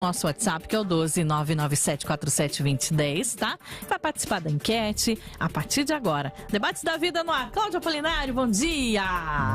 Nosso WhatsApp, que é o 12997472010, tá? Vai participar da enquete a partir de agora. Debates da Vida no ar. Cláudio Apolinário, bom dia!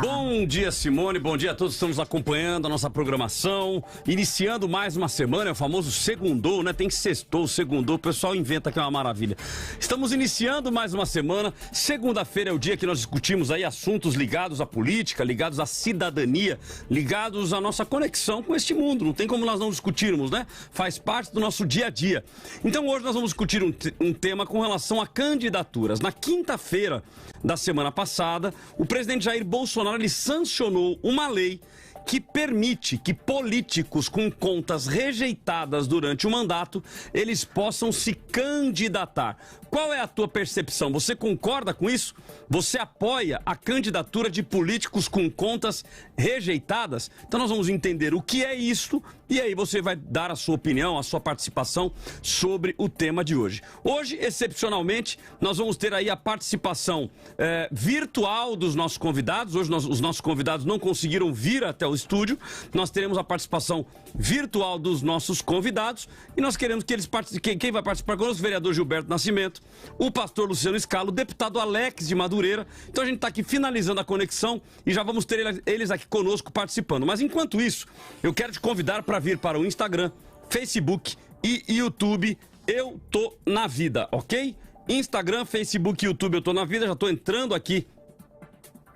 Bom dia, Simone. Bom dia a todos que estamos acompanhando a nossa programação. Iniciando mais uma semana, é o famoso segundou, né? Tem sextou, segundou, o pessoal inventa que é uma maravilha. Estamos iniciando mais uma semana. Segunda-feira é o dia que nós discutimos aí assuntos ligados à política, ligados à cidadania, ligados à nossa conexão com este mundo. Não tem como nós não discutirmos, né? Faz parte do nosso dia a dia. Então hoje nós vamos discutir um tema com relação a candidaturas. Na quinta-feira da semana passada, o presidente Jair Bolsonaro ele sancionou uma lei que permite que políticos com contas rejeitadas durante o mandato, eles possam se candidatar. Qual é a tua percepção? Você concorda com isso? Você apoia a candidatura de políticos com contas rejeitadas? Então nós vamos entender o que é isso e aí você vai dar a sua opinião, a sua participação sobre o tema de hoje. Hoje, excepcionalmente, nós vamos ter aí a participação virtual dos nossos convidados. Hoje os nossos convidados não conseguiram vir até o estúdio. Nós teremos a participação virtual dos nossos convidados e nós queremos que eles participem. Quem vai participar conosco? O vereador Gilberto Nascimento, o pastor Luciano Scalo, o deputado Alex de Madureira. Então a gente está aqui finalizando a conexão e já vamos ter eles aqui conosco participando. Mas enquanto isso, eu quero te convidar para vir para o Instagram, Facebook e YouTube Eu Tô Na Vida, ok? Instagram, Facebook e YouTube Eu Tô Na Vida. Já estou entrando aqui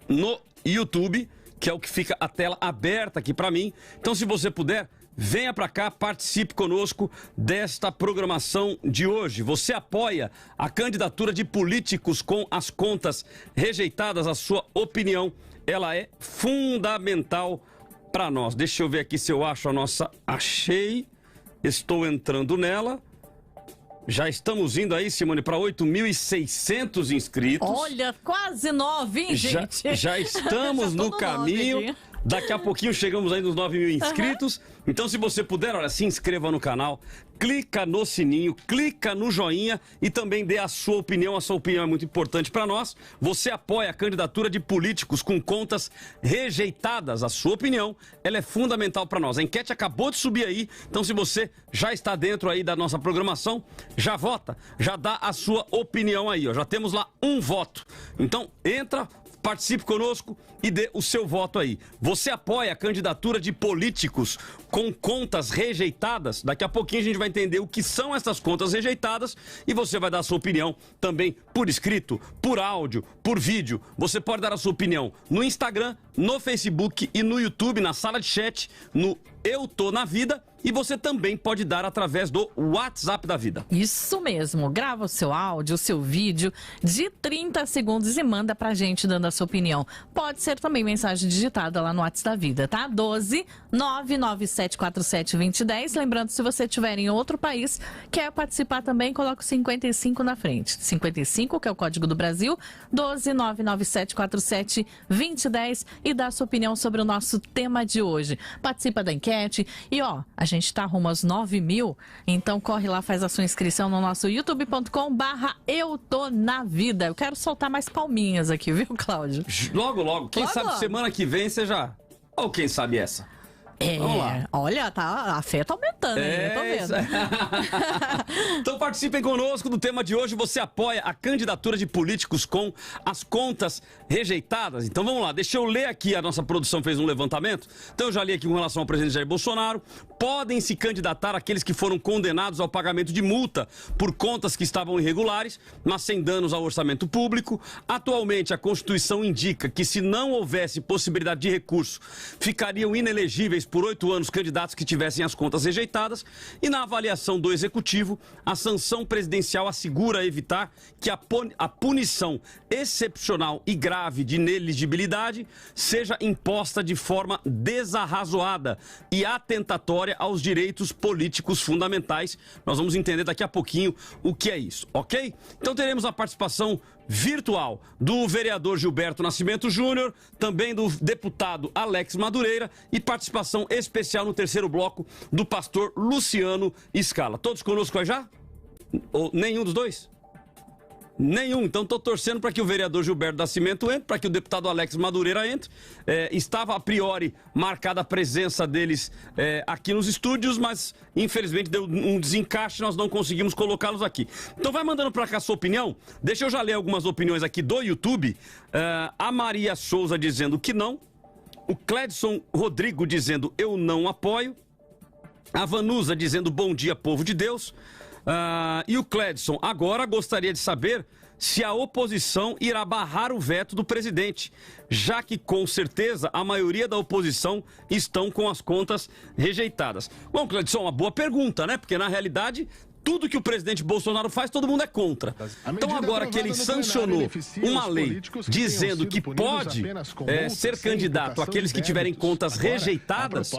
no YouTube, que é o que fica a tela aberta aqui para mim. Então, se você puder, venha para cá, participe conosco desta programação de hoje. Você apoia a candidatura de políticos com as contas rejeitadas? A sua opinião, ela é fundamental para nós. Deixa eu ver aqui se eu acho a nossa... Achei. Estou entrando nela. Já estamos indo aí, Simone, para 8.600 inscritos. Olha, quase 9, hein, gente? Já estamos no caminho. Daqui a pouquinho chegamos aí nos 9.000 inscritos. Então, se você puder, olha, se inscreva no canal, clica no sininho, clica no joinha e também dê a sua opinião. A sua opinião é muito importante para nós. Você apoia a candidatura de políticos com contas rejeitadas. A sua opinião, ela é fundamental para nós. A enquete acabou de subir aí. Então, se você já está dentro aí da nossa programação, já vota, já dá a sua opinião aí, ó. Já temos lá um voto. Então, entra, participe conosco e dê o seu voto aí. Você apoia a candidatura de políticos com contas rejeitadas? Daqui a pouquinho a gente vai entender o que são essas contas rejeitadas e você vai dar a sua opinião também por escrito, por áudio, por vídeo. Você pode dar a sua opinião no Instagram, no Facebook e no YouTube, na sala de chat, no Eu Tô Na Vida. E você também pode dar através do WhatsApp da Vida. Isso mesmo. Grava o seu áudio, o seu vídeo de 30 segundos e manda pra gente dando a sua opinião. Pode ser também mensagem digitada lá no WhatsApp da Vida, tá? 12997472010. Lembrando, se você estiver em outro país, quer participar também, coloca o 55 na frente. 55, que é o código do Brasil, 12997472010 e dá a sua opinião sobre o nosso tema de hoje. Participa da enquete e, ó, a gente tá rumo aos 9.000, então corre lá, faz a sua inscrição no nosso youtube.com/Eu Tô Na Vida. Eu quero soltar mais palminhas aqui, viu, Cláudio? Logo, logo. Quem sabe semana que vem você já... Ou quem sabe essa? Vamos lá. Olha, tá, a fé tá aumentando, eu tô vendo. Então participem conosco do tema de hoje. Você apoia a candidatura de políticos com as contas rejeitadas? Então vamos lá, deixa eu ler aqui, a nossa produção fez um levantamento. Então eu já li aqui com relação ao presidente Jair Bolsonaro. Podem se candidatar aqueles que foram condenados ao pagamento de multa por contas que estavam irregulares, mas sem danos ao orçamento público. Atualmente a Constituição indica que se não houvesse possibilidade de recurso, ficariam inelegíveis por 8 anos candidatos que tivessem as contas rejeitadas. E na avaliação do Executivo, a sanção presidencial assegura evitar que a punição excepcional e grave de inelegibilidade seja imposta de forma desarrazoada e atentatória aos direitos políticos fundamentais. Nós vamos entender daqui a pouquinho o que é isso, ok? Então teremos a participação virtual do vereador Gilberto Nascimento Júnior, também do deputado Alex Madureira e participação especial no terceiro bloco do pastor Luciano Scalo. Todos conosco aí já? Ou nenhum dos dois? Nenhum. Então estou torcendo para que o vereador Gilberto Nascimento entre, para que o deputado Alex Madureira entre. Estava a priori marcada a presença deles aqui nos estúdios, mas infelizmente deu um desencaixe, nós não conseguimos colocá-los aqui. Então vai mandando para cá a sua opinião. Deixa eu já ler algumas opiniões aqui do YouTube. A Maria Souza dizendo que não. O Cledson Rodrigo dizendo eu não apoio. A Vanusa dizendo bom dia, povo de Deus. E o Cledson, agora gostaria de saber se a oposição irá barrar o veto do presidente, já que com certeza a maioria da oposição estão com as contas rejeitadas. Bom, Cledson, uma boa pergunta, né? Porque na realidade tudo que o presidente Bolsonaro faz, todo mundo é contra. Então agora que ele sancionou uma lei dizendo que pode ser candidato aqueles que tiverem contas rejeitadas,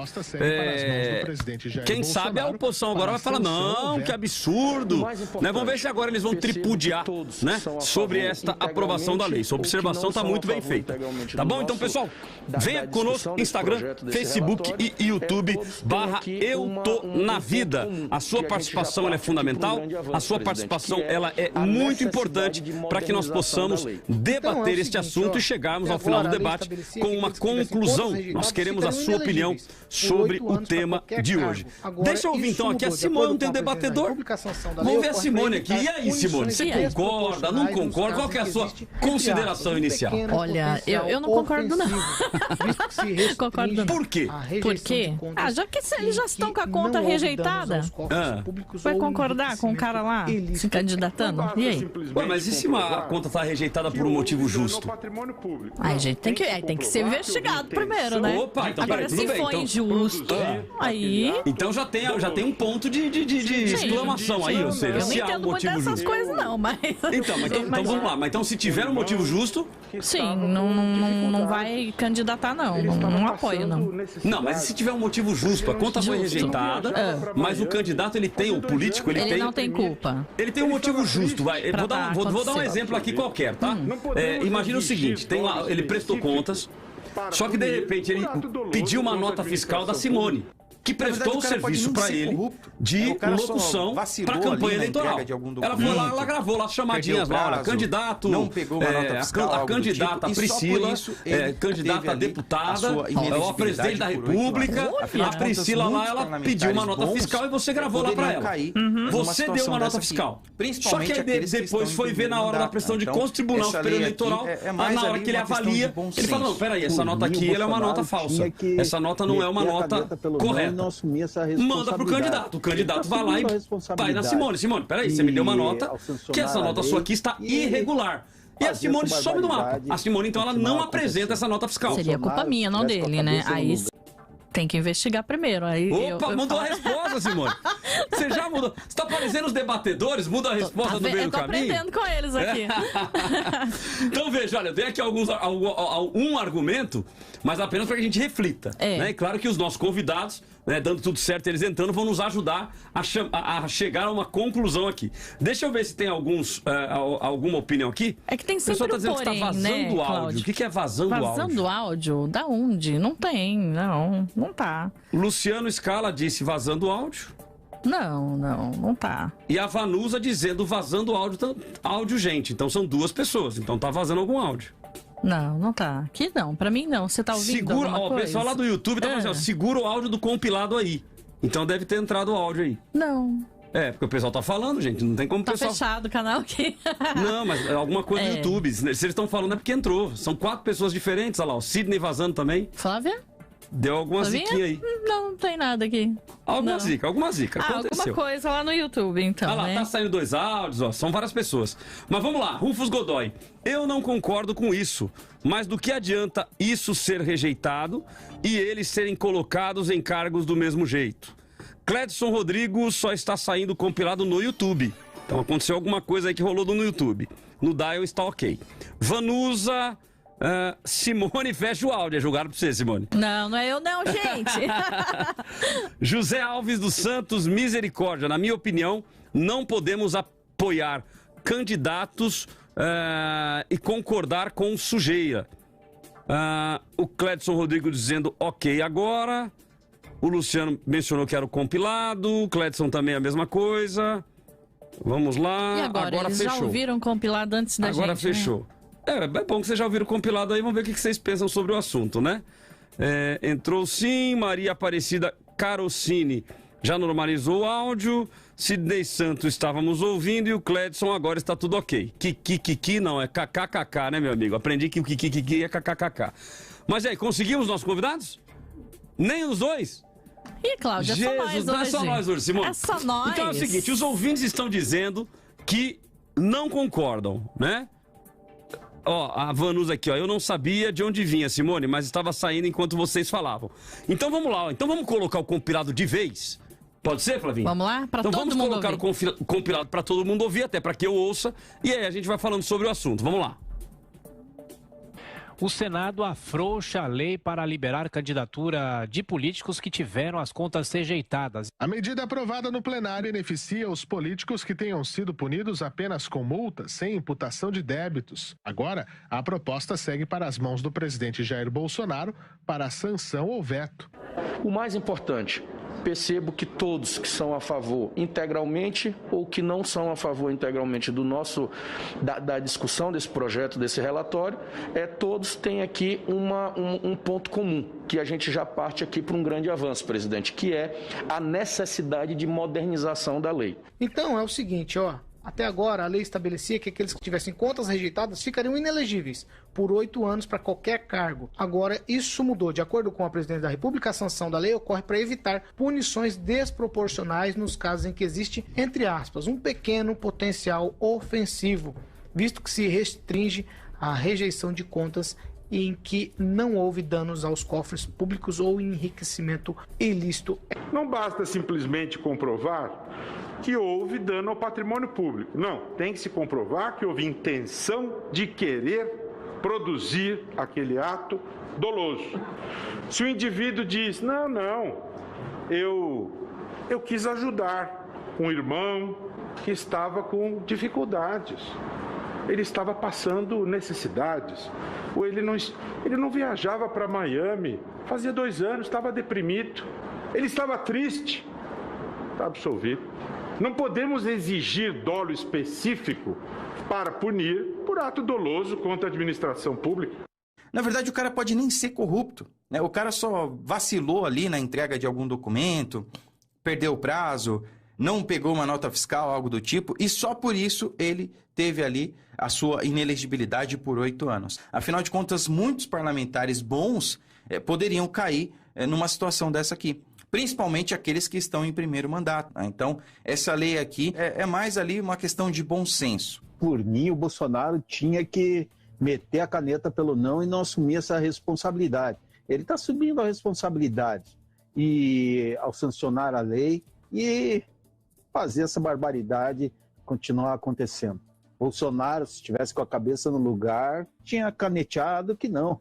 quem sabe a oposição agora vai falar, não, que absurdo. Né? Vamos ver se agora eles vão tripudiar, né, sobre esta aprovação da lei. Sua observação está muito bem feita. Tá bom? Então, pessoal, venha conosco, Instagram, Facebook e YouTube, /EuToNaVida. A sua participação ela é fundamental. A sua participação ela é muito importante para que nós possamos debater este assunto e chegarmos ao final do debate com uma conclusão. Nós queremos a sua opinião sobre o tema de hoje. Deixa eu ouvir então aqui a Simone, não tem debatedor? Vamos ver a Simone aqui. E aí, Simone, você concorda, não concorda? Qual que é a sua consideração inicial? Olha, eu não concordo não. Concordo não. Por quê? Por quê? Já que eles já estão com a conta rejeitada, vai concordar com o cara lá se candidatando? E aí? Ué, mas e se a conta está rejeitada por um motivo justo? Aí, gente, tem que ser investigado primeiro, né? Opa, então agora, se for injusto, aí... Então já tem um ponto de exclamação aí, ou seja, se há um motivo justo. Eu não entendo muito dessas coisas, não, mas... Então vamos lá, mas então se tiver um motivo justo... Sim, não vai candidatar, não apoio, não. Não, mas se tiver um motivo justo, a conta foi rejeitada, mas o candidato, ele tem, o político, ele não tem culpa. Ele tem um motivo justo, vai. Vou dar um exemplo aqui qualquer, tá? Imagina o seguinte, tem lá, ele prestou contas, só que de repente ele pediu uma nota fiscal da Simone, que prestou o serviço para ele de locução para a campanha eleitoral. Ela foi lá, ela gravou lá as chamadinhas lá, olha, candidato, a candidata Priscila, candidata a deputada, o presidente da República, a Priscila lá, ela pediu uma nota fiscal e você gravou lá para ela. Você deu uma nota fiscal. Só que aí depois foi ver na hora da prestação de contas, Tribunal Superior Eleitoral, na hora que ele avalia, ele fala, não, peraí, essa nota aqui ela é uma nota falsa. Essa nota não é uma nota correta. Manda pro candidato. O candidato vai lá e vai na Simone. Simone, peraí, você me deu uma nota, que essa nota sua aqui está irregular. E a Simone some do mapa. A Simone, então, ela não apresenta essa nota fiscal. Seria culpa minha, não dele, né? Aí tem que investigar primeiro. Aí mudou a resposta, Simone. Você já mudou. Você tá parecendo os debatedores, muda a resposta no meio do caminho. Eu tô aprendendo com eles aqui. Então veja, olha, eu dei aqui um argumento, mas apenas para que a gente reflita. Né? E claro que os nossos convidados, né, dando tudo certo, eles entrando, vão nos ajudar a chegar a uma conclusão aqui. Deixa eu ver se tem alguma opinião aqui. É que tem sempre o pessoal tá dizendo que tá vazando áudio. O que é vazando áudio? Vazando áudio? Da onde? Não tem, não tá. Luciano Scala disse vazando áudio. Não tá. E a Vanusa dizendo vazando áudio, gente. Então são duas pessoas. Então tá vazando algum áudio. Não tá. Aqui não, pra mim não. Você tá ouvindo alguma coisa? O pessoal lá do YouTube tá falando assim, segura o áudio do compilado aí. Então deve ter entrado o áudio aí. Não. Porque o pessoal tá falando, gente. Não tem como o pessoal... Tá fechado o canal aqui. Não, mas alguma coisa do YouTube. Se eles estão falando é porque entrou. São 4 pessoas diferentes, olha lá. O Sidney vazando também. Flávia? Deu alguma ziquinha aí. Não tem nada aqui. Alguma zica. Aconteceu. Alguma coisa lá no YouTube, então. Olha lá, né? Tá saindo 2 áudios, ó. São várias pessoas. Mas vamos lá, Rufus Godoy. Eu não concordo com isso. Mas do que adianta isso ser rejeitado e eles serem colocados em cargos do mesmo jeito? Cledson Rodrigo só está saindo compilado no YouTube. Então aconteceu alguma coisa aí que rolou no YouTube. No Dial está ok. Vanusa... Simone, fecha o áudio. É julgado pra você, Simone. Não é eu não, gente. José Alves dos Santos, misericórdia. Na minha opinião, não podemos apoiar candidatos e concordar com sujeira. O Cledson Rodrigo dizendo ok agora. O Luciano mencionou que era o compilado. O Cledson também a mesma coisa. Vamos lá. E agora eles fechou. já ouviram o compilado antes da gente? Agora fechou. Né? É bom que vocês já ouviram o compilado aí, vamos ver o que vocês pensam sobre o assunto, né? Entrou sim, Maria Aparecida Carocini já normalizou o áudio, Sidney Santos estávamos ouvindo e o Cledson agora está tudo ok. Kiki não, é kkkk, né, meu amigo? Aprendi que o kiki é kkkk. Mas aí, conseguimos nossos convidados? Nem os dois? Ih, Cláudia, Jesus, é só nós hoje. Não é só nós hoje, Simone. É só nós. Então é o seguinte, os ouvintes estão dizendo que não concordam, né? Ó, a Vanusa aqui, ó, eu não sabia de onde vinha, Simone, mas estava saindo enquanto vocês falavam. Então vamos lá, então vamos colocar o compilado de vez. Pode ser, Flavinho? Vamos lá, para todo mundo ouvir. Então vamos colocar o compilado para todo mundo ouvir, até para que eu ouça, e aí a gente vai falando sobre o assunto. Vamos lá. O Senado afrouxa a lei para liberar candidatura de políticos que tiveram as contas rejeitadas. A medida aprovada no plenário beneficia os políticos que tenham sido punidos apenas com multas, sem imputação de débitos. Agora, a proposta segue para as mãos do presidente Jair Bolsonaro para a sanção ou veto. O mais importante, percebo que todos que são a favor integralmente ou que não são a favor integralmente da discussão desse projeto, desse relatório, todos têm aqui um ponto comum, que a gente já parte aqui para um grande avanço, presidente, que é a necessidade de modernização da lei. Então, é o seguinte, até agora a lei estabelecia que aqueles que tivessem contas rejeitadas ficariam inelegíveis por 8 anos para qualquer cargo. Agora, isso mudou. De acordo com a Presidente da República, a sanção da lei ocorre para evitar punições desproporcionais nos casos em que existe, entre aspas, um pequeno potencial ofensivo, visto que se restringe a rejeição de contas em que não houve danos aos cofres públicos ou enriquecimento ilícito. Não basta simplesmente comprovar que houve dano ao patrimônio público. Não, tem que se comprovar que houve intenção de querer produzir aquele ato doloso. Se o indivíduo diz, eu quis ajudar um irmão que estava com dificuldades, ele estava passando necessidades, ou ele não viajava para Miami, fazia 2 anos, estava deprimido, ele estava triste, está absolvido. Não podemos exigir dolo específico para punir por ato doloso contra a administração pública. Na verdade, o cara pode nem ser corrupto, né? O cara só vacilou ali na entrega de algum documento, perdeu o prazo, não pegou uma nota fiscal, algo do tipo, e só por isso ele teve ali a sua inelegibilidade por 8 anos. Afinal de contas, muitos parlamentares bons poderiam cair numa situação dessa aqui. Principalmente aqueles que estão em primeiro mandato. Então, essa lei aqui é mais ali uma questão de bom senso. Por mim, o Bolsonaro tinha que meter a caneta pelo não e não assumir essa responsabilidade. Ele está assumindo a responsabilidade e ao sancionar a lei e fazer essa barbaridade continuar acontecendo. Bolsonaro, se estivesse com a cabeça no lugar, tinha caneteado que não.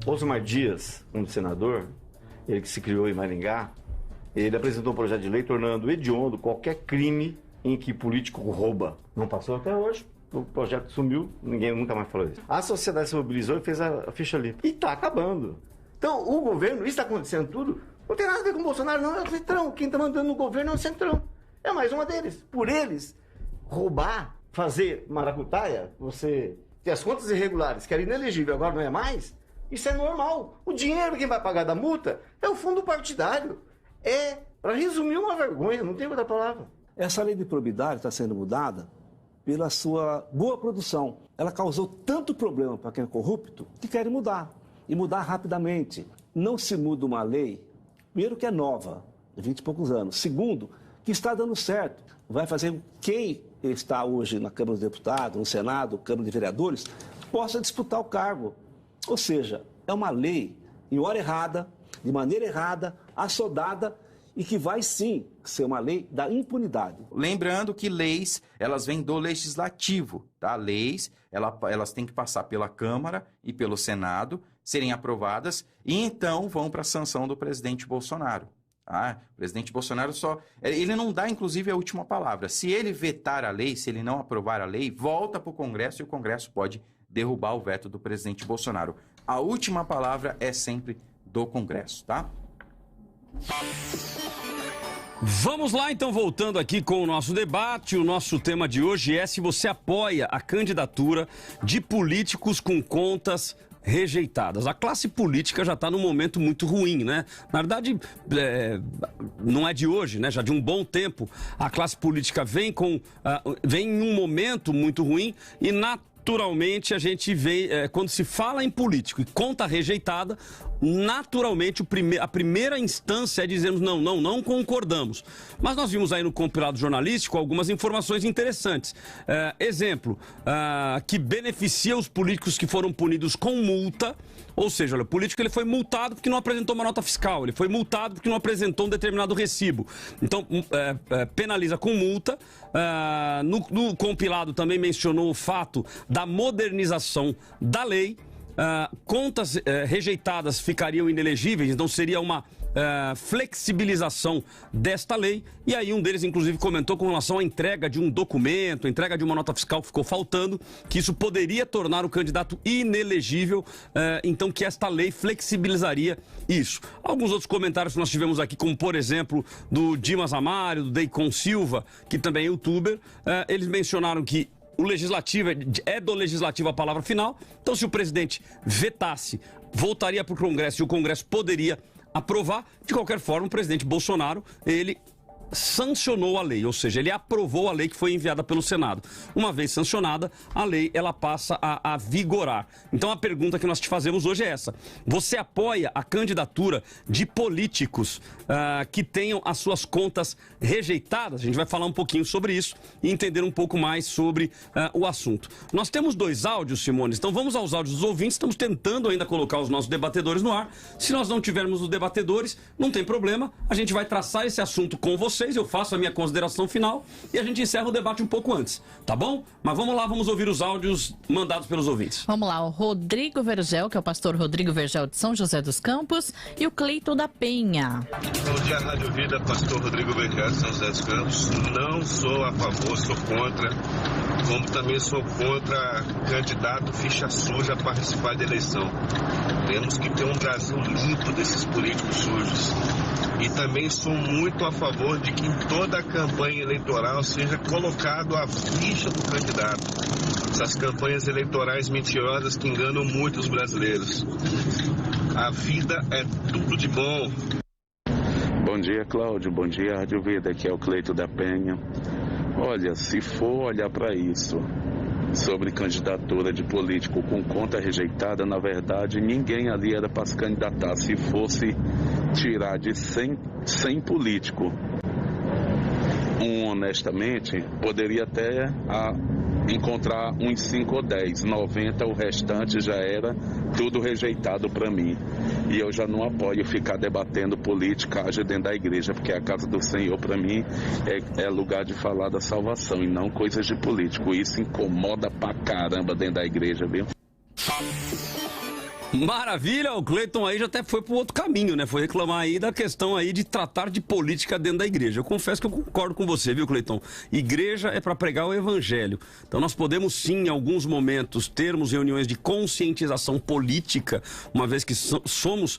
Osmar Dias, um senador, ele que se criou em Maringá, ele apresentou um projeto de lei tornando hediondo qualquer crime em que político rouba. Não passou até hoje. O projeto sumiu, ninguém nunca mais falou isso. A sociedade se mobilizou e fez a ficha limpa. E está acabando. Então, o governo, isso está acontecendo tudo, não tem nada a ver com o Bolsonaro, não, é o Centrão. Quem está mandando no governo é o Centrão. É mais uma deles. Por eles, roubar, fazer maracutaia, você ter as contas irregulares, que era inelegível, agora não é mais, isso é normal. O dinheiro quem vai pagar da multa é o fundo partidário. Para resumir, uma vergonha, não tem outra palavra. Essa lei de probidade está sendo mudada pela sua boa produção. Ela causou tanto problema para quem é corrupto que querem mudar, e mudar rapidamente. Não se muda uma lei, primeiro que é nova, de 20 e poucos anos. Segundo, que está dando certo. Vai fazer quem está hoje na Câmara dos Deputados, no Senado, Câmara de Vereadores, possa disputar o cargo. Ou seja, é uma lei em hora errada, de maneira errada, assodada, e que vai sim ser uma lei da impunidade. Lembrando que leis, elas vêm do legislativo, tá? Leis, elas têm que passar pela Câmara e pelo Senado, serem aprovadas, e então vão para a sanção do presidente Bolsonaro. Tá? O presidente Bolsonaro ele não dá, inclusive, a última palavra. Se ele vetar a lei, se ele não aprovar a lei, volta para o Congresso e o Congresso pode derrubar o veto do presidente Bolsonaro. A última palavra é sempre do Congresso, tá? Vamos lá, então, voltando aqui com o nosso debate. O nosso tema de hoje é se você apoia a candidatura de políticos com contas rejeitadas. A classe política já está num momento muito ruim, né? Na verdade, não é de hoje, né? Já de um bom tempo, a classe política vem em um momento muito ruim e naturalmente a gente vê, quando se fala em político e conta rejeitada, naturalmente a primeira instância é dizermos não concordamos. Mas nós vimos aí no compilado jornalístico algumas informações interessantes. Exemplo, que beneficia os políticos que foram punidos com multa. Ou seja, o político ele foi multado porque não apresentou uma nota fiscal, ele foi multado porque não apresentou um determinado recibo. Então, penaliza com multa. No compilado também mencionou o fato da modernização da lei. Contas rejeitadas ficariam inelegíveis, então seria uma flexibilização desta lei. E aí um deles inclusive comentou com relação à entrega de um documento, entrega de uma nota fiscal que ficou faltando, que isso poderia tornar o candidato inelegível, então que esta lei flexibilizaria isso. Alguns outros comentários que nós tivemos aqui, como por exemplo do Dimas Amário, do Deicon Silva, que também é youtuber, eles mencionaram que o legislativo é do legislativo a palavra final, então se o presidente vetasse, voltaria para o Congresso e o Congresso poderia aprovar. De qualquer forma, o presidente Bolsonaro, ele sancionou a lei, ou seja, ele aprovou a lei que foi enviada pelo Senado. Uma vez sancionada, a lei ela passa a vigorar. Então a pergunta que nós te fazemos hoje é essa: você apoia a candidatura de políticos que tenham as suas contas rejeitadas? A gente vai falar um pouquinho sobre isso e entender um pouco mais sobre o assunto. Nós temos 2 áudios, Simone, então vamos aos áudios dos ouvintes. Estamos tentando ainda colocar os nossos debatedores no ar. Se nós não tivermos os debatedores, não tem problema, a gente vai traçar esse assunto com vocês. Eu faço a minha consideração final e a gente encerra o debate um pouco antes, tá bom? Mas vamos lá, vamos ouvir os áudios mandados pelos ouvintes. Vamos lá, o Rodrigo Vergel, que é o pastor Rodrigo Vergel de São José dos Campos, e o Cleito da Penha. Bom dia, Rádio Vida, pastor Rodrigo Vergel de São José dos Campos. Não sou a favor, sou contra, como também sou contra candidato ficha suja a participar da eleição. Temos que ter um Brasil limpo desses políticos sujos. E também sou muito a favor de que em toda a campanha eleitoral seja colocado a ficha do candidato. Essas campanhas eleitorais mentirosas que enganam muitos brasileiros. A vida é tudo de bom. Bom dia, Cláudio. Bom dia, Rádio Vida. Aqui é o Cleito da Penha. Olha, se for olhar para isso, sobre candidatura de político com conta rejeitada, na verdade, ninguém ali era para se candidatar. Se fosse tirar de 100 político, honestamente, poderia até encontrar uns 5 ou 10, 90, o restante já era tudo rejeitado para mim. E eu já não apoio ficar debatendo politicagem dentro da igreja, porque a casa do Senhor, para mim, é lugar de falar da salvação e não coisas de político. Isso incomoda pra caramba dentro da igreja, viu? Maravilha, o Cleiton aí já até foi para o outro caminho, né? Foi reclamar aí da questão aí de tratar de política dentro da igreja. Eu confesso que eu concordo com você, viu, Cleiton? Igreja é para pregar o evangelho. Então nós podemos sim, em alguns momentos, termos reuniões de conscientização política, uma vez que somos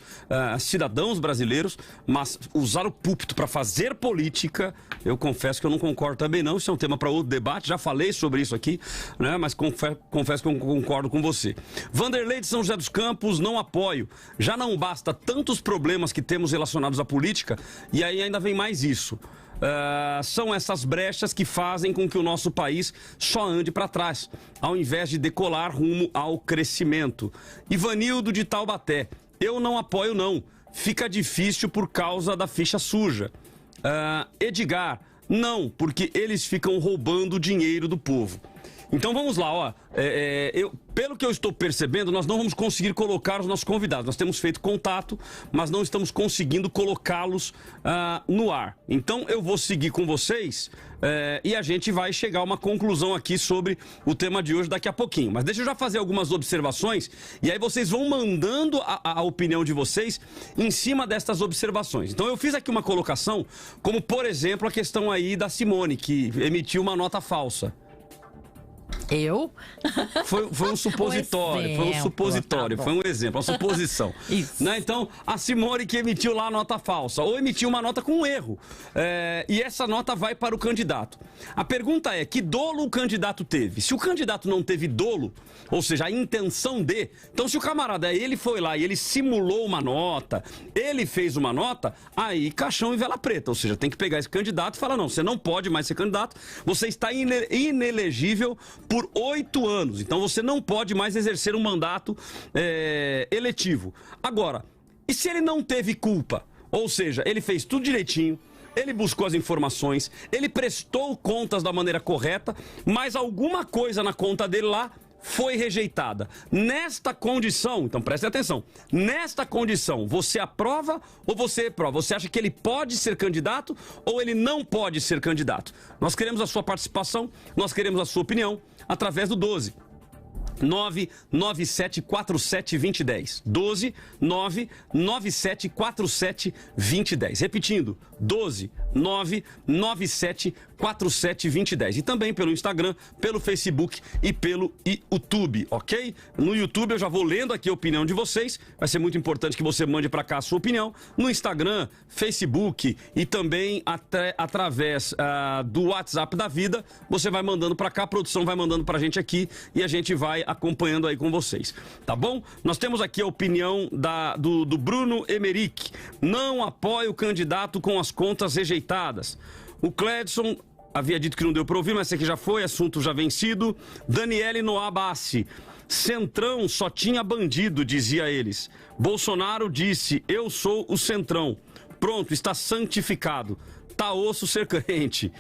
cidadãos brasileiros, mas usar o púlpito para fazer política, eu confesso que eu não concordo também não. Isso é um tema para outro debate, já falei sobre isso aqui, né? Mas confesso que eu concordo com você. Vanderlei de São José dos Campos, não apoio. Já não basta tantos problemas que temos relacionados à política, e aí ainda vem mais isso. São essas brechas que fazem com que o nosso país só ande para trás, ao invés de decolar rumo ao crescimento. Ivanildo de Taubaté, eu não apoio não. Fica difícil por causa da ficha suja. Edgar, não, porque eles ficam roubando o dinheiro do povo. Então vamos lá, ó. Pelo que eu estou percebendo, nós não vamos conseguir colocar os nossos convidados. Nós temos feito contato, mas não estamos conseguindo colocá-los no ar. Então eu vou seguir com vocês e a gente vai chegar a uma conclusão aqui sobre o tema de hoje daqui a pouquinho. Mas deixa eu já fazer algumas observações e aí vocês vão mandando a opinião de vocês em cima destas observações. Então eu fiz aqui uma colocação, como por exemplo a questão aí da Simone, que emitiu uma nota falsa. Eu? Foi um supositório, foi um exemplo, uma suposição. Isso. Né? Então, a Simone que emitiu lá a nota falsa, ou emitiu uma nota com um erro, e essa nota vai para o candidato. A pergunta é, que dolo o candidato teve? Se o candidato não teve dolo, ou seja, a intenção de... Então, se o camarada, ele foi lá e ele simulou uma nota, ele fez uma nota, aí caixão e vela preta, ou seja, tem que pegar esse candidato e falar, não, você não pode mais ser candidato, você está inelegível por 8 anos. Então você não pode mais exercer um mandato eletivo. Agora, e se ele não teve culpa? Ou seja, ele fez tudo direitinho, ele buscou as informações, ele prestou contas da maneira correta, mas alguma coisa na conta dele lá foi rejeitada. Nesta condição, então preste atenção, nesta condição, você aprova ou você reprova? Você acha que ele pode ser candidato ou ele não pode ser candidato? Nós queremos a sua participação, nós queremos a sua opinião através do 12 997472010. 12 997472010. Repetindo, 12 997472010. E também pelo Instagram, pelo Facebook e pelo YouTube, ok? No YouTube eu já vou lendo aqui a opinião de vocês. Vai ser muito importante que você mande para cá a sua opinião. No Instagram, Facebook e também através do WhatsApp da vida, você vai mandando para cá, a produção vai mandando para a gente aqui e a gente vai acompanhando aí com vocês, tá bom? Nós temos aqui a opinião do Bruno Emerick. Não apoia o candidato com as contas rejeitadas. O Cledson havia dito que não deu para ouvir, mas esse aqui já foi, assunto já vencido. Daniele Noabassi. Centrão só tinha bandido, dizia eles. Bolsonaro disse, eu sou o Centrão. Pronto, está santificado. Tá osso ser crente.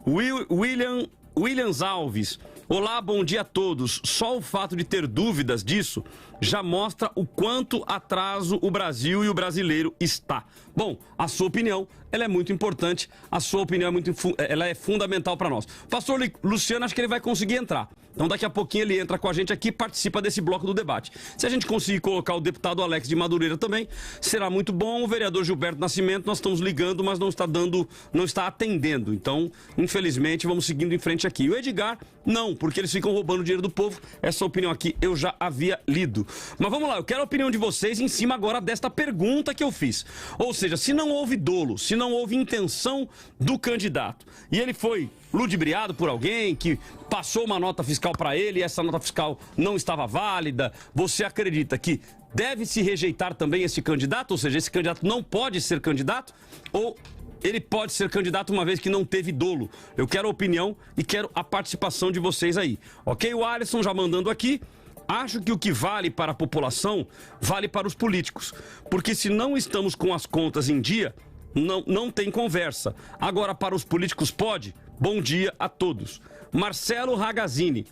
Williams Alves. Olá, bom dia a todos. Só o fato de ter dúvidas disso já mostra o quanto atraso o Brasil e o brasileiro está. Bom, a sua opinião, ela é muito importante, a sua opinião ela é fundamental para nós. Pastor Luciano, acho que ele vai conseguir entrar. Então daqui a pouquinho ele entra com a gente aqui e participa desse bloco do debate. Se a gente conseguir colocar o deputado Alex de Madureira também, será muito bom. O vereador Gilberto Nascimento, nós estamos ligando, mas não está atendendo. Então, infelizmente, vamos seguindo em frente aqui. O Edgar, não, porque eles ficam roubando o dinheiro do povo. Essa opinião aqui eu já havia lido. Mas vamos lá, eu quero a opinião de vocês em cima agora desta pergunta que eu fiz. Ou seja, se não houve dolo, se não houve intenção do candidato, e ele foi ludibriado por alguém que passou uma nota fiscal para ele e essa nota fiscal não estava válida, você acredita que deve se rejeitar também esse candidato? Ou seja, esse candidato não pode ser candidato? Ou ele pode ser candidato uma vez que não teve dolo? Eu quero a opinião e quero a participação de vocês aí. Ok? O Alisson já mandando aqui. Acho que o que vale para a população vale para os políticos. Porque se não estamos com as contas em dia, não tem conversa. Agora, para os políticos pode? Bom dia a todos. Marcelo Ragazzini.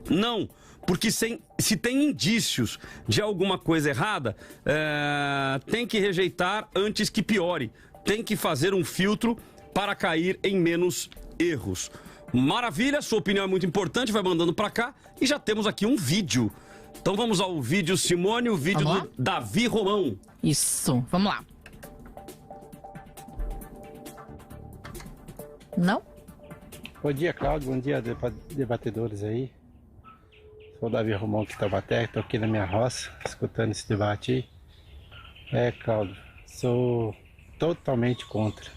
Não, porque se tem indícios de alguma coisa errada, tem que rejeitar antes que piore. Tem que fazer um filtro para cair em menos erros. Maravilha, sua opinião é muito importante, vai mandando para cá e já temos aqui um vídeo. Então vamos ao vídeo, Simone, o vídeo do Davi Romão. Isso, vamos lá. Não? Bom dia, Cláudio, bom dia, debatedores aí. Sou o Davi Romão de Taubaté, estou aqui na minha roça, escutando esse debate aí. Cláudio, sou totalmente contra.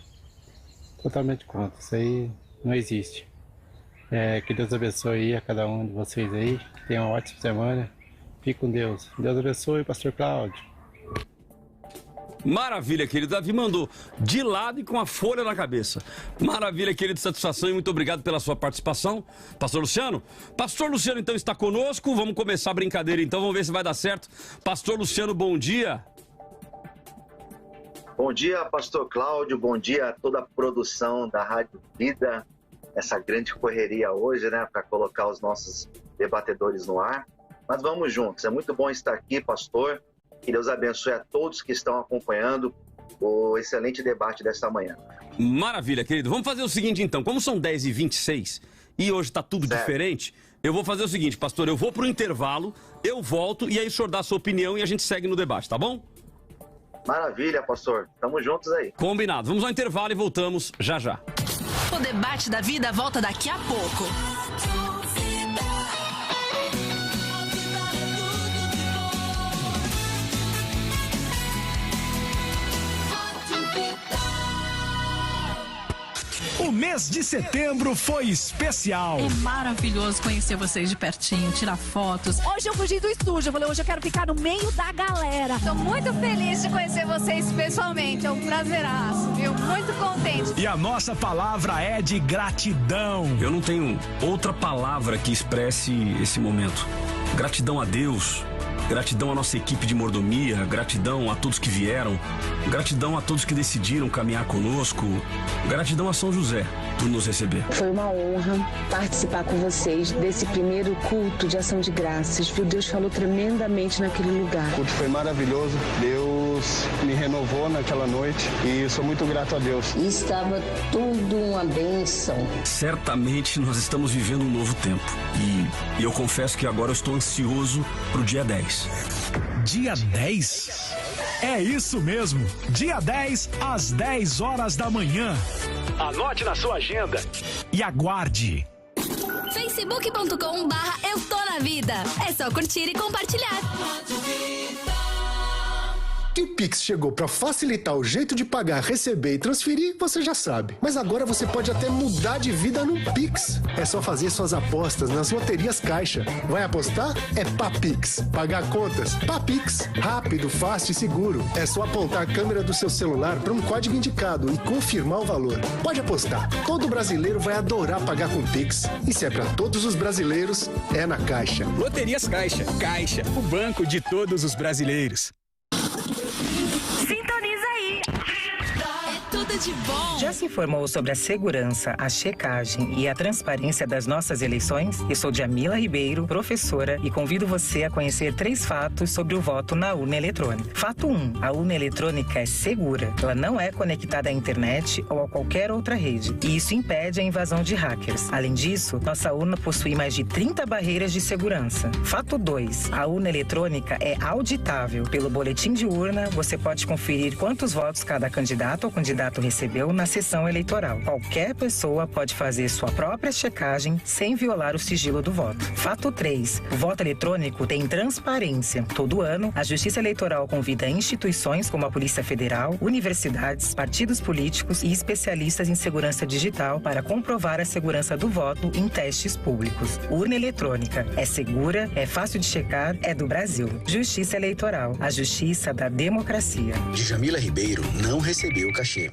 Totalmente contra, isso aí não existe. Que Deus abençoe aí a cada um de vocês aí. Tenham uma ótima semana. Fique com Deus. Deus abençoe, pastor Cláudio. Maravilha, querido. Davi mandou de lado e com a folha na cabeça. Maravilha, querido. Satisfação e muito obrigado pela sua participação. Pastor Luciano? Pastor Luciano, então, está conosco. Vamos começar a brincadeira, então. Vamos ver se vai dar certo. Pastor Luciano, bom dia. Bom dia, pastor Cláudio. Bom dia a toda a produção da Rádio Vida. Essa grande correria hoje, né, para colocar os nossos debatedores no ar. Mas vamos juntos, é muito bom estar aqui, pastor. Que Deus abençoe a todos que estão acompanhando o excelente debate desta manhã. Maravilha, querido. Vamos fazer o seguinte, então. Como são 10h26 e hoje está tudo diferente, eu vou fazer o seguinte, pastor. Eu vou para o intervalo, eu volto e aí o senhor dá a sua opinião e a gente segue no debate, tá bom? Maravilha, pastor. Tamo juntos aí. Combinado. Vamos ao intervalo e voltamos já já. O debate da vida volta daqui a pouco. O mês de setembro foi especial. É maravilhoso conhecer vocês de pertinho, tirar fotos. Hoje eu fugi do estúdio, eu falei, hoje eu quero ficar no meio da galera. Estou muito feliz de conhecer vocês pessoalmente, é um prazeraço, viu? Muito contente. E a nossa palavra é de gratidão. Eu não tenho outra palavra que expresse esse momento. Gratidão a Deus. Gratidão à nossa equipe de mordomia, gratidão a todos que vieram, gratidão a todos que decidiram caminhar conosco, gratidão a São José por nos receber. Foi uma honra participar com vocês desse primeiro culto de ação de graças, viu? Deus falou tremendamente naquele lugar. O culto foi maravilhoso, Deus me renovou naquela noite e sou muito grato a Deus. Estava tudo uma bênção. Certamente nós estamos vivendo um novo tempo e eu confesso que agora eu estou ansioso pro dia 10. Dia 10? É isso mesmo, dia 10 às 10 horas da manhã. Anote na sua agenda e aguarde. Facebook.com/Eu Tô Na Vida. É só curtir e compartilhar. Que o Pix chegou para facilitar o jeito de pagar, receber e transferir, você já sabe. Mas agora você pode até mudar de vida no Pix. É só fazer suas apostas nas loterias Caixa. Vai apostar? É Papix. Pagar contas? Papix. Rápido, fácil e seguro. É só apontar a câmera do seu celular para um código indicado e confirmar o valor. Pode apostar. Todo brasileiro vai adorar pagar com Pix. E se é para todos os brasileiros, é na Caixa. Loterias Caixa. Caixa, o banco de todos os brasileiros. Sintoniza aí. É tudo de bom. Já se informou sobre a segurança, a checagem e a transparência das nossas eleições? Eu sou Djamila Ribeiro, professora, e convido você a conhecer 3 fatos sobre o voto na urna eletrônica. Fato 1. A urna eletrônica é segura. Ela não é conectada à internet ou a qualquer outra rede. E isso impede a invasão de hackers. Além disso, nossa urna possui mais de 30 barreiras de segurança. Fato 2. A urna eletrônica é auditável. Pelo boletim de urna, você pode conferir quantos votos cada candidato ou candidato recebeu na sessão eleitoral. Qualquer pessoa pode fazer sua própria checagem sem violar o sigilo do voto. Fato 3. O voto eletrônico tem transparência. Todo ano, a Justiça Eleitoral convida instituições como a Polícia Federal, universidades, partidos políticos e especialistas em segurança digital para comprovar a segurança do voto em testes públicos. Urna eletrônica. É segura, é fácil de checar, é do Brasil. Justiça Eleitoral. A justiça da democracia. Djamila Ribeiro não recebeu o cachê.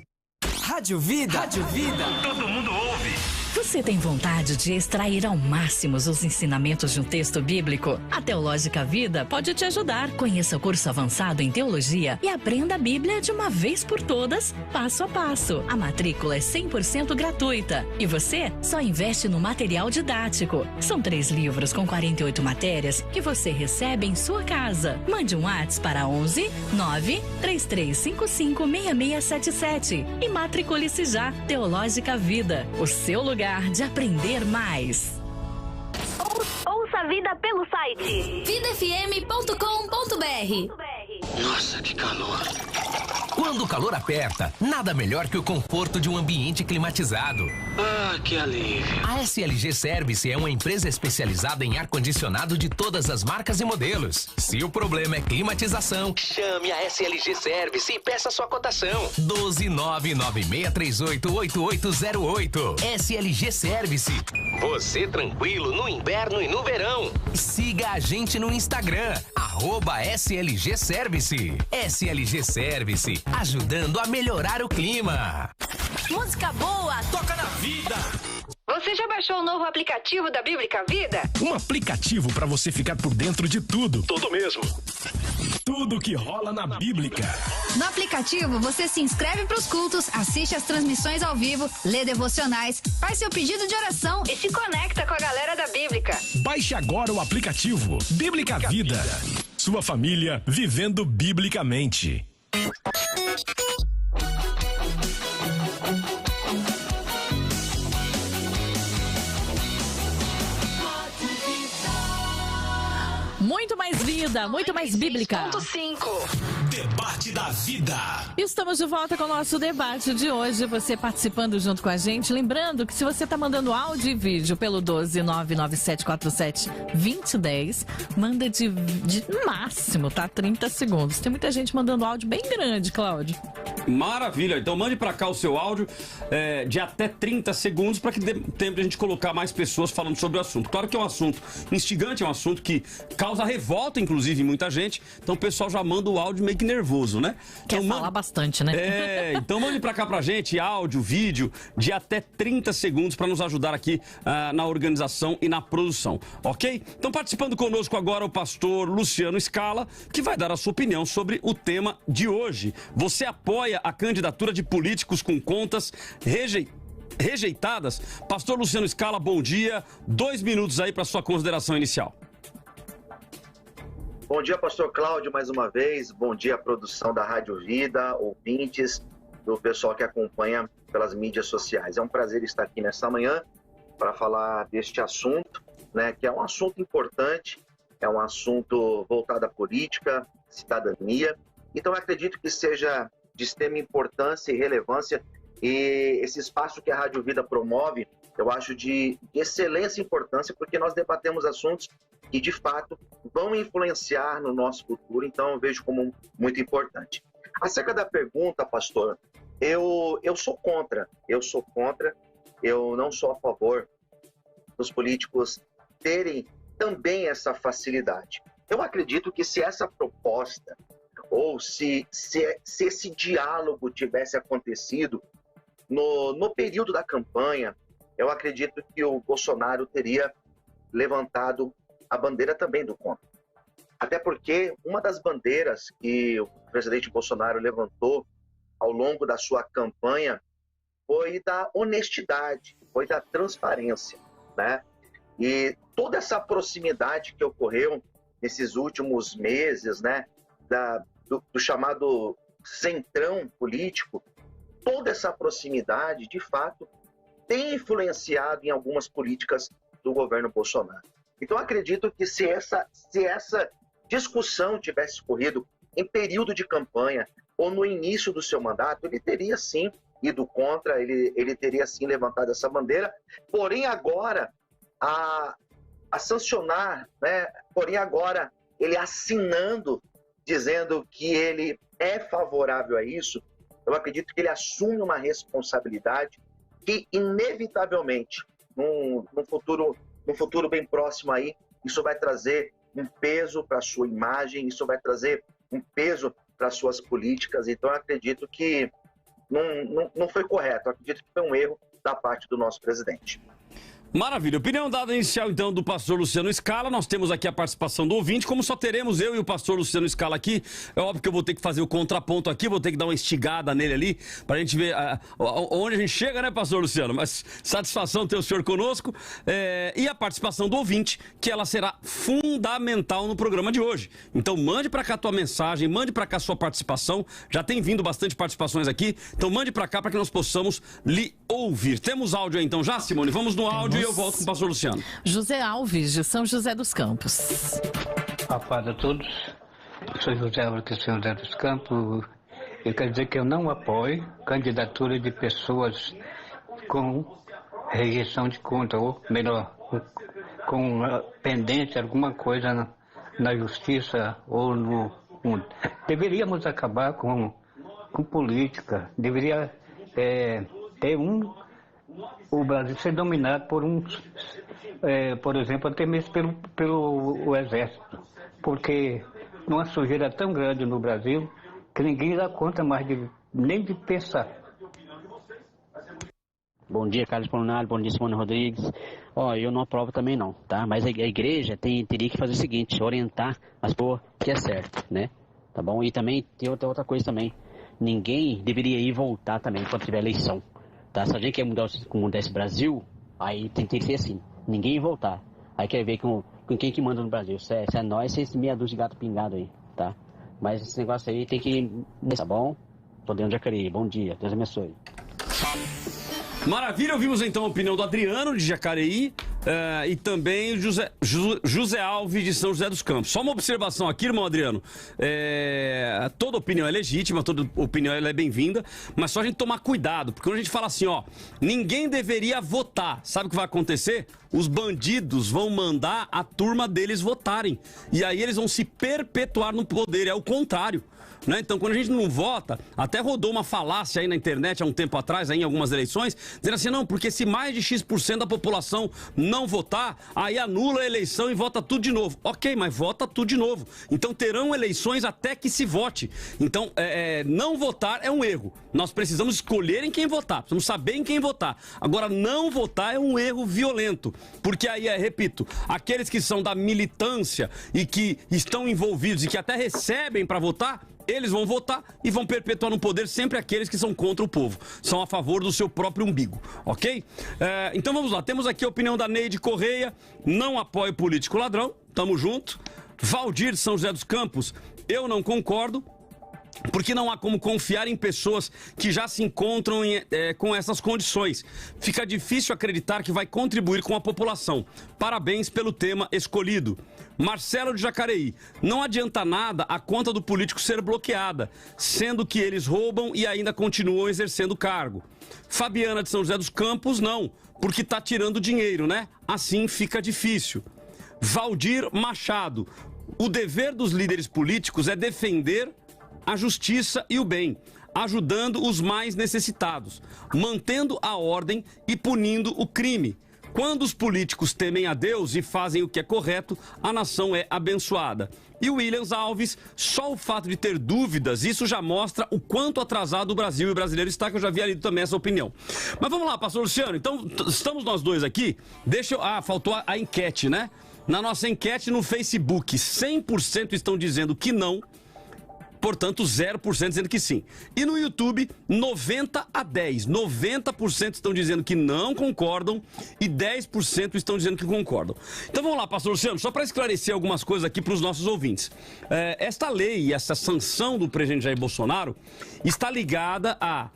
Rádio Vida. Rádio Vida. Todo mundo ouve. Você tem vontade de extrair ao máximo os ensinamentos de um texto bíblico? A Teológica Vida pode te ajudar. Conheça o curso avançado em teologia e aprenda a Bíblia de uma vez por todas, passo a passo. A matrícula é 100% gratuita e você só investe no material didático. São 3 livros com 48 matérias que você recebe em sua casa. Mande um WhatsApp para 11 9 3355 6677 e matricule-se já. Teológica Vida, o seu lugar de aprender mais. Ouça a vida pelo site vidafm.com.br. Nossa, que calor. Quando o calor aperta, nada melhor que o conforto de um ambiente climatizado. Ah, que alívio. A SLG Service é uma empresa especializada em ar-condicionado de todas as marcas e modelos. Se o problema é climatização, chame a SLG Service e peça sua cotação. 12996388808. SLG Service. Você tranquilo no inverno e no verão. Siga a gente no Instagram, @SLG Service. SLG Service, ajudando a melhorar o clima. Música boa, toca na vida. Você já baixou o novo aplicativo da Bíblica Vida? Um aplicativo para você ficar por dentro de tudo. Tudo mesmo. Tudo que rola na Bíblica. No aplicativo, você se inscreve para os cultos, assiste as transmissões ao vivo, lê devocionais, faz seu pedido de oração e se conecta com a galera da Bíblica. Baixe agora o aplicativo Bíblica Vida. Sua família vivendo biblicamente. Muito mais vida, muito mais bíblica. Debate da vida. Estamos de volta com o nosso debate de hoje. Você participando junto com a gente. Lembrando que se você está mandando áudio e vídeo pelo 12997472010, manda de máximo, tá? 30 segundos. Tem muita gente mandando áudio bem grande, Cláudio. Maravilha, então mande para cá o seu áudio de até 30 segundos para que dê tempo de a gente colocar mais pessoas falando sobre o assunto. Claro que é um assunto instigante, é um assunto que causa revolta, inclusive, em muita gente. Então o pessoal já manda o áudio meio que nervoso, né? Quer então, falar bastante, né? Então mande para cá pra gente áudio, vídeo de até 30 segundos para nos ajudar aqui na organização e na produção, ok? Então participando conosco agora o pastor Luciano Scala, que vai dar a sua opinião sobre o tema de hoje. Você apoia a candidatura de políticos com contas rejeitadas? Pastor Luciano Scala, bom dia. 2 minutos aí para sua consideração inicial. Bom dia, pastor Cláudio, mais uma vez. Bom dia, produção da Rádio Vida, ouvintes, do pessoal que acompanha pelas mídias sociais. É um prazer estar aqui nessa manhã para falar deste assunto, né, que é um assunto importante, é um assunto voltado à política, cidadania. Então, eu acredito que seja de extrema importância e relevância, e esse espaço que a Rádio Vida promove, eu acho de excelência e importância, porque nós debatemos assuntos que, de fato, vão influenciar no nosso futuro, então eu vejo como muito importante. Acerca da pergunta, pastor, eu sou contra, eu não sou a favor dos políticos terem também essa facilidade. Eu acredito que se essa proposta, ou se esse diálogo tivesse acontecido no período da campanha, eu acredito que o Bolsonaro teria levantado a bandeira também do contra. Até porque uma das bandeiras que o presidente Bolsonaro levantou ao longo da sua campanha foi da honestidade, foi da transparência, né? E toda essa proximidade que ocorreu nesses últimos meses, né, do chamado centrão político, toda essa proximidade, de fato, tem influenciado em algumas políticas do governo Bolsonaro. Então, acredito que se essa discussão tivesse ocorrido em período de campanha ou no início do seu mandato, ele teria sim ido contra, ele teria sim levantado essa bandeira, porém agora a sancionar, né? Porém agora ele assinando, dizendo que ele é favorável a isso, eu acredito que ele assume uma responsabilidade que inevitavelmente, num futuro bem próximo aí, isso vai trazer um peso para a sua imagem, isso vai trazer um peso para as suas políticas. Então eu acredito que não foi correto, eu acredito que foi um erro da parte do nosso presidente. Maravilha. Opinião dada inicial, então, do pastor Luciano Scala. Nós temos aqui a participação do ouvinte. Como só teremos eu e o pastor Luciano Scala aqui, é óbvio que eu vou ter que fazer o contraponto aqui, vou ter que dar uma estigada nele ali, pra gente ver onde a gente chega, né, pastor Luciano? Mas satisfação ter o senhor conosco. E a participação do ouvinte, que ela será fundamental no programa de hoje. Então, mande pra cá a tua mensagem, mande pra cá a sua participação. Já tem vindo bastante participações aqui, então mande pra cá para que nós possamos lhe ouvir. Temos áudio aí, então, já, Simone? Vamos no áudio. Eu volto com o pastor Luciano. José Alves, de São José dos Campos. A paz a todos. Eu sou José Alves de São José dos Campos. Eu quero dizer que eu não apoio candidatura de pessoas com rejeição de conta, ou melhor, com pendente alguma coisa na justiça ou no mundo. Deveríamos acabar com política. Deveria ter o Brasil ser dominado por por exemplo, até mesmo pelo exército, porque uma sujeira tão grande no Brasil que ninguém dá conta mais nem de pensar. Bom dia, Carlos Polonaro, bom dia, Simone Rodrigues. Eu não aprovo também não, tá? Mas a igreja teria que fazer o seguinte, orientar as pessoas que é certo, né? Tá bom? E também tem outra coisa também, ninguém deveria ir voltar também quando tiver eleição. Tá? Se a gente quer mudar esse Brasil, aí tem que ser assim, ninguém voltar. Aí quer ver com quem que manda no Brasil, se é nós, se é esse meia dúzia de gato pingado aí, tá? Mas esse negócio aí tem que... Tá bom? Tô dentro de Jacareí, bom dia, Deus abençoe. Maravilha, ouvimos então a opinião do Adriano de Jacareí e também o José Alves de São José dos Campos. Só uma observação aqui, irmão Adriano, toda opinião é legítima, toda opinião é bem-vinda, mas só a gente tomar cuidado, porque quando a gente fala assim, ninguém deveria votar, sabe o que vai acontecer? Os bandidos vão mandar a turma deles votarem, e aí eles vão se perpetuar no poder, é o contrário. né? Então, quando a gente não vota, até rodou uma falácia aí na internet há um tempo atrás, aí em algumas eleições, dizendo assim, não, porque se mais de X% da população não votar, aí anula a eleição e vota tudo de novo. Ok, mas vota tudo de novo. Então, terão eleições até que se vote. Então, não votar é um erro. Nós precisamos escolher em quem votar, precisamos saber em quem votar. Agora, não votar é um erro violento, porque aí, repito, aqueles que são da militância e que estão envolvidos e que até recebem para votar, eles vão votar e vão perpetuar no poder sempre aqueles que são contra o povo, são a favor do seu próprio umbigo, ok? Então vamos lá, temos aqui a opinião da Neide Correia, não apoio político ladrão, tamo junto. Valdir de São José dos Campos, eu não concordo, porque não há como confiar em pessoas que já se encontram com essas condições. Fica difícil acreditar que vai contribuir com a população. Parabéns pelo tema escolhido. Marcelo de Jacareí, não adianta nada a conta do político ser bloqueada, sendo que eles roubam e ainda continuam exercendo o cargo. Fabiana de São José dos Campos, não, porque está tirando dinheiro, né? Assim fica difícil. Valdir Machado, o dever dos líderes políticos é defender a justiça e o bem, ajudando os mais necessitados, mantendo a ordem e punindo o crime. Quando os políticos temem a Deus e fazem o que é correto, a nação é abençoada. E o Williams Alves, só o fato de ter dúvidas, isso já mostra o quanto atrasado o Brasil e o brasileiro está, que eu já havia lido também essa opinião. Mas vamos lá, pastor Luciano, então estamos nós dois aqui, faltou a enquete, né? Na nossa enquete no Facebook, 100% estão dizendo que não, portanto 0% dizendo que sim. E no YouTube, 90-10. 90% estão dizendo que não concordam e 10% estão dizendo que concordam. Então vamos lá, pastor Luciano, só para esclarecer algumas coisas aqui para os nossos ouvintes. Esta lei, essa sanção do presidente Jair Bolsonaro está ligada a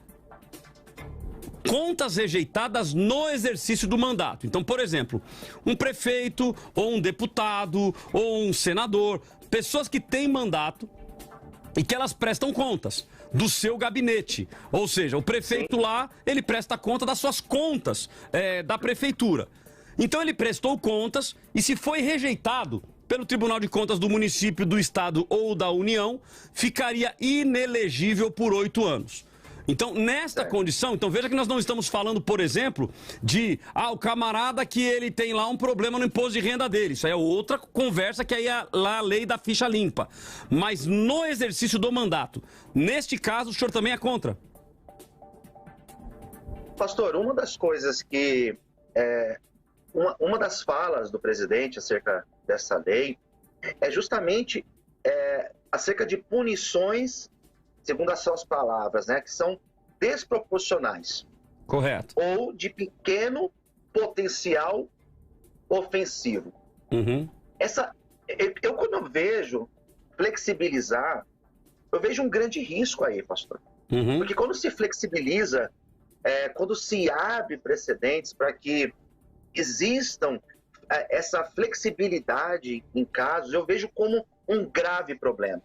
contas rejeitadas no exercício do mandato. Então, por exemplo, um prefeito ou um deputado ou um senador, pessoas que têm mandato e que elas prestam contas do seu gabinete. Ou seja, o prefeito lá, ele presta conta das suas contas da prefeitura. Então ele prestou contas e se foi rejeitado pelo Tribunal de Contas do município, do estado ou da União, ficaria inelegível por 8 anos. Então, nesta condição, então veja que nós não estamos falando, por exemplo, de o camarada que ele tem lá um problema no imposto de renda dele. Isso aí é outra conversa, que aí é lá a lei da ficha limpa. Mas no exercício do mandato, neste caso, o senhor também é contra? Pastor, uma das coisas que... uma das falas do presidente acerca dessa lei é justamente acerca de punições, segundo as suas palavras, né, que são desproporcionais. Correto. Ou de pequeno potencial ofensivo. Uhum. Eu quando eu vejo flexibilizar, eu vejo um grande risco aí, pastor. Uhum. Porque quando se flexibiliza, quando se abre precedentes para que existam essa flexibilidade em casos, eu vejo como um grave problema.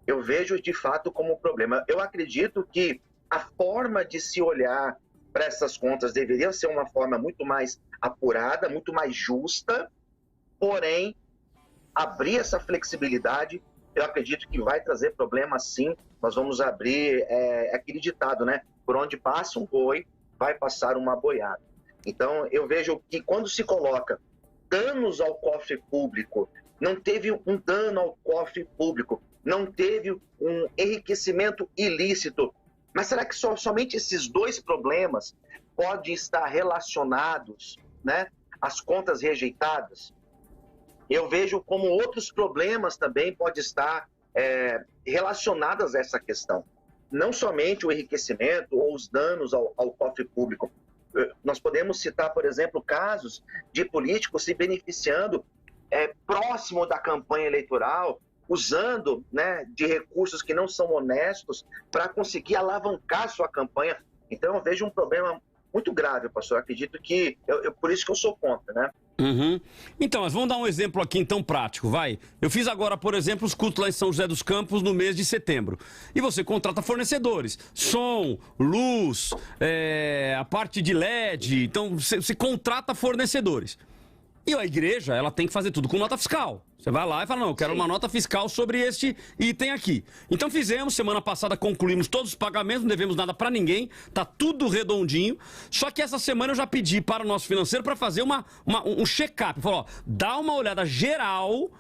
Eu vejo de fato como um problema. Eu acredito que a forma de se olhar para essas contas deveria ser uma forma muito mais apurada, muito mais justa, porém, abrir essa flexibilidade, eu acredito que vai trazer problema sim. Nós vamos abrir aquele ditado, né? Por onde passa um boi, vai passar uma boiada. Então, eu vejo que quando se coloca danos ao cofre público, não teve um dano ao cofre público, não teve um enriquecimento ilícito. Mas será que somente esses dois problemas podem estar relacionados, né, às contas rejeitadas? Eu vejo como outros problemas também podem estar relacionados a essa questão. Não somente o enriquecimento ou os danos ao cofre público. Nós podemos citar, por exemplo, casos de políticos se beneficiando próximo da campanha eleitoral, usando, né, de recursos que não são honestos para conseguir alavancar sua campanha. Então eu vejo um problema muito grave, pastor. Eu acredito que, por isso que eu sou contra, né? Uhum. Então, mas vamos dar um exemplo aqui então prático, vai. Eu fiz agora, por exemplo, os cultos lá em São José dos Campos no mês de setembro. E você contrata fornecedores, som, luz, a parte de LED, então você contrata fornecedores. E a igreja, ela tem que fazer tudo com nota fiscal. Você vai lá e fala, não, eu quero uma nota fiscal sobre este item aqui. Então fizemos, semana passada concluímos todos os pagamentos, não devemos nada para ninguém, tá tudo redondinho. Só que essa semana eu já pedi para o nosso financeiro para fazer um check-up. Falou, ó, dá uma olhada geral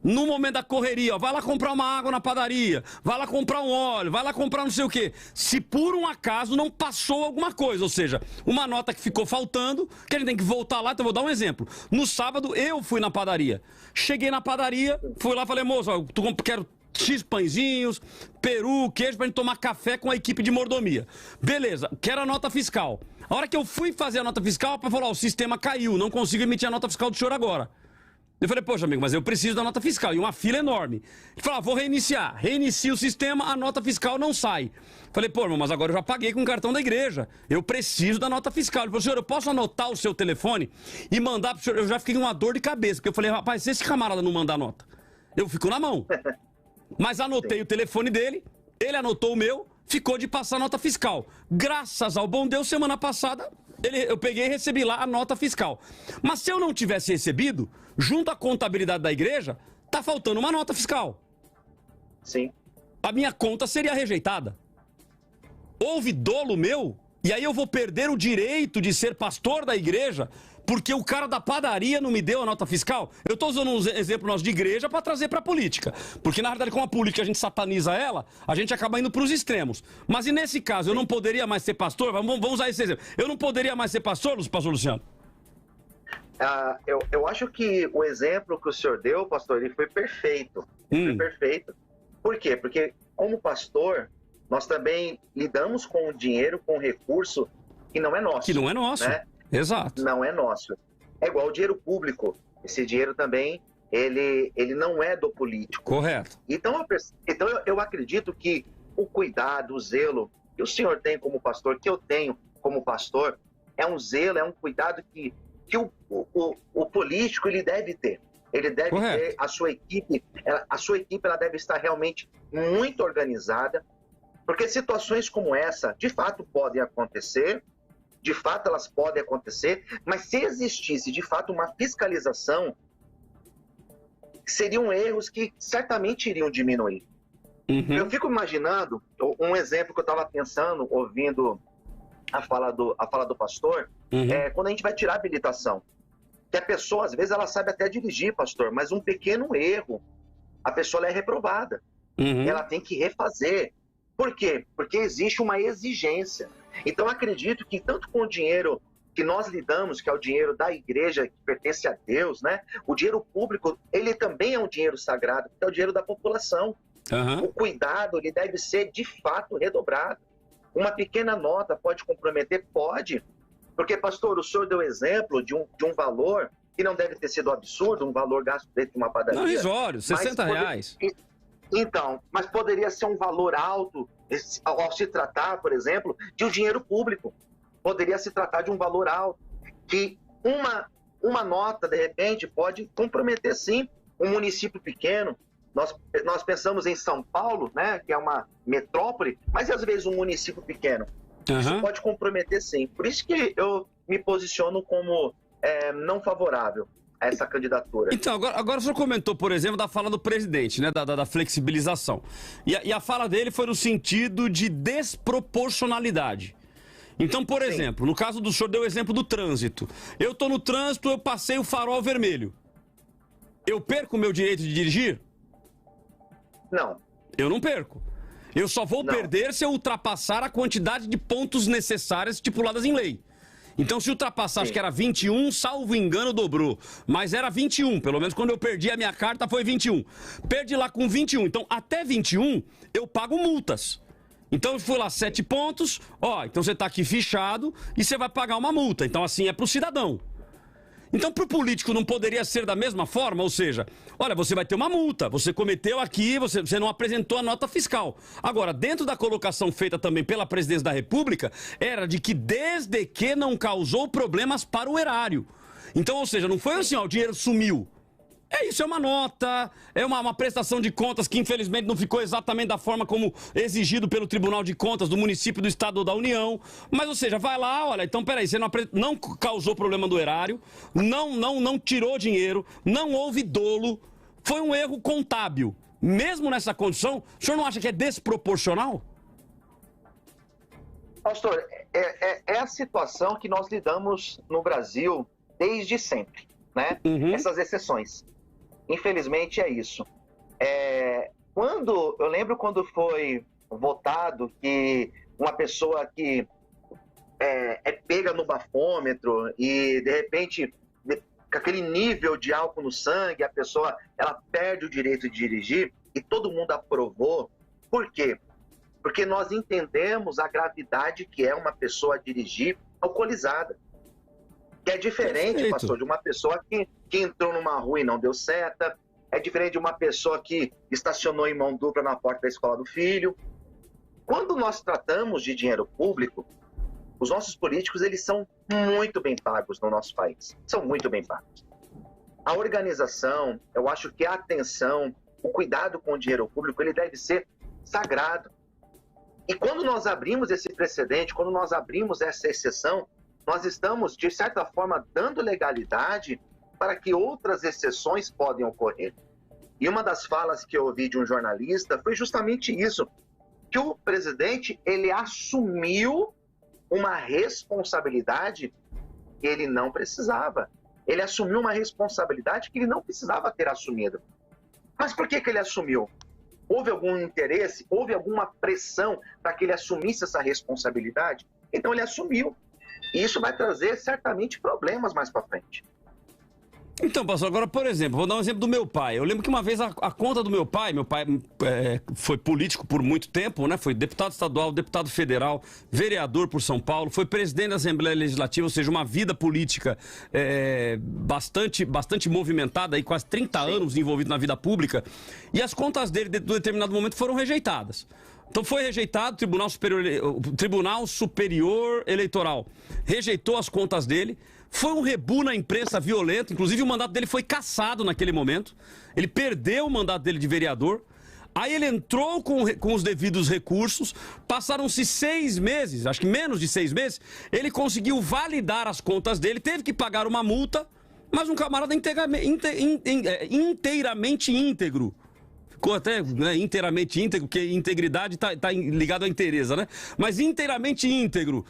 no momento da correria, ó, vai lá comprar uma água na padaria, vai lá comprar um óleo, vai lá comprar não sei o quê. Se por um acaso não passou alguma coisa, ou seja, uma nota que ficou faltando, que a gente tem que voltar lá, então eu vou dar um exemplo. No sábado eu fui na padaria, cheguei na padaria, fui lá e falei, moço, ó, quero X pãezinhos, peru, queijo pra gente tomar café com a equipe de mordomia. Beleza, quero a nota fiscal. A hora que eu fui fazer a nota fiscal, para falar, ó, o sistema caiu, não consigo emitir a nota fiscal do senhor agora. Eu falei, poxa, amigo, mas eu preciso da nota fiscal. E uma fila enorme. Ele falou, vou reiniciar. Reinicia o sistema, a nota fiscal não sai. Falei, pô, irmão, mas agora eu já paguei com o cartão da igreja. Eu preciso da nota fiscal. Ele falou, senhor, eu posso anotar o seu telefone e mandar pro senhor? Eu já fiquei com uma dor de cabeça, porque eu falei, rapaz, se esse camarada não mandar nota, eu fico na mão. Mas anotei o telefone dele, ele anotou o meu, ficou de passar a nota fiscal. Graças ao bom Deus, semana passada, eu peguei e recebi lá a nota fiscal. Mas se eu não tivesse recebido, junto à contabilidade da igreja, tá faltando uma nota fiscal. Sim. A minha conta seria rejeitada. Houve dolo meu, e aí eu vou perder o direito de ser pastor da igreja, porque o cara da padaria não me deu a nota fiscal. Eu estou usando um exemplo nosso de igreja para trazer para a política. Porque, na verdade, com a política a gente sataniza ela, a gente acaba indo para os extremos. Mas e nesse caso, eu não poderia mais ser pastor? Vamos usar esse exemplo. Eu não poderia mais ser pastor, pastor Luciano? Eu acho que o exemplo que o senhor deu, pastor, ele foi perfeito. Foi perfeito. Por quê? Porque, como pastor, nós também lidamos com o dinheiro, com o recurso que não é nosso. Que não é nosso. Né? Exato. Não é nosso. É igual o dinheiro público. Esse dinheiro também, ele não é do político. Correto. Então eu acredito que o cuidado, o zelo que o senhor tem como pastor, que eu tenho como pastor, é um zelo, é um cuidado que o político ele deve ter. Ele deve ter a sua equipe. A sua equipe ela deve estar realmente muito organizada, porque situações como essa, de fato, podem acontecer. De fato, elas podem acontecer, mas se existisse, de fato, uma fiscalização, seriam erros que certamente iriam diminuir. Uhum. Eu fico imaginando, um exemplo que eu estava pensando, ouvindo a fala do pastor, quando a gente vai tirar a habilitação. Que a pessoa, às vezes, ela sabe até dirigir, pastor, mas um pequeno erro, a pessoa é reprovada. Uhum. Ela tem que refazer. Por quê? Porque existe uma exigência. Então, acredito que tanto com o dinheiro que nós lidamos, que é o dinheiro da igreja, que pertence a Deus, né? O dinheiro público, ele também é um dinheiro sagrado, que é o dinheiro da população. Uhum. O cuidado, ele deve ser, de fato, redobrado. Uma pequena nota pode comprometer? Pode. Porque, pastor, o senhor deu exemplo de um valor que não deve ter sido absurdo, um valor gasto dentro de uma padaria. Não, risório, R$60. Então, mas poderia ser um valor alto ao se tratar, por exemplo, de um dinheiro público. Poderia se tratar de um valor alto, que uma nota, de repente, pode comprometer, sim, um município pequeno. Nós pensamos em São Paulo, né, que é uma metrópole, mas às vezes um município pequeno. Uhum. Isso pode comprometer, sim. Por isso que eu me posiciono como não favorável a essa candidatura. Então, agora o senhor comentou, por exemplo, da fala do presidente, né, da flexibilização. E a fala dele foi no sentido de desproporcionalidade. Então, por exemplo, no caso do senhor, deu o exemplo do trânsito. Eu estou no trânsito, eu passei o farol vermelho. Eu perco o meu direito de dirigir? Não. Eu não perco. Eu só vou perder se eu ultrapassar a quantidade de pontos necessárias estipuladas em lei. Então, se ultrapassar, acho que era 21, salvo engano, dobrou. Mas era 21, pelo menos quando eu perdi a minha carta foi 21. Perdi lá com 21. Então, até 21, eu pago multas. Então, eu fui lá 7 pontos, então você está aqui fichado e você vai pagar uma multa. Então, assim, é para o cidadão. Então, para o político não poderia ser da mesma forma? Ou seja, olha, você vai ter uma multa, você cometeu aqui, você não apresentou a nota fiscal. Agora, dentro da colocação feita também pela presidência da República, era de que desde que não causou problemas para o erário. Então, ou seja, não foi assim, o dinheiro sumiu. É isso, é uma nota, é uma prestação de contas que infelizmente não ficou exatamente da forma como exigido pelo Tribunal de Contas do município, do Estado ou da União. Mas, ou seja, vai lá, olha, então peraí, você não causou problema do erário, não tirou dinheiro, não houve dolo, foi um erro contábil. Mesmo nessa condição, o senhor não acha que é desproporcional? Pastor, é a situação que nós lidamos no Brasil desde sempre, né? Essas exceções. Infelizmente é isso. Eu lembro quando foi votado que uma pessoa que é pega no bafômetro e de repente, com aquele nível de álcool no sangue, a pessoa ela perde o direito de dirigir e todo mundo aprovou. Por quê? Porque nós entendemos a gravidade que é uma pessoa dirigir alcoolizada. Que é diferente, pastor, de uma pessoa que entrou numa rua e não deu seta, é diferente de uma pessoa que estacionou em mão dupla na porta da escola do filho. Quando nós tratamos de dinheiro público, os nossos políticos, eles são muito bem pagos no nosso país. São muito bem pagos. A organização, eu acho que a atenção, o cuidado com o dinheiro público, ele deve ser sagrado. E quando nós abrimos esse precedente, quando nós abrimos essa exceção, nós estamos, de certa forma, dando legalidade para que outras exceções podem ocorrer. E uma das falas que eu ouvi de um jornalista foi justamente isso, que o presidente, ele assumiu uma responsabilidade que ele não precisava. Ele assumiu uma responsabilidade que ele não precisava ter assumido. Mas por que ele assumiu? Houve algum interesse, houve alguma pressão para que ele assumisse essa responsabilidade? Então ele assumiu. E isso vai trazer certamente problemas mais para frente. Então, pastor, agora, por exemplo, vou dar um exemplo do meu pai. Eu lembro que uma vez a conta do meu pai foi político por muito tempo, né? Foi deputado estadual, deputado federal, vereador por São Paulo, foi presidente da Assembleia Legislativa, ou seja, uma vida política bastante movimentada, aí, quase 30 anos envolvido na vida pública, e as contas dele, de determinado momento, foram rejeitadas. Então foi rejeitado, o Tribunal Superior Eleitoral rejeitou as contas dele. Foi um rebu na imprensa violento, inclusive o mandato dele foi cassado naquele momento. Ele perdeu o mandato dele de vereador. Aí ele entrou com os devidos recursos, passaram-se 6 meses, acho que menos de 6 meses, ele conseguiu validar as contas dele, teve que pagar uma multa, mas um camarada inteiramente íntegro. Ficou até inteiramente íntegro, porque integridade está ligado à inteireza, né? Mas inteiramente íntegro.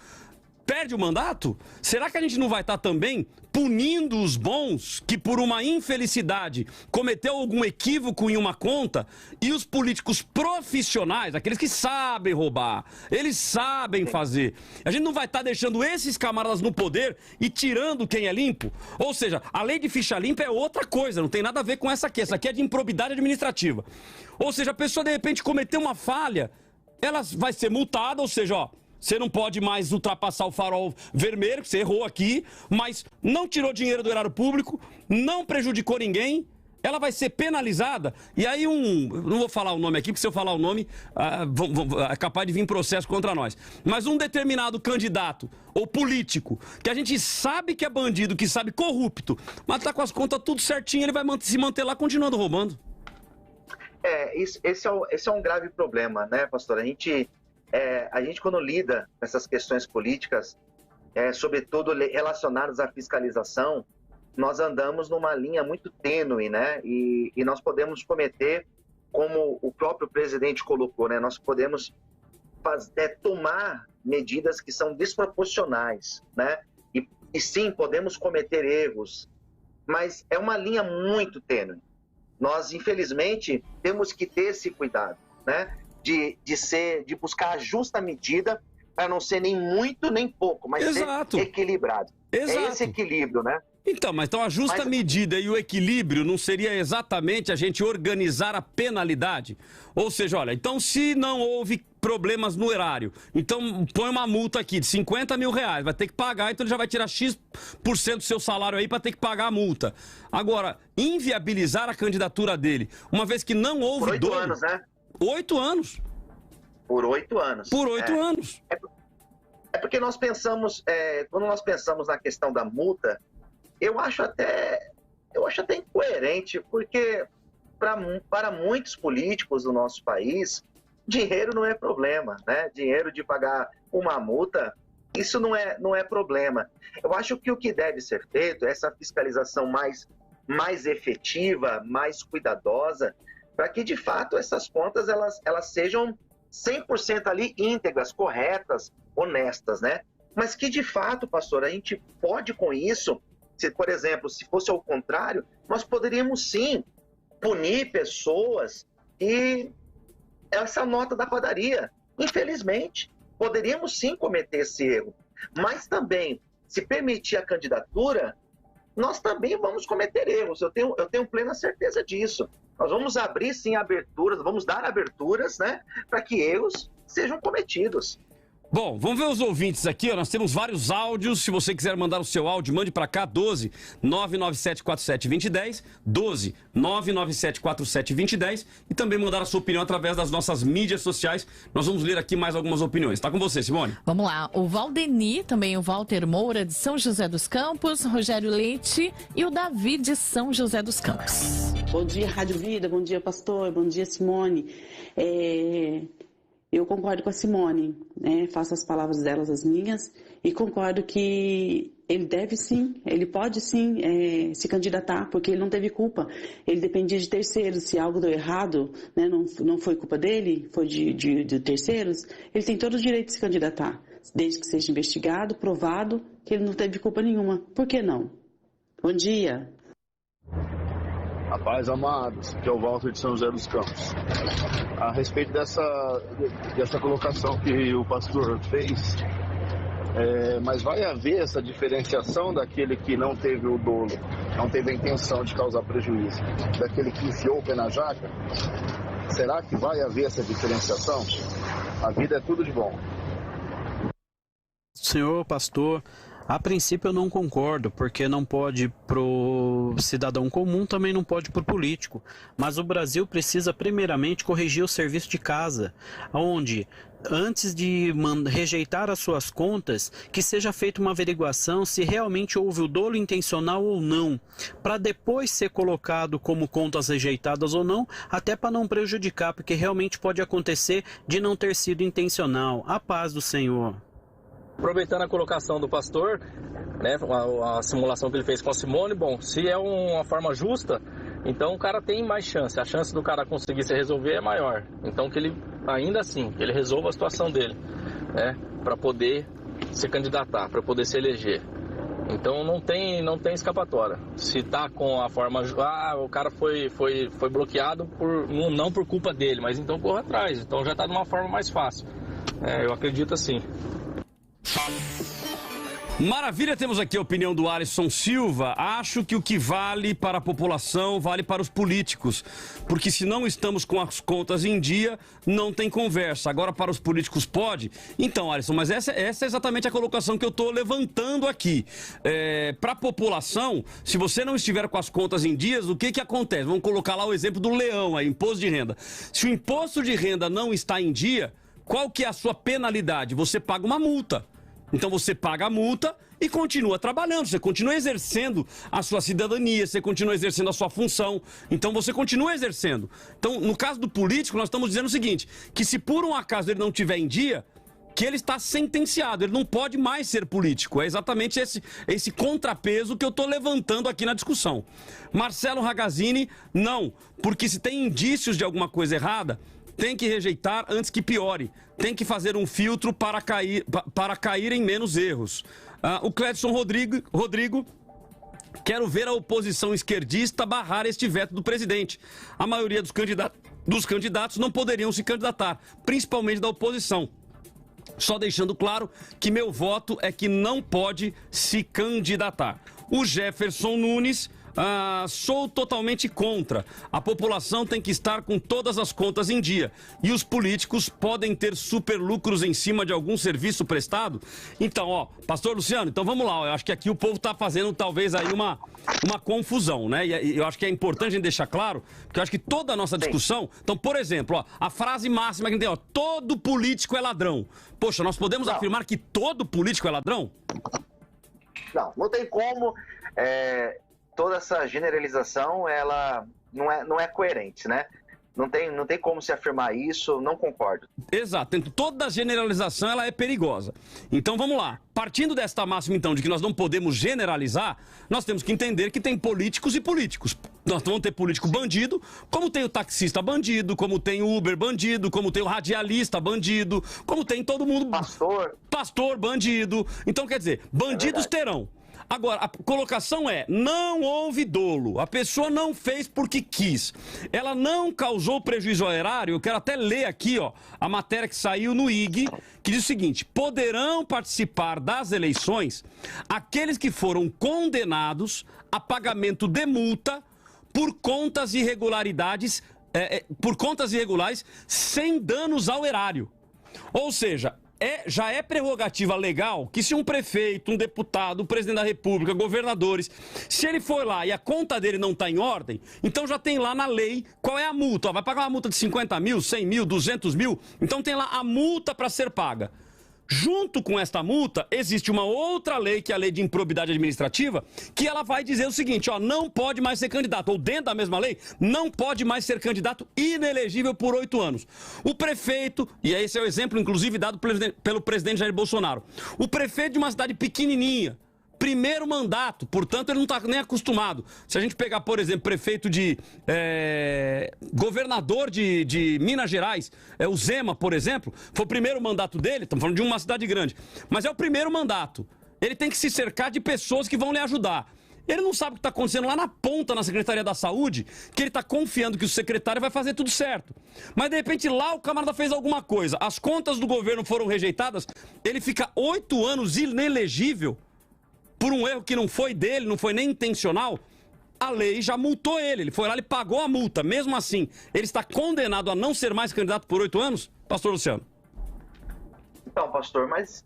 Perde o mandato? Será que a gente não vai estar também punindo os bons que por uma infelicidade cometeu algum equívoco em uma conta e os políticos profissionais, aqueles que sabem roubar, eles sabem fazer, a gente não vai estar deixando esses camaradas no poder e tirando quem é limpo? Ou seja, a lei de ficha limpa é outra coisa, não tem nada a ver com essa aqui é de improbidade administrativa. Ou seja, a pessoa de repente cometeu uma falha, ela vai ser multada, ou seja, você não pode mais ultrapassar o farol vermelho, que você errou aqui, mas não tirou dinheiro do erário público, não prejudicou ninguém, ela vai ser penalizada. E aí não vou falar o nome aqui, porque se eu falar o nome, é capaz de vir processo contra nós. Mas um determinado candidato ou político, que a gente sabe que é bandido, que sabe corrupto, mas está com as contas tudo certinho, ele vai se manter lá continuando roubando. Esse é um grave problema, né, pastor? A gente quando lida com essas questões políticas, sobretudo relacionadas à fiscalização, nós andamos numa linha muito tênue, né? E nós podemos cometer, como o próprio presidente colocou, né? Nós podemos tomar medidas que são desproporcionais, né? E sim, podemos cometer erros, mas é uma linha muito tênue. Nós, infelizmente, temos que ter esse cuidado, né? De buscar a justa medida para não ser nem muito nem pouco, mas ser equilibrado. Exato. É esse equilíbrio, né? Então a justa medida e o equilíbrio não seria exatamente a gente organizar a penalidade? Ou seja, olha, então se não houve problemas no erário, então põe uma multa aqui de 50 mil reais, vai ter que pagar, então ele já vai tirar X% do seu salário aí para ter que pagar a multa. Agora, inviabilizar a candidatura dele, uma vez que não houve... Por 8 anos, né? 8 anos. Por 8 anos. Por 8 anos. É porque nós pensamos, quando nós pensamos na questão da multa, eu acho até eu acho até incoerente, porque para muitos políticos do nosso país, dinheiro não é problema, né? Dinheiro de pagar uma multa, isso não é problema. Eu acho que o que deve ser feito é essa fiscalização mais efetiva, mais cuidadosa, para que, de fato, essas contas elas sejam 100% ali íntegras, corretas, honestas, né? Mas que, de fato, pastor, a gente pode com isso, por exemplo, se fosse ao contrário, nós poderíamos sim punir pessoas e essa nota da padaria, infelizmente, poderíamos sim cometer esse erro. Mas também, se permitir a candidatura, nós também vamos cometer erros. Eu tenho plena certeza disso. Nós vamos abrir, sim, aberturas, vamos dar aberturas, né, para que erros sejam cometidos. Bom, vamos ver os ouvintes aqui, ó. Nós temos vários áudios. Se você quiser mandar o seu áudio, mande para cá, 12 997472010, 12 997472010, e também mandar a sua opinião através das nossas mídias sociais. Nós vamos ler aqui mais algumas opiniões. Tá com você, Simone? Vamos lá. O Valdeni, também o Walter Moura de São José dos Campos, Rogério Leite e o Davi de São José dos Campos. Bom dia, Rádio Vida. Bom dia, pastor. Bom dia, Simone. Eu concordo com a Simone, né? Faço as palavras delas as minhas e concordo que ele deve sim, ele pode sim se candidatar, porque ele não teve culpa. Ele dependia de terceiros. Se algo deu errado, né, não foi culpa dele, foi de terceiros, ele tem todo o direito de se candidatar, desde que seja investigado, provado que ele não teve culpa nenhuma. Por que não? Bom dia. A paz, amados, que é o Walter de São José dos Campos. A respeito dessa colocação que o pastor fez, mas vai haver essa diferenciação daquele que não teve o dolo, não teve a intenção de causar prejuízo, daquele que enfiou o pé na jaca? Será que vai haver essa diferenciação? A vida é tudo de bom. Senhor pastor, a princípio eu não concordo, porque não pode pro cidadão comum, também não pode pro político. Mas o Brasil precisa primeiramente corrigir o serviço de casa, onde antes de rejeitar as suas contas, que seja feita uma averiguação se realmente houve o dolo intencional ou não, para depois ser colocado como contas rejeitadas ou não, até para não prejudicar, porque realmente pode acontecer de não ter sido intencional. A paz do Senhor. Aproveitando a colocação do pastor, né, a simulação que ele fez com a Simone, bom, se é uma forma justa, então o cara tem mais chance, a chance do cara conseguir se resolver é maior. Então que ele, ainda assim, que ele resolva a situação dele, né, para poder se candidatar, para poder se eleger. Então não tem escapatória. Se tá com a forma, o cara foi bloqueado não por culpa dele, mas então corra atrás, então já tá de uma forma mais fácil. Eu acredito assim. Maravilha, temos aqui a opinião do Alisson Silva. Acho que o que vale para a população vale para os políticos, porque se não estamos com as contas em dia, não tem conversa. Agora para os políticos pode? Então, Alisson, mas essa é exatamente a colocação que eu estou levantando aqui. Para a população, se você não estiver com as contas em dias, o que acontece? Vamos colocar lá o exemplo do leão, aí, imposto de renda. Se o imposto de renda não está em dia, qual que é a sua penalidade? Você paga uma multa. Então você paga a multa e continua trabalhando, você continua exercendo a sua cidadania, você continua exercendo a sua função, então você continua exercendo. Então, no caso do político, nós estamos dizendo o seguinte, que se por um acaso ele não estiver em dia, que ele está sentenciado, ele não pode mais ser político. É exatamente esse contrapeso que eu estou levantando aqui na discussão. Marcelo Ragazzini, não, porque se tem indícios de alguma coisa errada, tem que rejeitar antes que piore. Tem que fazer um filtro para cair em menos erros. O Clédson Rodrigo, quero ver a oposição esquerdista barrar este veto do presidente. A maioria dos candidatos não poderiam se candidatar, principalmente da oposição. Só deixando claro que meu voto é que não pode se candidatar. O Jefferson Nunes... sou totalmente contra. A população tem que estar com todas as contas em dia. E os políticos podem ter superlucros em cima de algum serviço prestado? Então, pastor Luciano, então vamos lá. Eu acho que aqui o povo está fazendo talvez aí uma confusão, né? E eu acho que é importante a gente deixar claro, porque eu acho que toda a nossa discussão... Então, por exemplo, a frase máxima que a gente tem, todo político é ladrão. Poxa, nós podemos afirmar que todo político é ladrão? Não tem como... toda essa generalização, ela não é coerente, né? Não tem como se afirmar isso, não concordo. Exato, toda generalização ela é perigosa. Então vamos lá, partindo desta máxima então de que nós não podemos generalizar, nós temos que entender que tem políticos e políticos. Nós vamos ter político bandido, como tem o taxista bandido, como tem o Uber bandido, como tem o radialista bandido, como tem todo mundo... Pastor bandido. Então quer dizer, bandidos terão. Agora, a colocação é, não houve dolo, a pessoa não fez porque quis, ela não causou prejuízo ao erário. Eu quero até ler aqui, ó, a matéria que saiu no IG, que diz o seguinte: poderão participar das eleições aqueles que foram condenados a pagamento de multa por contas irregulares sem danos ao erário. Ou seja, já é prerrogativa legal que se um prefeito, um deputado, o presidente da república, governadores, se ele for lá e a conta dele não está em ordem, então já tem lá na lei qual é a multa. Ó, vai pagar uma multa de 50 mil, 100 mil, 200 mil, então tem lá a multa para ser paga. Junto com esta multa, existe uma outra lei, que é a lei de improbidade administrativa, que ela vai dizer o seguinte, ó, não pode mais ser candidato, ou dentro da mesma lei, não pode mais ser candidato inelegível por 8 anos. O prefeito, e esse é o exemplo, inclusive, dado pelo presidente Jair Bolsonaro, o prefeito de uma cidade pequenininha, primeiro mandato, portanto ele não está nem acostumado. Se a gente pegar, por exemplo, prefeito governador de Minas Gerais, o Zema, por exemplo, foi o primeiro mandato dele, estamos falando de uma cidade grande, mas é o primeiro mandato. Ele tem que se cercar de pessoas que vão lhe ajudar. Ele não sabe o que está acontecendo lá na ponta, na Secretaria da Saúde, que ele está confiando que o secretário vai fazer tudo certo. Mas, de repente, lá o camarada fez alguma coisa, as contas do governo foram rejeitadas, ele fica 8 anos inelegível, por um erro que não foi dele, não foi nem intencional. A lei já multou ele foi lá e pagou a multa. Mesmo assim, ele está condenado a não ser mais candidato por 8 anos? Pastor Luciano. Então, pastor, mas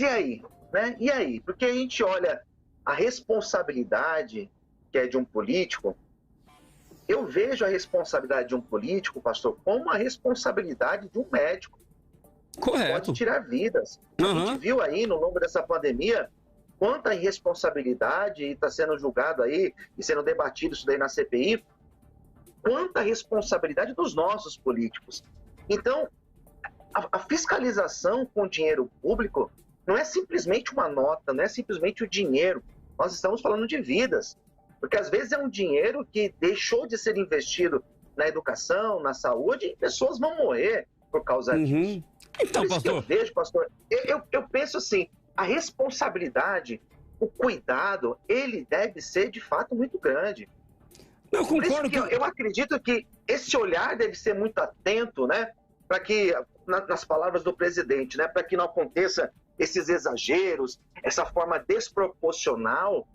e aí? Né? E aí? Porque a gente olha a responsabilidade que é de um político. Eu vejo a responsabilidade de um político, pastor, como a responsabilidade de um médico. Correto. Pode tirar vidas. A gente viu aí, no longo dessa pandemia, quanta irresponsabilidade está sendo julgado aí e sendo debatido isso daí na CPI, quanta responsabilidade dos nossos políticos. Então, a fiscalização com dinheiro público não é simplesmente uma nota, não é simplesmente o dinheiro. Nós estamos falando de vidas, porque às vezes é um dinheiro que deixou de ser investido na educação, na saúde, e pessoas vão morrer por causa disso. Então, pastor... eu vejo, pastor, eu penso assim, a responsabilidade, o cuidado, ele deve ser, de fato, muito grande. Eu concordo eu acredito que esse olhar deve ser muito atento, né? Para que, nas palavras do presidente, né? Para que não aconteça esses exageros, essa forma desproporcional.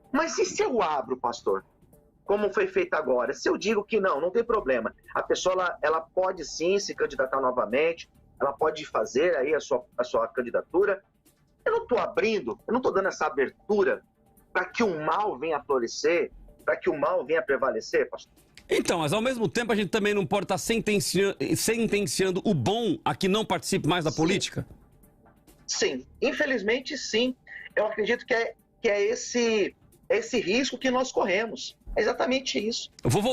Mas e se eu abro, pastor? Como foi feito agora? Se eu digo que não tem problema. A pessoa, ela pode sim se candidatar novamente, ela pode fazer aí a sua candidatura. Eu não estou abrindo, eu não estou dando essa abertura para que o mal venha a florescer, para que o mal venha a prevalecer, pastor. Então, mas ao mesmo tempo a gente também não pode estar sentenciando o bom a que não participe mais da política? Sim, infelizmente sim. Eu acredito que é esse risco que nós corremos. É exatamente isso. Eu vou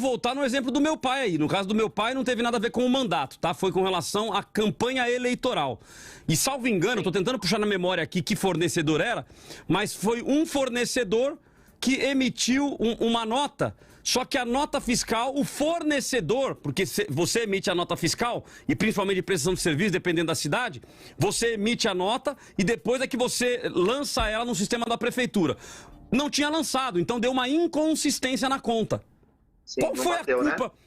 voltar no exemplo do meu pai aí. No caso do meu pai, não teve nada a ver com o mandato, tá? Foi com relação à campanha eleitoral. E salvo engano, estou tentando puxar na memória aqui que fornecedor era, mas foi um fornecedor que emitiu uma nota. Só que a nota fiscal, o fornecedor, porque você emite a nota fiscal, e principalmente de prestação de serviço, dependendo da cidade, você emite a nota e depois é que você lança ela no sistema da prefeitura. Não tinha lançado, então deu uma inconsistência na conta. Sim,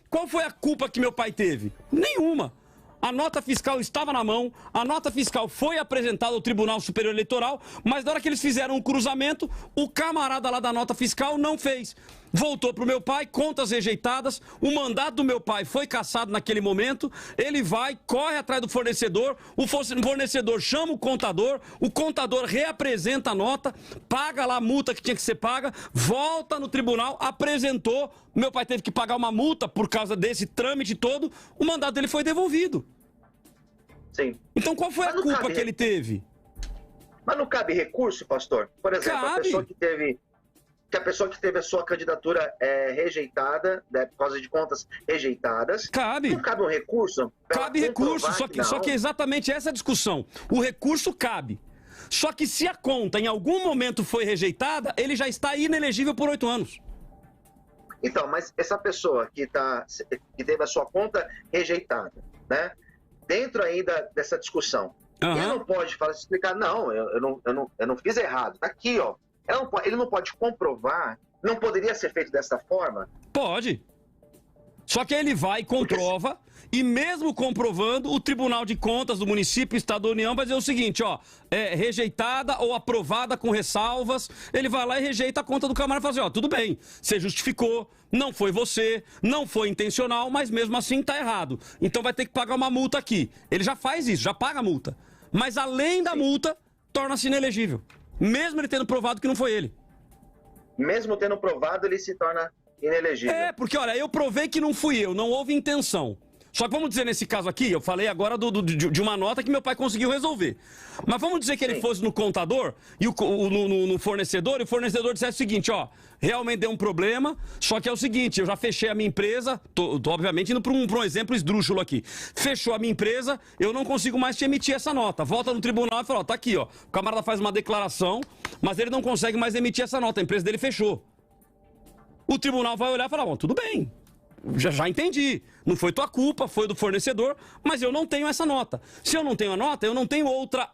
qual foi a culpa que meu pai teve? Nenhuma. A nota fiscal estava na mão, a nota fiscal foi apresentada ao Tribunal Superior Eleitoral, mas na hora que eles fizeram um cruzamento, o camarada lá da nota fiscal não fez. Voltou para o meu pai, contas rejeitadas, o mandato do meu pai foi cassado naquele momento, ele vai, corre atrás do fornecedor, o fornecedor chama o contador reapresenta a nota, paga lá a multa que tinha que ser paga, volta no tribunal, apresentou, meu pai teve que pagar uma multa por causa desse trâmite todo, o mandato dele foi devolvido. Sim. Então qual foi a culpa que ele teve? Mas não cabe recurso, pastor? Por exemplo, a pessoa que teve a sua candidatura rejeitada, né, por causa de contas rejeitadas. Cabe. Não cabe um recurso? Cabe recurso, só que exatamente essa discussão. O recurso cabe. Só que se a conta em algum momento foi rejeitada, ele já está inelegível por 8 anos. Então, mas essa pessoa que teve a sua conta rejeitada, né? Dentro ainda dessa discussão, ele não pode explicar, não, eu não fiz errado. Tá aqui, ó. Ele não pode comprovar, não poderia ser feito dessa forma? Pode. Só que ele vai e comprova, e mesmo comprovando, o Tribunal de Contas do município, Estado da União, vai dizer o seguinte, ó, rejeitada ou aprovada com ressalvas, ele vai lá e rejeita a conta do camarada e fala assim, ó, tudo bem, você justificou, não foi você, não foi intencional, mas mesmo assim tá errado. Então vai ter que pagar uma multa aqui. Ele já faz isso, já paga a multa. Mas além da multa, torna-se inelegível. Mesmo ele tendo provado que não foi ele. Mesmo tendo provado, ele se torna inelegível. Porque, olha, eu provei que não fui eu, não houve intenção. Só que vamos dizer, nesse caso aqui, eu falei agora de uma nota que meu pai conseguiu resolver. Mas vamos dizer que ele fosse no contador e no fornecedor, e o fornecedor dissesse o seguinte, ó, realmente deu um problema, só que é o seguinte, eu já fechei a minha empresa, tô obviamente indo para um exemplo esdrúxulo aqui. Fechou a minha empresa, eu não consigo mais te emitir essa nota. Volta no tribunal e fala, ó, tá aqui, ó, o camarada faz uma declaração, mas ele não consegue mais emitir essa nota, a empresa dele fechou. O tribunal vai olhar e falar, bom, tudo bem. Já entendi. Não foi tua culpa, foi do fornecedor, mas eu não tenho essa nota. Se eu não tenho a nota, eu não tenho outra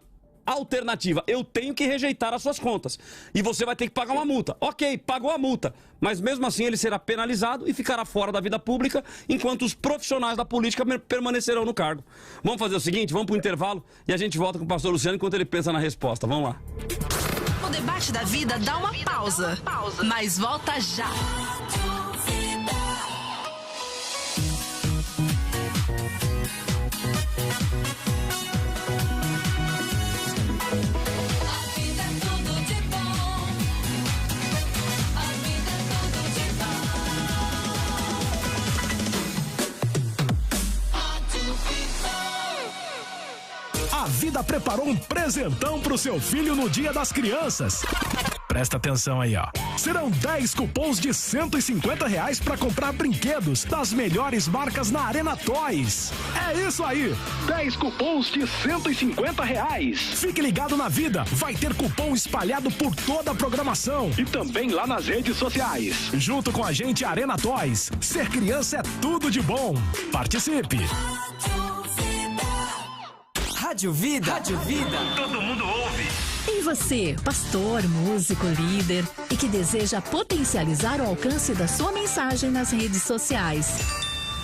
alternativa. Eu tenho que rejeitar as suas contas. E você vai ter que pagar uma multa. Ok, pagou a multa. Mas mesmo assim ele será penalizado e ficará fora da vida pública, enquanto os profissionais da política permanecerão no cargo. Vamos fazer o seguinte, vamos para o intervalo e a gente volta com o pastor Luciano enquanto ele pensa na resposta. Vamos lá. O debate da vida dá uma pausa. Mas volta já. A Vida preparou um presentão pro seu filho no Dia das Crianças. Presta atenção aí, ó. Serão 10 cupons de R$150 para comprar brinquedos das melhores marcas na Arena Toys. É isso aí, 10 cupons de R$150. Fique ligado na Vida, vai ter cupom espalhado por toda a programação e também lá nas redes sociais. Junto com a gente, Arena Toys. Ser criança é tudo de bom. Participe! Rádio Vida. Rádio Vida. Todo mundo ouve. E você, pastor, músico, líder e que deseja potencializar o alcance da sua mensagem nas redes sociais?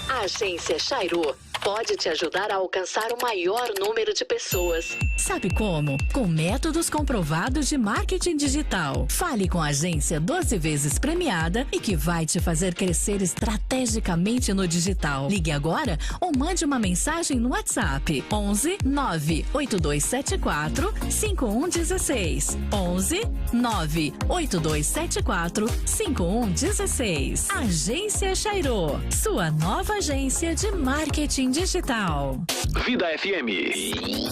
A agência Chairo pode te ajudar a alcançar o maior número de pessoas. Sabe como? Com métodos comprovados de marketing digital. Fale com a agência 12 vezes premiada e que vai te fazer crescer estrategicamente no digital. Ligue agora ou mande uma mensagem no WhatsApp 11 98274 5116. 11 98274 5116. Agência Chairo, sua nova agência de marketing digital. Vida FM.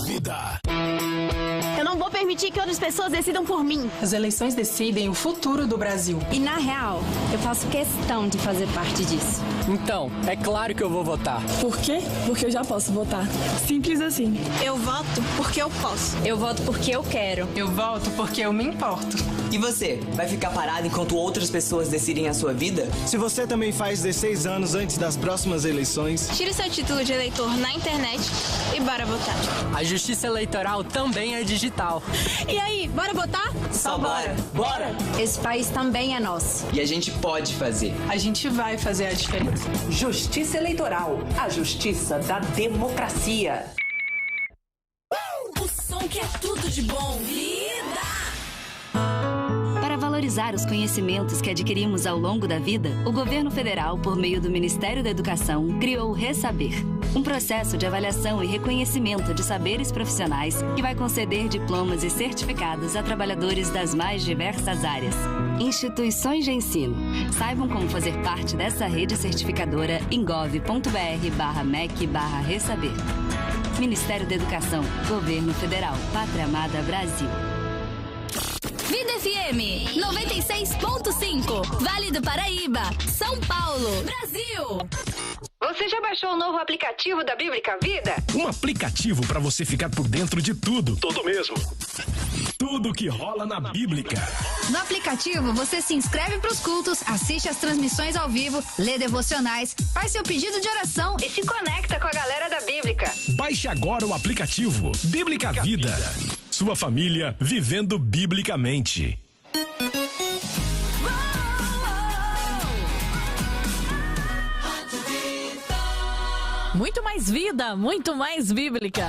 Vida. Eu não vou permitir que outras pessoas decidam por mim. As eleições decidem o futuro do Brasil. E na real, eu faço questão de fazer parte disso. Então, é claro que eu vou votar. Por quê? Porque eu já posso votar. Simples assim. Eu voto porque eu posso. Eu voto porque eu quero. Eu voto porque eu me importo. E você, vai ficar parado enquanto outras pessoas decidem a sua vida? Se você também faz 16 anos antes das próximas eleições, tire seu título de eleitor na internet e bora votar. A justiça eleitoral também é digital. E aí, bora votar? Só bora! Bora! Esse país também é nosso. E a gente pode fazer. A gente vai fazer a diferença. Justiça Eleitoral, a justiça da democracia. O som que é tudo de bom. Vida! Para valorizar os conhecimentos que adquirimos ao longo da vida, o governo federal, por meio do Ministério da Educação, criou o Resaber, um processo de avaliação e reconhecimento de saberes profissionais que vai conceder diplomas e certificados a trabalhadores das mais diversas áreas. Instituições de ensino. Saibam como fazer parte dessa rede certificadora em gov.br/mec/resaber. Ministério da Educação, Governo Federal, Pátria Amada Brasil. Vida FM 96.5, Vale do Paraíba, São Paulo, Brasil. Você já baixou o novo aplicativo da Bíblica Vida? Um aplicativo para você ficar por dentro de tudo. Tudo mesmo. Tudo que rola na Bíblica. No aplicativo, você se inscreve para os cultos, assiste às transmissões ao vivo, lê devocionais, faz seu pedido de oração e se conecta com a galera da Bíblica. Baixe agora o aplicativo Bíblica Vida. Sua família vivendo biblicamente. Muito mais vida, muito mais bíblica.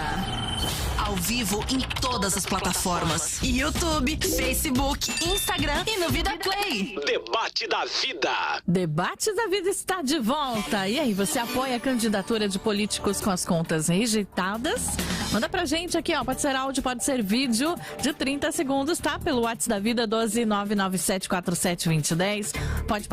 Ao vivo em todas as plataformas: YouTube, Facebook, Instagram e no Vida Play. Debate da Vida. Debate da Vida está de volta. E aí, você apoia a candidatura de políticos com as contas rejeitadas? Manda pra gente aqui, ó. Pode ser áudio, pode ser vídeo de 30 segundos, tá? Pelo WhatsApp da Vida, 12997472010. Pode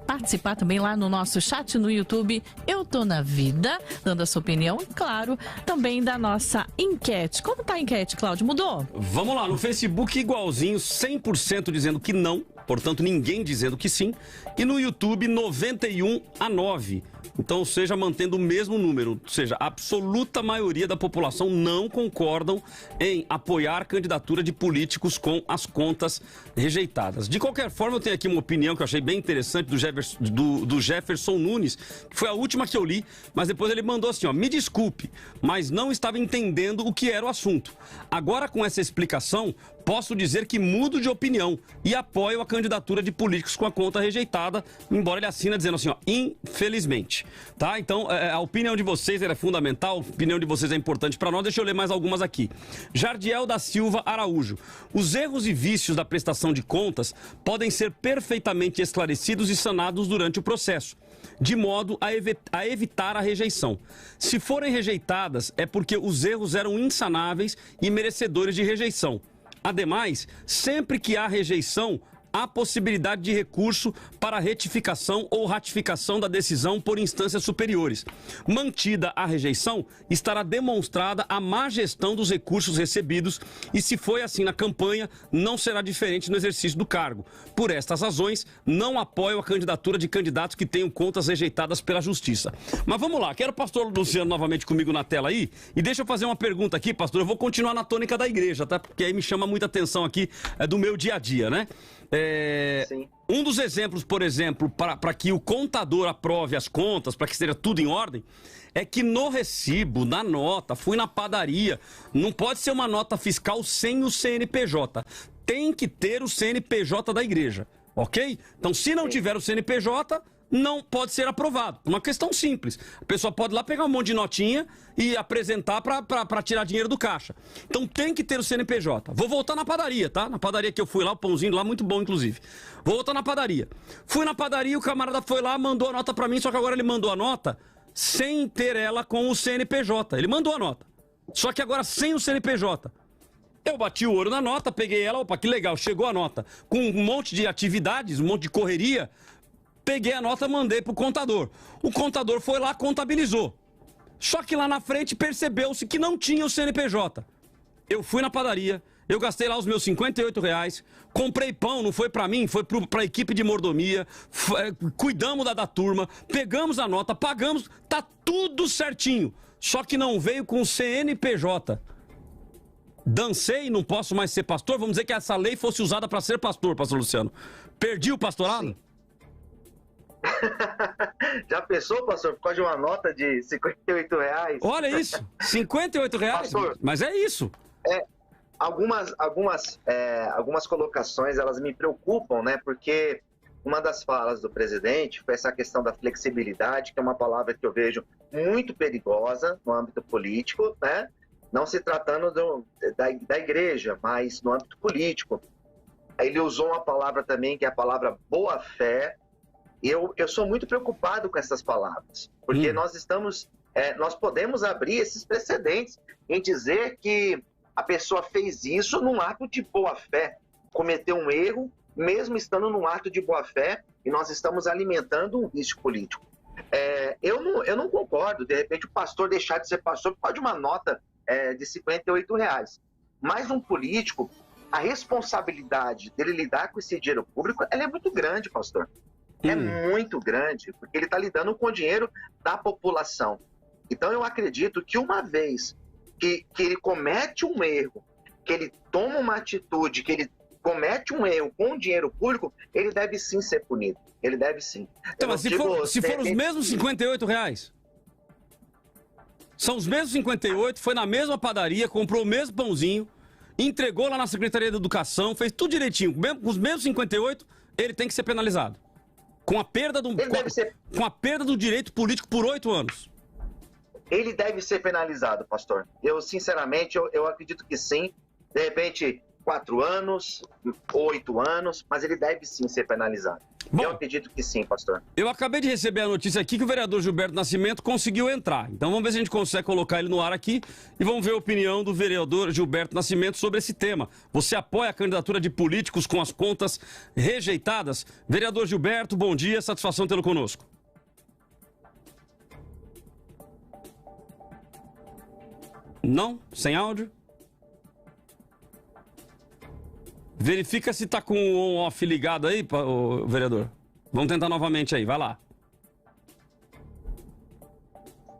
participar também lá no nosso chat no YouTube. Eu tô na Vida, dando a sua opinião e, claro, também da nossa enquete. Como tá a enquete, Cláudio? Mudou? Vamos lá, no Facebook igualzinho, 100% dizendo que não, portanto ninguém dizendo que sim. E no YouTube, 91-9. Então, ou seja, mantendo o mesmo número, ou seja, a absoluta maioria da população não concordam em apoiar a candidatura de políticos com as contas rejeitadas. De qualquer forma, eu tenho aqui uma opinião que eu achei bem interessante do Jefferson Nunes, que foi a última que eu li, mas depois ele mandou assim, ó: me desculpe, mas não estava entendendo o que era o assunto. Agora, com essa explicação, posso dizer que mudo de opinião e apoio a candidatura de políticos com a conta rejeitada, embora ele assina dizendo assim, ó, infelizmente. Tá? Então, a opinião de vocês é fundamental, a opinião de vocês é importante para nós. Deixa eu ler mais algumas aqui. Jardiel da Silva Araújo. Os erros e vícios da prestação de contas podem ser perfeitamente esclarecidos e sanados durante o processo, de modo a evitar a rejeição. Se forem rejeitadas, é porque os erros eram insanáveis e merecedores de rejeição. Ademais, sempre que há rejeição, há possibilidade de recurso para retificação ou ratificação da decisão por instâncias superiores. Mantida a rejeição, estará demonstrada a má gestão dos recursos recebidos e, se foi assim na campanha, não será diferente no exercício do cargo. Por estas razões, não apoio a candidatura de candidatos que tenham contas rejeitadas pela Justiça. Mas vamos lá, quero o pastor Luciano novamente comigo na tela aí, e deixa eu fazer uma pergunta aqui, pastor. Eu vou continuar na tônica da igreja, tá? Porque aí me chama muita atenção aqui do meu dia a dia, né? Um dos exemplos, por exemplo, para que o contador aprove as contas, para que esteja tudo em ordem, é que no recibo, na nota, fui na padaria, não pode ser uma nota fiscal sem o CNPJ. Tem que ter o CNPJ da igreja, ok? Então, se não tiver o CNPJ, não pode ser aprovado. Uma questão simples. A pessoa pode ir lá pegar um monte de notinha e apresentar para tirar dinheiro do caixa. Então tem que ter o CNPJ. Vou voltar na padaria, tá? Na padaria que eu fui lá, o pãozinho lá, muito bom, inclusive. Vou voltar na padaria. Fui na padaria, o camarada foi lá, mandou a nota para mim, só que agora ele mandou a nota sem ter ela com o CNPJ. Ele mandou a nota, só que agora sem o CNPJ. Eu bati o olho na nota, peguei ela, opa, que legal, chegou a nota. Com um monte de atividades, um monte de correria, peguei a nota, mandei pro contador. O contador foi lá, contabilizou. Só que lá na frente percebeu-se que não tinha o CNPJ. Eu fui na padaria, eu gastei lá os meus R$58, comprei pão, não foi pra mim, foi pra equipe de mordomia, cuidamos da turma, pegamos a nota, pagamos, tá tudo certinho. Só que não veio com o CNPJ. Dancei, não posso mais ser pastor? Vamos dizer que essa lei fosse usada para ser pastor, pastor Luciano. Perdi o pastorado? Sim. Já pensou, pastor, por causa de uma nota de R$58? Olha isso, R$58? Pastor, mas é isso. Algumas colocações, elas me preocupam, né? Porque uma das falas do presidente foi essa questão da flexibilidade, que é uma palavra que eu vejo muito perigosa no âmbito político, né? Não se tratando da igreja, mas no âmbito político. Ele usou uma palavra também, que é a palavra boa-fé. Eu sou muito preocupado com essas palavras, porque nós podemos abrir esses precedentes em dizer que a pessoa fez isso num ato de boa-fé, cometeu um erro, mesmo estando num ato de boa-fé, e nós estamos alimentando um vício político. Eu não concordo, de repente, o pastor deixar de ser pastor por causa de uma nota de R$58. Mas um político, a responsabilidade dele lidar com esse dinheiro público, ela é muito grande, pastor. É muito grande, porque ele está lidando com o dinheiro da população. Então, eu acredito que uma vez que ele comete um erro, que ele toma uma atitude, que ele comete um erro com o dinheiro público, ele deve sim ser punido. Ele deve sim. Então, mas se for os mesmos R$58, são os mesmos 58, foi na mesma padaria, comprou o mesmo pãozinho, entregou lá na Secretaria da Educação, fez tudo direitinho, com os mesmos 58, ele tem que ser penalizado. Com a perda do direito político por 8 anos. Ele deve ser penalizado, pastor. Eu, sinceramente, eu acredito que sim. De repente, 4 anos, 8 anos, mas ele deve sim ser penalizado. Bom, eu acredito que sim, pastor. Eu acabei de receber a notícia aqui que o vereador Gilberto Nascimento conseguiu entrar. Então vamos ver se a gente consegue colocar ele no ar aqui e vamos ver a opinião do vereador Gilberto Nascimento sobre esse tema. Você apoia a candidatura de políticos com as contas rejeitadas? Vereador Gilberto, bom dia, satisfação tê-lo conosco. Não? Sem áudio? Verifica se tá com o on-off ligado aí, vereador. Vamos tentar novamente aí, vai lá.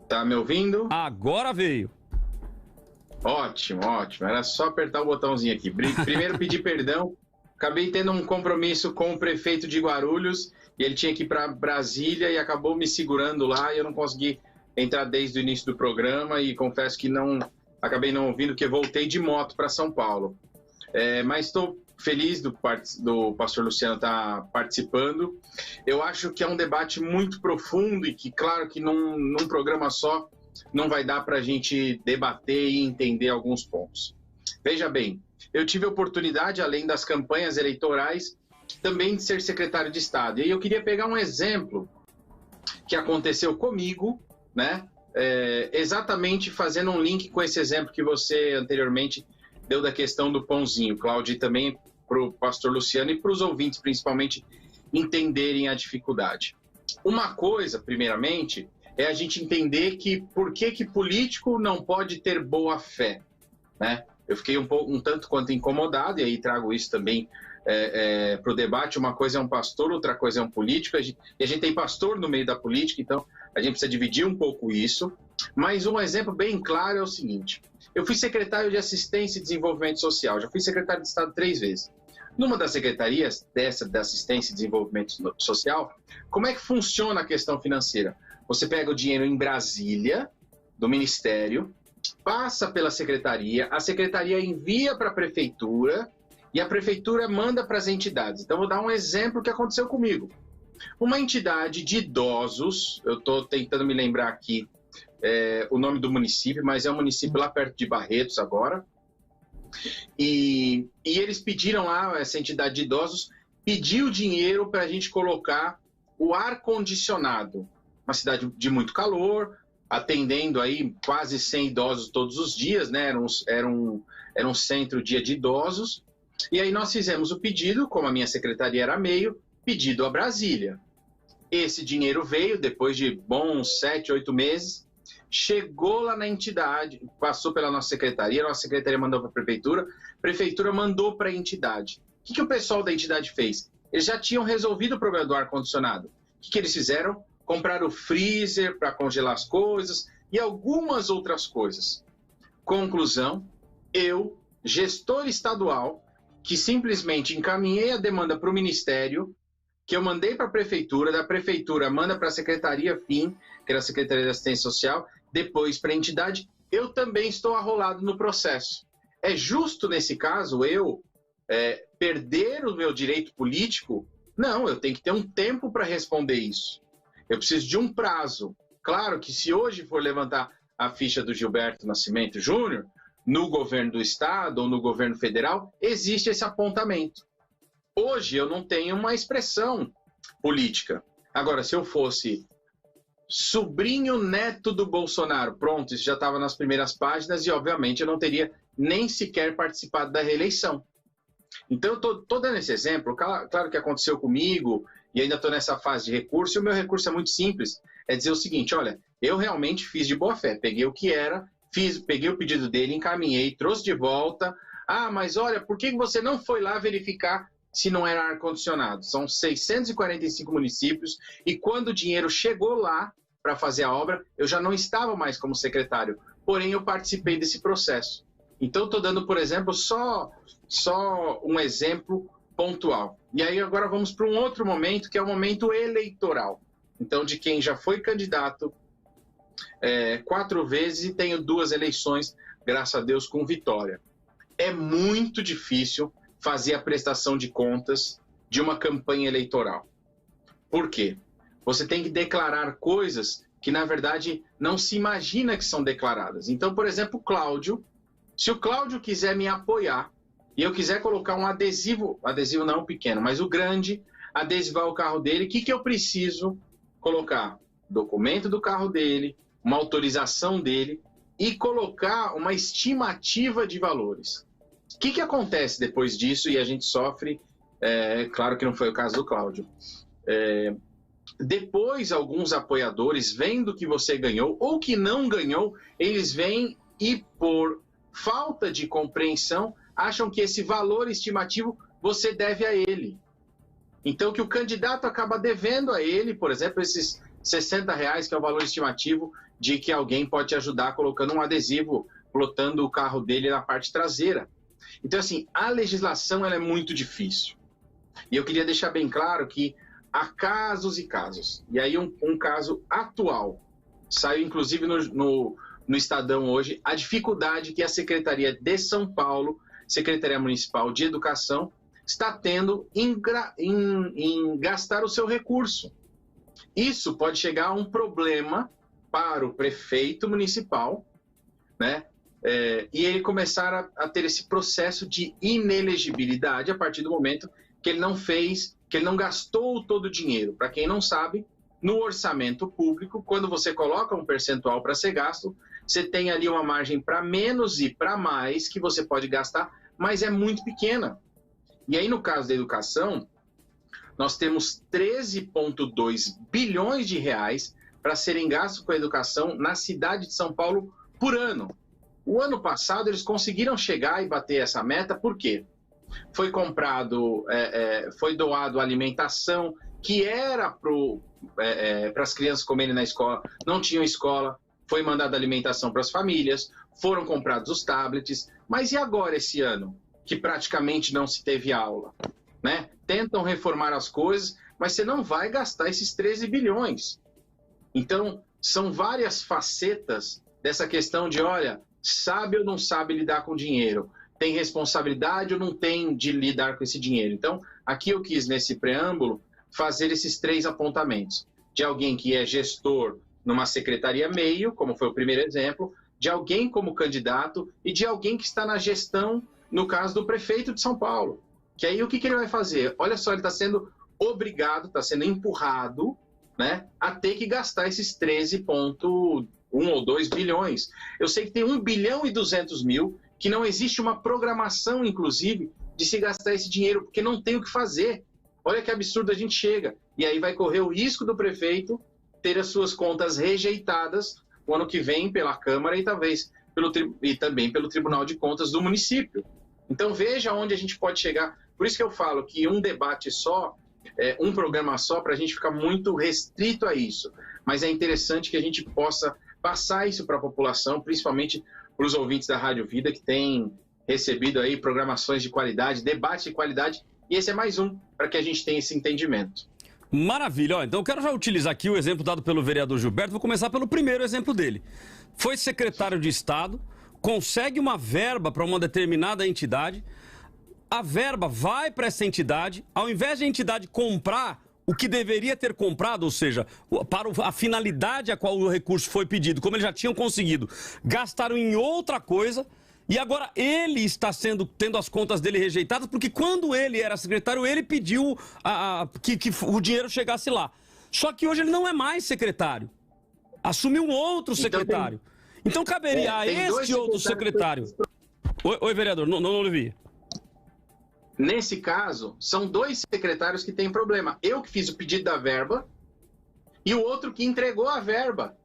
Tá me ouvindo? Agora veio. Ótimo, ótimo. Era só apertar o botãozinho aqui. Primeiro pedir perdão. Acabei tendo um compromisso com o prefeito de Guarulhos e ele tinha que ir para Brasília e acabou me segurando lá e eu não consegui entrar desde o início do programa e confesso que acabei não ouvindo, porque voltei de moto para São Paulo. Mas estou feliz do pastor Luciano estar participando. Eu acho que é um debate muito profundo e que, claro, que num programa só não vai dar para a gente debater e entender alguns pontos. Veja bem, eu tive a oportunidade, além das campanhas eleitorais, também de ser secretário de Estado. E aí eu queria pegar um exemplo que aconteceu comigo, né? Exatamente fazendo um link com esse exemplo que você anteriormente deu da questão do pãozinho, Cláudio, e também para o pastor Luciano e para os ouvintes, principalmente, entenderem a dificuldade. Uma coisa, primeiramente, é a gente entender que por que político não pode ter boa fé, né? Eu fiquei um tanto quanto incomodado, e aí trago isso também para o debate. Uma coisa é um pastor, outra coisa é um político, e a gente tem pastor no meio da política, então a gente precisa dividir um pouco isso. Mas um exemplo bem claro é o seguinte: eu fui secretário de Assistência e Desenvolvimento Social, já fui secretário de Estado 3 vezes. Numa das secretarias da Assistência e Desenvolvimento Social, como é que funciona a questão financeira? Você pega o dinheiro em Brasília, do Ministério, passa pela secretaria, a secretaria envia para a prefeitura e a prefeitura manda para as entidades. Então, vou dar um exemplo que aconteceu comigo. Uma entidade de idosos, eu estou tentando me lembrar aqui o nome do município, mas é um município lá perto de Barretos agora, e eles pediram lá, essa entidade de idosos pediu dinheiro para a gente colocar o ar-condicionado, uma cidade de muito calor, atendendo aí quase 100 idosos todos os dias, né? Era um centro-dia de idosos, e aí nós fizemos o pedido, como a minha secretaria era meio, pedido a Brasília. Esse dinheiro veio depois de bons 7, 8 meses, chegou lá na entidade, passou pela nossa secretaria mandou para a prefeitura mandou para a entidade. O que o pessoal da entidade fez? Eles já tinham resolvido o problema do ar-condicionado. O que eles fizeram? Compraram o freezer para congelar as coisas e algumas outras coisas. Conclusão, eu, gestor estadual, que simplesmente encaminhei a demanda para o Ministério, que eu mandei para a prefeitura, da prefeitura manda para a Secretaria FIM, que era a Secretaria de Assistência Social, depois para a entidade, eu também estou arrolado no processo. É justo, nesse caso, eu perder o meu direito político? Não, eu tenho que ter um tempo para responder isso. Eu preciso de um prazo. Claro que se hoje for levantar a ficha do Gilberto Nascimento Júnior, no governo do Estado ou no governo federal, existe esse apontamento. Hoje eu não tenho uma expressão política. Agora, se eu fosse sobrinho neto do Bolsonaro, pronto, isso já estava nas primeiras páginas e, obviamente, eu não teria nem sequer participado da reeleição. Então, eu estou dando esse exemplo, claro que aconteceu comigo e ainda estou nessa fase de recurso, e o meu recurso é muito simples, é dizer o seguinte: olha, eu realmente fiz de boa fé, peguei o que era, peguei o pedido dele, encaminhei, trouxe de volta, Ah, mas olha, por que você não foi lá verificar se não era ar-condicionado? São 645 municípios e quando o dinheiro chegou lá para fazer a obra, eu já não estava mais como secretário, porém eu participei desse processo. Então, estou dando, por exemplo, só um exemplo pontual. E aí agora vamos para um outro momento, que é o momento eleitoral. Então, de quem já foi candidato 4 vezes e tenho 2 eleições, graças a Deus, com vitória. É muito difícil fazer a prestação de contas de uma campanha eleitoral. Por quê? Você tem que declarar coisas que, na verdade, não se imagina que são declaradas. Então, por exemplo, o Cláudio, se o Cláudio quiser me apoiar e eu quiser colocar um adesivo não pequeno, mas o grande, adesivar o carro dele, o que eu preciso colocar? Documento do carro dele, uma autorização dele e colocar uma estimativa de valores. O que acontece depois disso? E a gente sofre, claro que não foi o caso do Cláudio. Depois, alguns apoiadores, vendo que você ganhou ou que não ganhou, eles vêm e, por falta de compreensão, acham que esse valor estimativo você deve a ele. Então, que o candidato acaba devendo a ele, por exemplo, esses R$60, que é o valor estimativo de que alguém pode te ajudar colocando um adesivo, plotando o carro dele na parte traseira. Então, assim, a legislação ela é muito difícil. E eu queria deixar bem claro que há casos e casos. E aí um caso atual, saiu inclusive no Estadão hoje, a dificuldade que a Secretaria de São Paulo, Secretaria Municipal de Educação, está tendo em gastar o seu recurso. Isso pode chegar a um problema para o prefeito municipal, né? E ele começar a ter esse processo de inelegibilidade a partir do momento que ele não gastou todo o dinheiro. Para quem não sabe, no orçamento público, quando você coloca um percentual para ser gasto, você tem ali uma margem para menos e para mais que você pode gastar, mas é muito pequena. E aí, no caso da educação, nós temos 13,2 bilhões de reais para serem gastos com a educação na cidade de São Paulo por ano. O ano passado, eles conseguiram chegar e bater essa meta, por quê? Foi comprado, foi doado alimentação, que era para as crianças comerem na escola, não tinham escola, foi mandada alimentação para as famílias, foram comprados os tablets, mas e agora esse ano, que praticamente não se teve aula, né? Tentam reformar as coisas, mas você não vai gastar esses 13 bilhões. Então, são várias facetas dessa questão de, olha, sabe ou não sabe lidar com dinheiro? Tem responsabilidade ou não tem de lidar com esse dinheiro? Então, aqui eu quis, nesse preâmbulo, fazer esses 3 apontamentos. De alguém que é gestor numa secretaria meio, como foi o primeiro exemplo, de alguém como candidato e de alguém que está na gestão, no caso do prefeito de São Paulo. Que aí o que ele vai fazer? Olha só, ele está sendo obrigado, está sendo empurrado, né, a ter que gastar esses 13,1 ou 2 bilhões. Eu sei que tem 1 bilhão e 200 mil, que não existe uma programação, inclusive, de se gastar esse dinheiro, porque não tem o que fazer. Olha que absurdo a gente chega. E aí vai correr o risco do prefeito ter as suas contas rejeitadas o ano que vem pela Câmara e talvez também pelo Tribunal de Contas do município. Então veja onde a gente pode chegar. Por isso que eu falo que um debate só, um programa só, para a gente ficar muito restrito a isso. Mas é interessante que a gente possa passar isso para a população, principalmente para os ouvintes da Rádio Vida, que têm recebido aí programações de qualidade, debate de qualidade, e esse é mais um para que a gente tenha esse entendimento. Maravilha, ó, então eu quero já utilizar aqui o exemplo dado pelo vereador Gilberto, vou começar pelo primeiro exemplo dele. Foi secretário de Estado, consegue uma verba para uma determinada entidade, a verba vai para essa entidade, ao invés de a entidade comprar o que deveria ter comprado, ou seja, para a finalidade a qual o recurso foi pedido, como eles já tinham conseguido, gastaram em outra coisa, e agora ele está tendo as contas dele rejeitadas, porque quando ele era secretário, ele pediu que o dinheiro chegasse lá. Só que hoje ele não é mais secretário. Assumiu um outro secretário. Então caberia a esse outro secretário. Oi, vereador, não ouvi. Nesse caso, são 2 secretários que têm problema. Eu que fiz o pedido da verba e o outro que entregou a verba.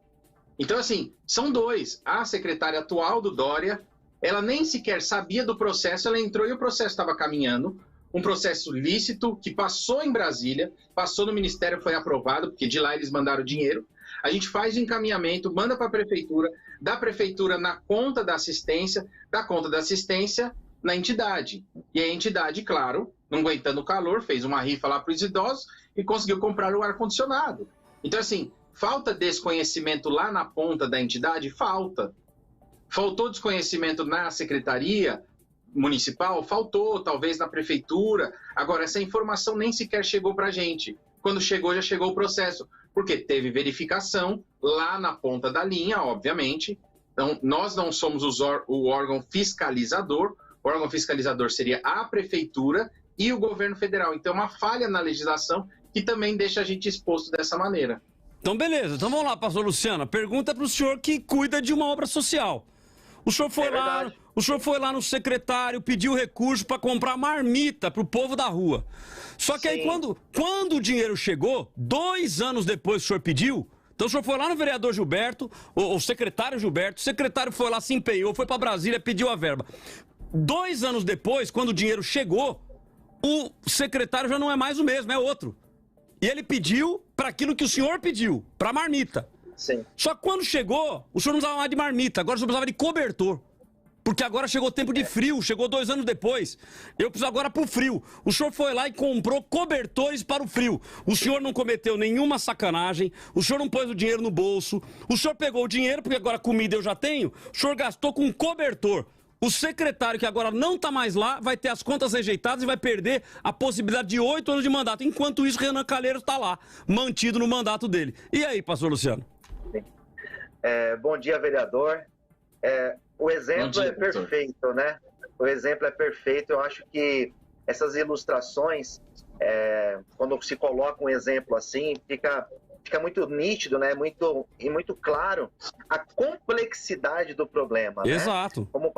Então, assim, são 2. A secretária atual do Dória ela nem sequer sabia do processo, ela entrou e o processo estava caminhando, um processo lícito que passou em Brasília, passou no Ministério, foi aprovado, porque de lá eles mandaram o dinheiro. A gente faz o encaminhamento, manda para a Prefeitura, da Prefeitura na conta da assistência, da conta da assistência na entidade. E a entidade, claro, não aguentando o calor, fez uma rifa lá para os idosos e conseguiu comprar o ar-condicionado. Então, assim, falta desconhecimento lá na ponta da entidade? Falta. Faltou desconhecimento na Secretaria Municipal? Faltou, talvez na Prefeitura. Agora, essa informação nem sequer chegou para a gente. Quando chegou, já chegou o processo. Porque teve verificação lá na ponta da linha, obviamente. Então, nós não somos o órgão fiscalizador. O órgão fiscalizador seria a Prefeitura e o governo federal. Então, é uma falha na legislação que também deixa a gente exposto dessa maneira. Então, beleza. Então, vamos lá, pastor Luciano. Pergunta para o senhor que cuida de uma obra social. O senhor foi lá no secretário, pediu recurso para comprar marmita para o povo da rua. Só que aí, quando o dinheiro chegou, 2 anos depois que o senhor pediu, então o senhor foi lá no vereador Gilberto, o secretário Gilberto, o secretário foi lá, se empenhou, foi para Brasília, pediu a verba. 2 anos depois, quando o dinheiro chegou, o secretário já não é mais o mesmo, é outro. E ele pediu para aquilo que o senhor pediu, para marmita. Sim. Só que quando chegou, o senhor não precisava mais de marmita, agora o senhor precisava de cobertor. Porque agora chegou o tempo de frio, chegou 2 anos depois. Eu preciso agora pro frio. O senhor foi lá e comprou cobertores para o frio. O senhor não cometeu nenhuma sacanagem, o senhor não pôs o dinheiro no bolso, o senhor pegou o dinheiro, porque agora comida eu já tenho, o senhor gastou com cobertor. O secretário, que agora não está mais lá, vai ter as contas rejeitadas e vai perder a possibilidade de 8 anos de mandato. Enquanto isso, Renan Calheiros está lá, mantido no mandato dele. E aí, pastor Luciano? Bom dia, vereador. O exemplo é perfeito, né? O exemplo é perfeito. Eu acho que essas ilustrações, quando se coloca um exemplo assim, fica muito nítido, né? Muito claro a complexidade do problema. Exato. Né? Como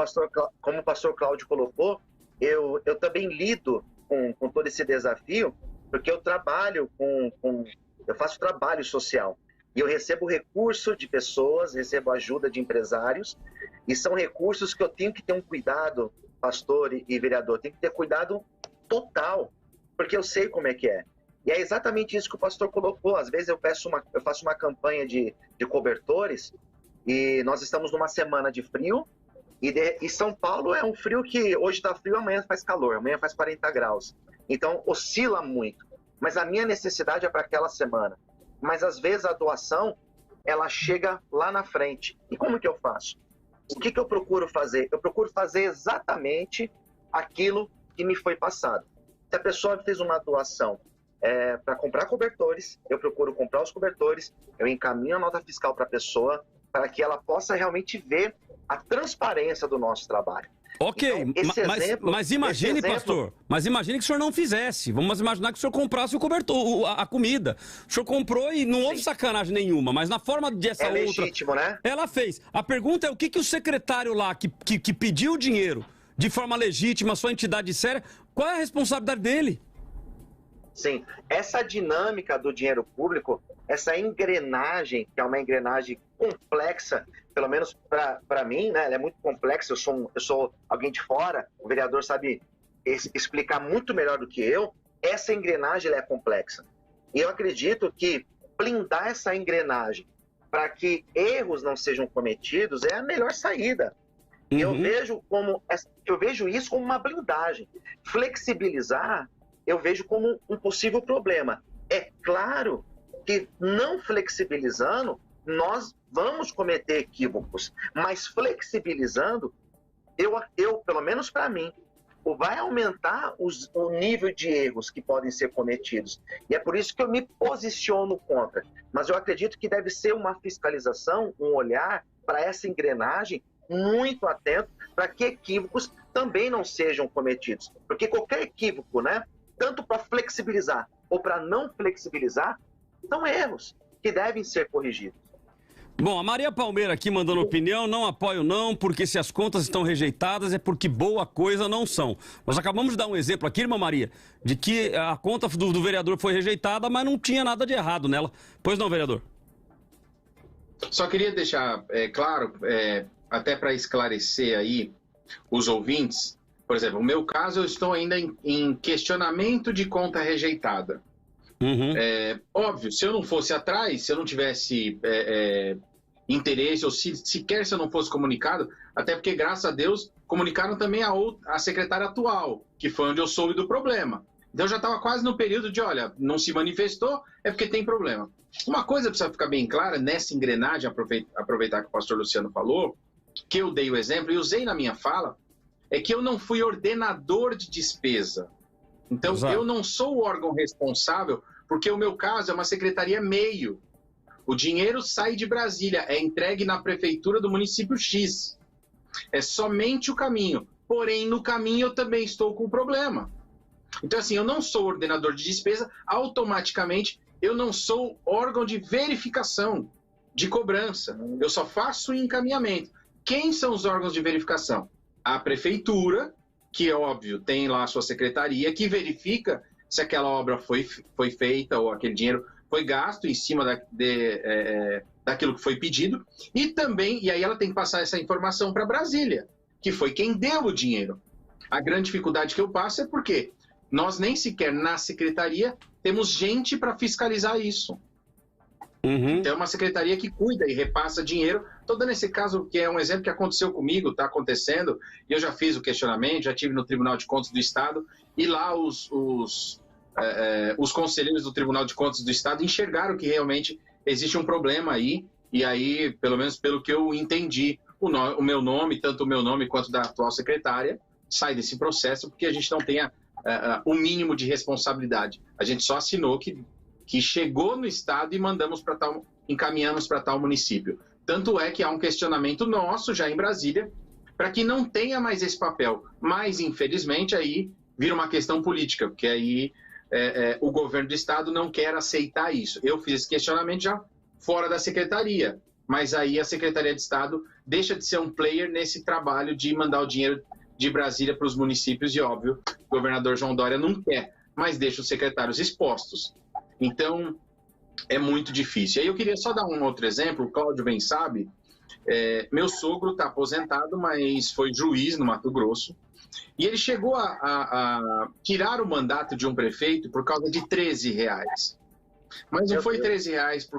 o pastor Cláudio colocou, eu também lido com todo esse desafio, porque eu trabalho eu faço trabalho social. E eu recebo recurso de pessoas, recebo ajuda de empresários, e são recursos que eu tenho que ter um cuidado, pastor e vereador, tenho que ter cuidado total, porque eu sei como é que é. E é exatamente isso que o pastor colocou. Às vezes eu faço uma campanha de cobertores, e nós estamos numa semana de frio, e São Paulo é um frio que hoje está frio, amanhã faz calor, amanhã faz 40 graus. Então oscila muito, mas a minha necessidade é para aquela semana. Mas às vezes a doação, ela chega lá na frente. E como que eu faço? O que eu procuro fazer? Eu procuro fazer exatamente aquilo que me foi passado. Se a pessoa fez uma doação para comprar cobertores, eu procuro comprar os cobertores, eu encaminho a nota fiscal para a pessoa, para que ela possa realmente ver a transparência do nosso trabalho. Ok, então, mas imagine, pastor, imagine que o senhor não fizesse. Vamos imaginar que o senhor comprasse o cobertor, a comida. O senhor comprou e não houve sacanagem nenhuma, mas na forma de essa outra... É legítimo, né? Ela fez. A pergunta é o que o secretário lá, que pediu o dinheiro de forma legítima, sua entidade séria, qual é a responsabilidade dele? Sim, essa dinâmica do dinheiro público, essa engrenagem, que é uma engrenagem complexa, pelo menos para mim, né, ela é muito complexa, eu sou alguém de fora, o vereador sabe explicar muito melhor do que eu, essa engrenagem ela é complexa. E eu acredito que blindar essa engrenagem para que erros não sejam cometidos é a melhor saída. Uhum. Eu vejo isso como uma blindagem. Flexibilizar, eu vejo como um possível problema. É claro que não flexibilizando, nós vamos cometer equívocos, mas flexibilizando, eu pelo menos para mim, vai aumentar o nível de erros que podem ser cometidos. E é por isso que eu me posiciono contra. Mas eu acredito que deve ser uma fiscalização, um olhar para essa engrenagem muito atento, para que equívocos também não sejam cometidos. Porque qualquer equívoco, né, tanto para flexibilizar ou para não flexibilizar, são erros que devem ser corrigidos. Bom, a Maria Palmeira aqui mandando opinião, não apoio não, porque se as contas estão rejeitadas é porque boa coisa não são. Nós acabamos de dar um exemplo aqui, irmã Maria, de que a conta do vereador foi rejeitada, mas não tinha nada de errado nela. Pois não, vereador? Só queria deixar claro, até para esclarecer aí, os ouvintes, por exemplo, no meu caso, eu estou ainda em questionamento de conta rejeitada. Óbvio, se eu não fosse atrás, se eu não tivesse interesse, ou sequer se eu não fosse comunicado, até porque, graças a Deus, comunicaram também a secretária atual, que foi onde eu soube do problema. Então, eu já estava quase no período de, olha, não se manifestou, é porque tem problema. Uma coisa precisa ficar bem clara nessa engrenagem, aproveitar que o pastor Luciano falou, que eu dei o exemplo e usei na minha fala, é que eu não fui ordenador de despesa. Então, eu não sou o órgão responsável, porque o meu caso é uma secretaria meio. O dinheiro sai de Brasília, é entregue na prefeitura do município X. É somente o caminho. Porém, no caminho eu também estou com problema. Então, assim, eu não sou ordenador de despesa, automaticamente eu não sou órgão de verificação, de cobrança. Eu só faço o encaminhamento. Quem são os órgãos de verificação? A prefeitura, que é óbvio, tem lá a sua secretaria, que verifica se aquela obra foi feita ou aquele dinheiro foi gasto em cima daquilo que foi pedido. E também, e aí ela tem que passar essa informação para Brasília, que foi quem deu o dinheiro. A grande dificuldade que eu passo é porque nós nem sequer na secretaria temos gente para fiscalizar isso. Então é uma secretaria que cuida e repassa dinheiro. Estou dando esse caso que é um exemplo que aconteceu comigo, está acontecendo, e eu já fiz o questionamento, já estive no Tribunal de Contas do Estado, e lá os conselheiros do Tribunal de Contas do Estado enxergaram que realmente existe um problema aí, e aí, pelo menos pelo que eu entendi, o meu nome, tanto o meu nome quanto da atual secretária, sai desse processo, porque a gente não tem o mínimo de responsabilidade. A gente só assinou que chegou no Estado e encaminhamos para tal município. Tanto é que há um questionamento nosso, já em Brasília, para que não tenha mais esse papel. Mas, infelizmente, aí vira uma questão política, porque aí o governo do Estado não quer aceitar isso. Eu fiz esse questionamento já fora da secretaria, mas aí a Secretaria de Estado deixa de ser um player nesse trabalho de mandar o dinheiro de Brasília para os municípios, e óbvio, o governador João Dória não quer, mas deixa os secretários expostos. Então, é muito difícil. Aí eu queria só dar um outro exemplo, o Cláudio bem sabe, meu sogro está aposentado, mas foi juiz no Mato Grosso, e ele chegou a tirar o mandato de um prefeito por causa de R$13. Mas não foi R$13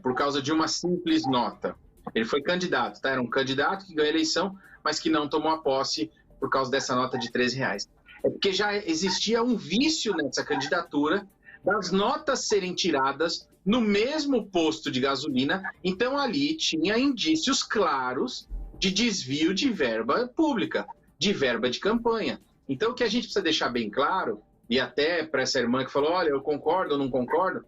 por causa de uma simples nota. Ele foi candidato, tá? Era um candidato que ganhou a eleição, mas que não tomou a posse por causa dessa nota de R$13. É porque já existia um vício nessa candidatura das notas serem tiradas no mesmo posto de gasolina, então ali tinha indícios claros de desvio de verba pública, de verba de campanha. Então o que a gente precisa deixar bem claro, e até para essa irmã que falou, olha, eu concordo ou não concordo,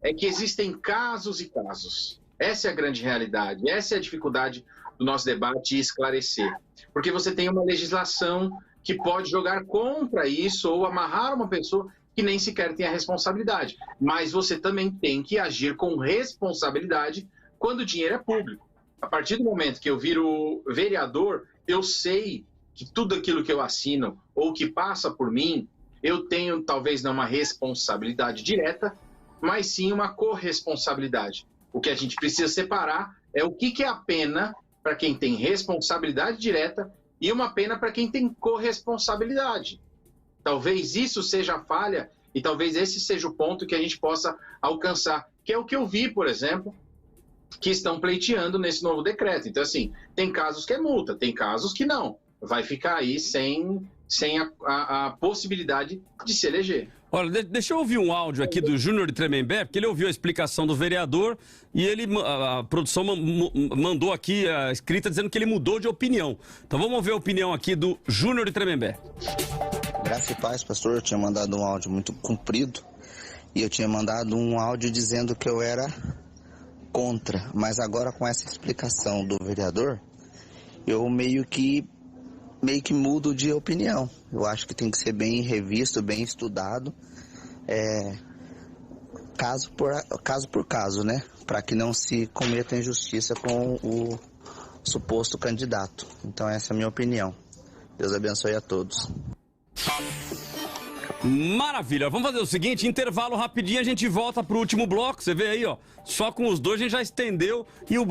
é que existem casos e casos. Essa é a grande realidade, essa é a dificuldade do nosso debate e esclarecer. Porque você tem uma legislação que pode jogar contra isso ou amarrar uma pessoa que nem sequer tem a responsabilidade. Mas você também tem que agir com responsabilidade quando o dinheiro é público. A partir do momento que eu viro vereador, eu sei que tudo aquilo que eu assino ou que passa por mim, eu tenho talvez não uma responsabilidade direta, mas sim uma corresponsabilidade. O que a gente precisa separar é o que é a pena para quem tem responsabilidade direta e uma pena para quem tem corresponsabilidade. Talvez isso seja a falha e talvez esse seja o ponto que a gente possa alcançar, que é o que eu vi, por exemplo, que estão pleiteando nesse novo decreto. Então, assim, tem casos que é multa, tem casos que não. Vai ficar aí sem a possibilidade de se eleger. Olha, deixa eu ouvir um áudio aqui do Júnior de Tremembé, porque ele ouviu a explicação do vereador e a produção mandou aqui a escrita dizendo que ele mudou de opinião. Então vamos ouvir a opinião aqui do Júnior de Tremembé. Graça e paz, pastor. Eu tinha mandado um áudio muito comprido e eu tinha mandado um áudio dizendo que eu era contra. Mas agora com essa explicação do vereador, eu meio que mudo de opinião. Eu acho que tem que ser bem revisto, bem estudado, caso por caso, né? Para que não se cometa injustiça com o suposto candidato. Então essa é a minha opinião. Deus abençoe a todos. Maravilha, vamos fazer o seguinte, intervalo rapidinho, a gente volta pro último bloco, você vê aí, ó, só com os dois a gente já estendeu e o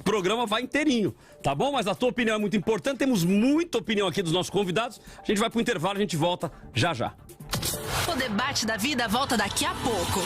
programa vai inteirinho, tá bom? Mas a tua opinião é muito importante, temos muita opinião aqui dos nossos convidados, a gente vai pro intervalo, a gente volta já já. O debate da vida volta daqui a pouco.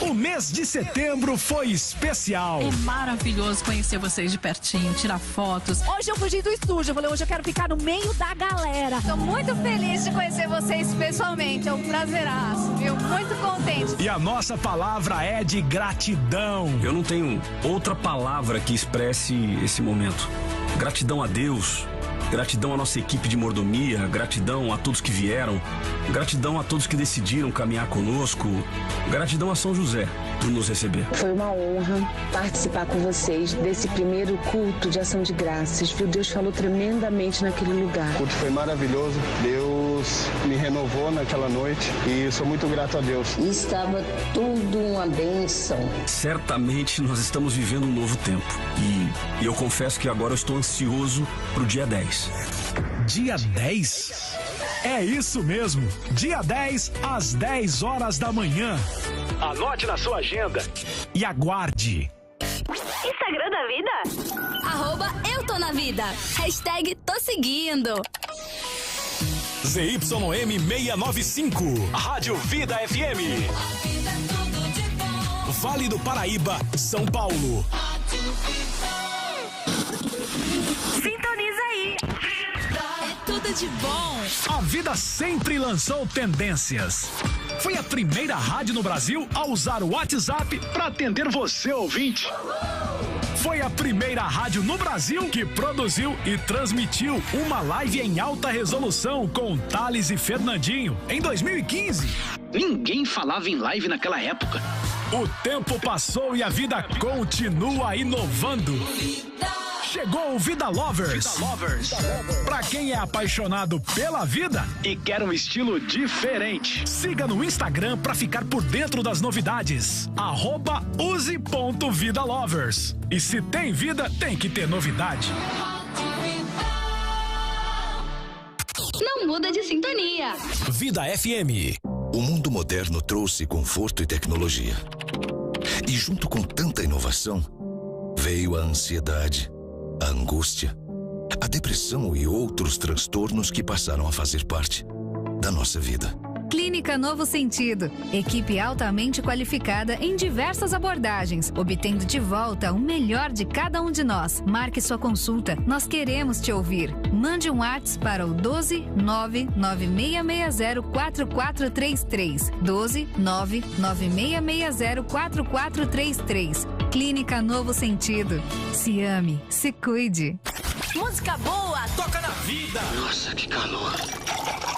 O mês de setembro foi especial. É maravilhoso conhecer vocês de pertinho, tirar fotos. Hoje eu fugi do estúdio, eu falei, hoje eu quero ficar no meio da galera. Tô muito feliz de conhecer vocês pessoalmente, é um prazeraço, viu? Muito contente. E a nossa palavra é de gratidão. Eu não tenho outra palavra que expresse esse momento. Gratidão a Deus. Gratidão à nossa equipe de mordomia, gratidão a todos que vieram, gratidão a todos que decidiram caminhar conosco, gratidão a São José por nos receber. Foi uma honra participar com vocês desse primeiro culto de ação de graças, viu? Deus falou tremendamente naquele lugar. O culto foi maravilhoso, Deus me renovou naquela noite e sou muito grato a Deus. Estava tudo uma bênção. Certamente nós estamos vivendo um novo tempo e eu confesso que agora eu estou ansioso pro dia 10. Dia 10? É isso mesmo. Dia 10, às 10 horas da manhã. Anote na sua agenda e aguarde. Instagram da vida? @eutonavida. #tô seguindo. ZYM 695, Rádio Vida FM. Vale do Paraíba, São Paulo. Sintoniza aí. É tudo de bom. A Vida sempre lançou tendências. Foi a primeira rádio no Brasil a usar o WhatsApp para atender você, ouvinte. Foi a primeira rádio no Brasil que produziu e transmitiu uma live em alta resolução com Thales e Fernandinho em 2015. Ninguém falava em live naquela época. O tempo passou e a vida continua inovando. Chegou o Vida Lovers. Pra quem é apaixonado pela vida e quer um estilo diferente. Siga no Instagram pra ficar por dentro das novidades. @use.vidalovers. E se tem vida, tem que ter novidade. Não muda de sintonia. Vida FM. O mundo moderno trouxe conforto e tecnologia. E junto com tanta inovação, veio a ansiedade, a angústia, a depressão e outros transtornos que passaram a fazer parte da nossa vida. Clínica Novo Sentido. Equipe altamente qualificada em diversas abordagens, obtendo de volta o melhor de cada um de nós. Marque sua consulta, nós queremos te ouvir. Mande um WhatsApp para o 12996604433. 12996604433. Clínica Novo Sentido. Se ame, se cuide. Música boa, toca na vida. Nossa, que calor.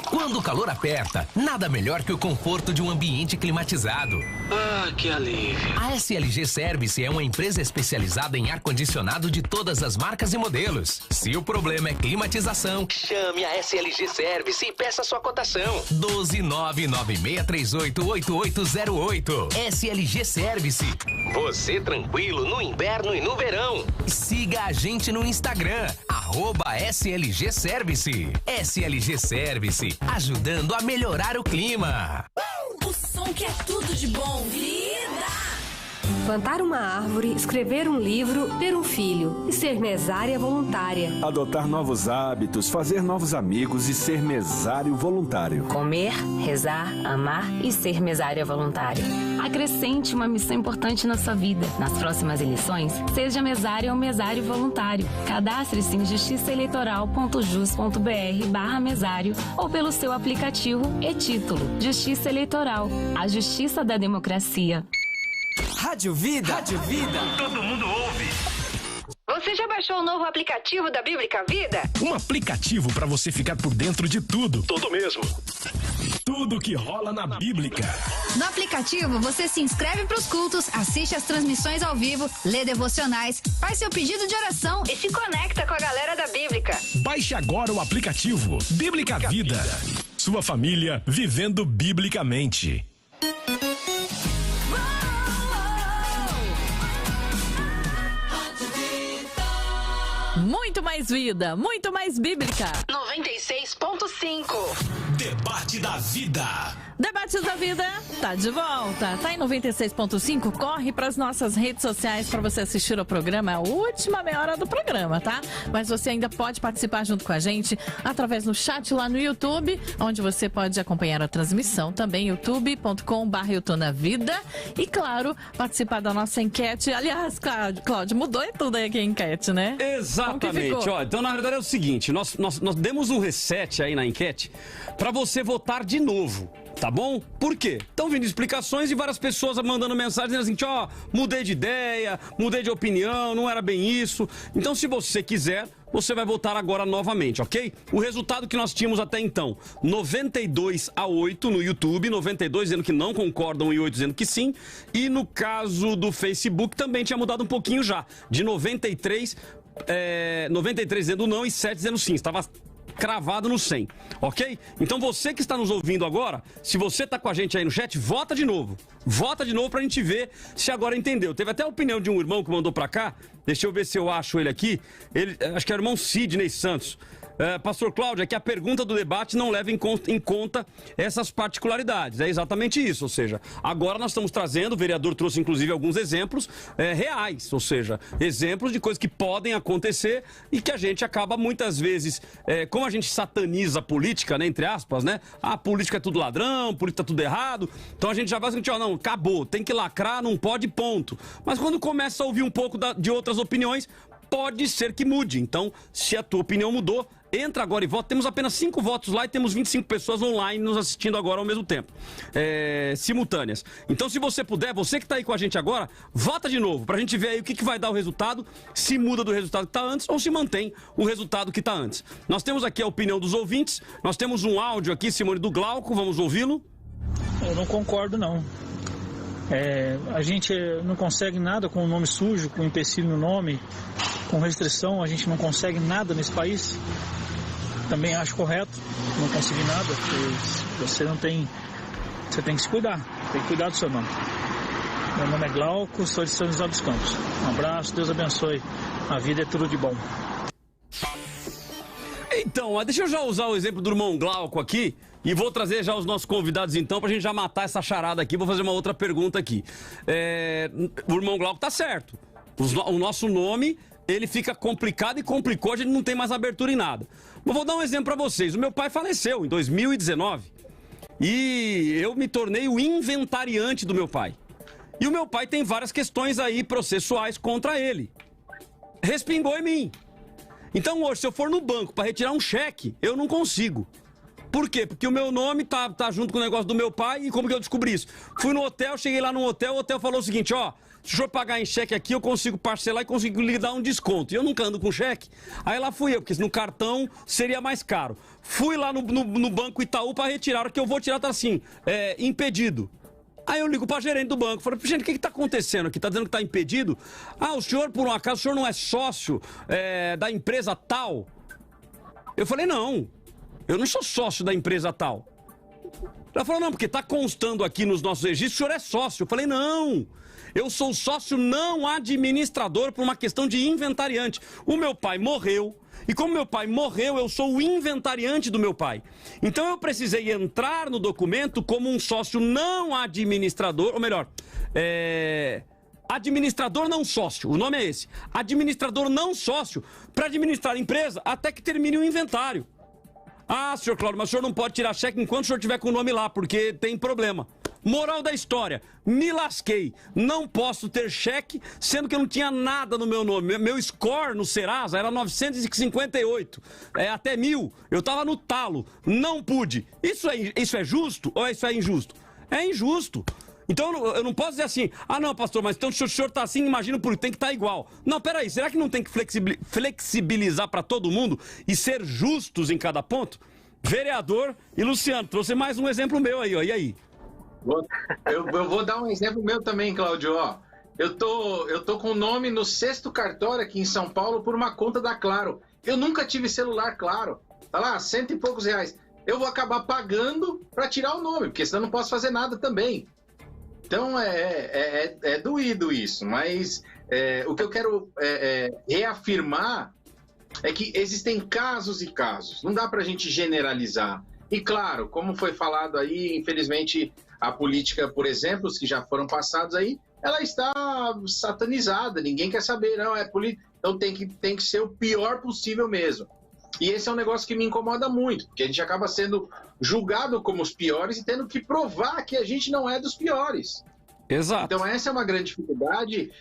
Quando o calor aperta, nada melhor que o conforto de um ambiente climatizado. Ah, que alívio. A SLG Service é uma empresa especializada em ar-condicionado de todas as marcas e modelos. Se o problema é climatização, chame a SLG Service e peça sua cotação. 12996388808. SLG Service. Você tranquilo no inverno e no verão. Siga a gente no Instagram, @SLG Service. SLG Service, ajudando a melhorar o clima. O som que é tudo de bom. Vida! Plantar uma árvore, escrever um livro, ter um filho e ser mesária voluntária. Adotar novos hábitos, fazer novos amigos e ser mesário voluntário. Comer, rezar, amar e ser mesária voluntária. Acrescente uma missão importante na sua vida. Nas próximas eleições, seja mesária ou mesário voluntário. Cadastre-se em justiçaeleitoral.jus.br/mesário ou pelo seu aplicativo e título. Justiça Eleitoral, a justiça da democracia. Rádio Vida. Rádio Vida. Todo mundo ouve. Você já baixou o novo aplicativo da Bíblica Vida? Um aplicativo para você ficar por dentro de tudo. Tudo mesmo. Tudo que rola na Bíblica. No aplicativo, você se inscreve para os cultos, assiste as transmissões ao vivo, lê devocionais, faz seu pedido de oração e se conecta com a galera da Bíblica. Baixe agora o aplicativo Bíblica Vida. Sua família vivendo biblicamente. Muito mais vida, muito mais bíblica. 96.5. Debate da Vida. Debates da Vida tá de volta. Tá em 96.5. Corre para as nossas redes sociais para você assistir ao programa. É a última meia hora do programa, tá? Mas você ainda pode participar junto com a gente através do chat lá no YouTube, onde você pode acompanhar a transmissão também, youtube.com/eutonavida. E claro, participar da nossa enquete. Aliás, Cláudio, mudou e tudo aí aqui a enquete, né? Exatamente. Ó, então, na verdade, é o seguinte: nós demos um reset aí na enquete para você votar de novo. Tá bom? Por quê? Estão vindo explicações e várias pessoas mandando mensagens dizendo assim, ó, mudei de ideia, mudei de opinião, não era bem isso. Então, se você quiser, você vai votar agora novamente, ok? O resultado que nós tínhamos até então, 92-8 no YouTube, 92 dizendo que não concordam e 8 dizendo que sim. E no caso do Facebook também tinha mudado um pouquinho já, de 93 dizendo não e 7 dizendo sim. Estava cravado no 100, ok? Então você que está nos ouvindo agora, se você está com a gente aí no chat, vota de novo. Vota de novo pra gente ver se agora entendeu. Teve até a opinião de um irmão que mandou pra cá, deixa eu ver se eu acho ele aqui. Acho que é o irmão Sidney Santos. Pastor Cláudio, é que a pergunta do debate não leva em conta essas particularidades. É exatamente isso, ou seja, agora nós estamos trazendo, o vereador trouxe inclusive alguns exemplos reais, ou seja, exemplos de coisas que podem acontecer e que a gente acaba muitas vezes, como a gente sataniza a política, né, entre aspas, né? A política é tudo ladrão, a política é tudo errado, então a gente já vai assim, ó, não, acabou, tem que lacrar, não pode, ponto. Mas quando começa a ouvir um pouco de outras opiniões, pode ser que mude. Então, se a tua opinião mudou, entra agora e vota. Temos apenas 5 votos lá e temos 25 pessoas online nos assistindo agora ao mesmo tempo. Simultâneas. Então, se você puder, você que está aí com a gente agora, vota de novo, pra gente ver aí o que vai dar o resultado, se muda do resultado que está antes ou se mantém o resultado que está antes. Nós temos aqui a opinião dos ouvintes, nós temos um áudio aqui, Simone, do Glauco, vamos ouvi-lo? Eu não concordo, não. A gente não consegue nada com o nome sujo, com empecilho no nome, com restrição, a gente não consegue nada nesse país. Também acho correto não conseguir nada, porque você tem que se cuidar, tem que cuidar do seu nome. Meu nome é Glauco, sou de São José dos Campos. Um abraço, Deus abençoe, a vida é tudo de bom. Então, deixa eu já usar o exemplo do irmão Glauco aqui e vou trazer já os nossos convidados então pra gente já matar essa charada aqui. Vou fazer uma outra pergunta aqui. O irmão Glauco tá certo. O nosso nome, ele fica complicado e complicou, a gente não tem mais abertura em nada. Mas vou dar um exemplo pra vocês. O meu pai faleceu em 2019 e eu me tornei o inventariante do meu pai. E o meu pai tem várias questões aí processuais contra ele. Respingou em mim. Então hoje, se eu for no banco para retirar um cheque, eu não consigo. Por quê? Porque o meu nome tá junto com o negócio do meu pai e como que eu descobri isso? Fui no hotel, cheguei lá no hotel, o hotel falou o seguinte, ó, se o senhor pagar em cheque aqui, eu consigo parcelar e consigo lhe dar um desconto. E eu nunca ando com cheque. Aí lá fui eu, porque no cartão seria mais caro. Fui lá no Banco Itaú para retirar, o que eu vou tirar tá assim, impedido. Aí eu ligo pra gerente do banco, falei, gente, o que tá acontecendo aqui? Tá dizendo que tá impedido? Ah, o senhor, por um acaso, o senhor não é sócio da empresa tal? Eu falei, não, eu não sou sócio da empresa tal. Ela falou, não, porque tá constando aqui nos nossos registros, o senhor é sócio. Eu falei, não, eu sou sócio não administrador por uma questão de inventariante. O meu pai morreu. E como meu pai morreu, eu sou o inventariante do meu pai. Então eu precisei entrar no documento como um sócio não administrador, ou melhor, administrador não sócio, o nome é esse. Administrador não sócio para administrar a empresa até que termine o inventário. Ah, senhor Cláudio, mas o senhor não pode tirar cheque enquanto o senhor tiver com o nome lá, porque tem problema. Moral da história, me lasquei, não posso ter cheque, sendo que eu não tinha nada no meu nome. Meu score no Serasa era 958, até 1000, eu tava no talo, não pude. Isso é justo ou isso é injusto? É injusto. Então eu não posso dizer assim, ah não, pastor, mas então se o senhor tá assim, imagina por que tem que estar igual. Não, peraí, será que não tem que flexibilizar para todo mundo e ser justos em cada ponto? Vereador e Luciano, trouxe mais um exemplo meu aí, ó, e aí? Eu vou dar um exemplo meu também, Cláudio, ó. Eu tô com o nome no 6º cartório aqui em São Paulo por uma conta da Claro. Eu nunca tive celular Claro. Tá lá, R$100 e poucos. Eu vou acabar pagando para tirar o nome, porque senão eu não posso fazer nada também. Então é doído isso, mas o que eu quero reafirmar é que existem casos e casos. Não dá para a gente generalizar. E claro, como foi falado aí, infelizmente, a política, por exemplo, os que já foram passados aí, ela está satanizada. Ninguém quer saber, não, é política. Então tem que ser o pior possível mesmo. E esse é um negócio que me incomoda muito, porque a gente acaba sendo julgado como os piores e tendo que provar que a gente não é dos piores. Exato. Então essa é uma grande dificuldade,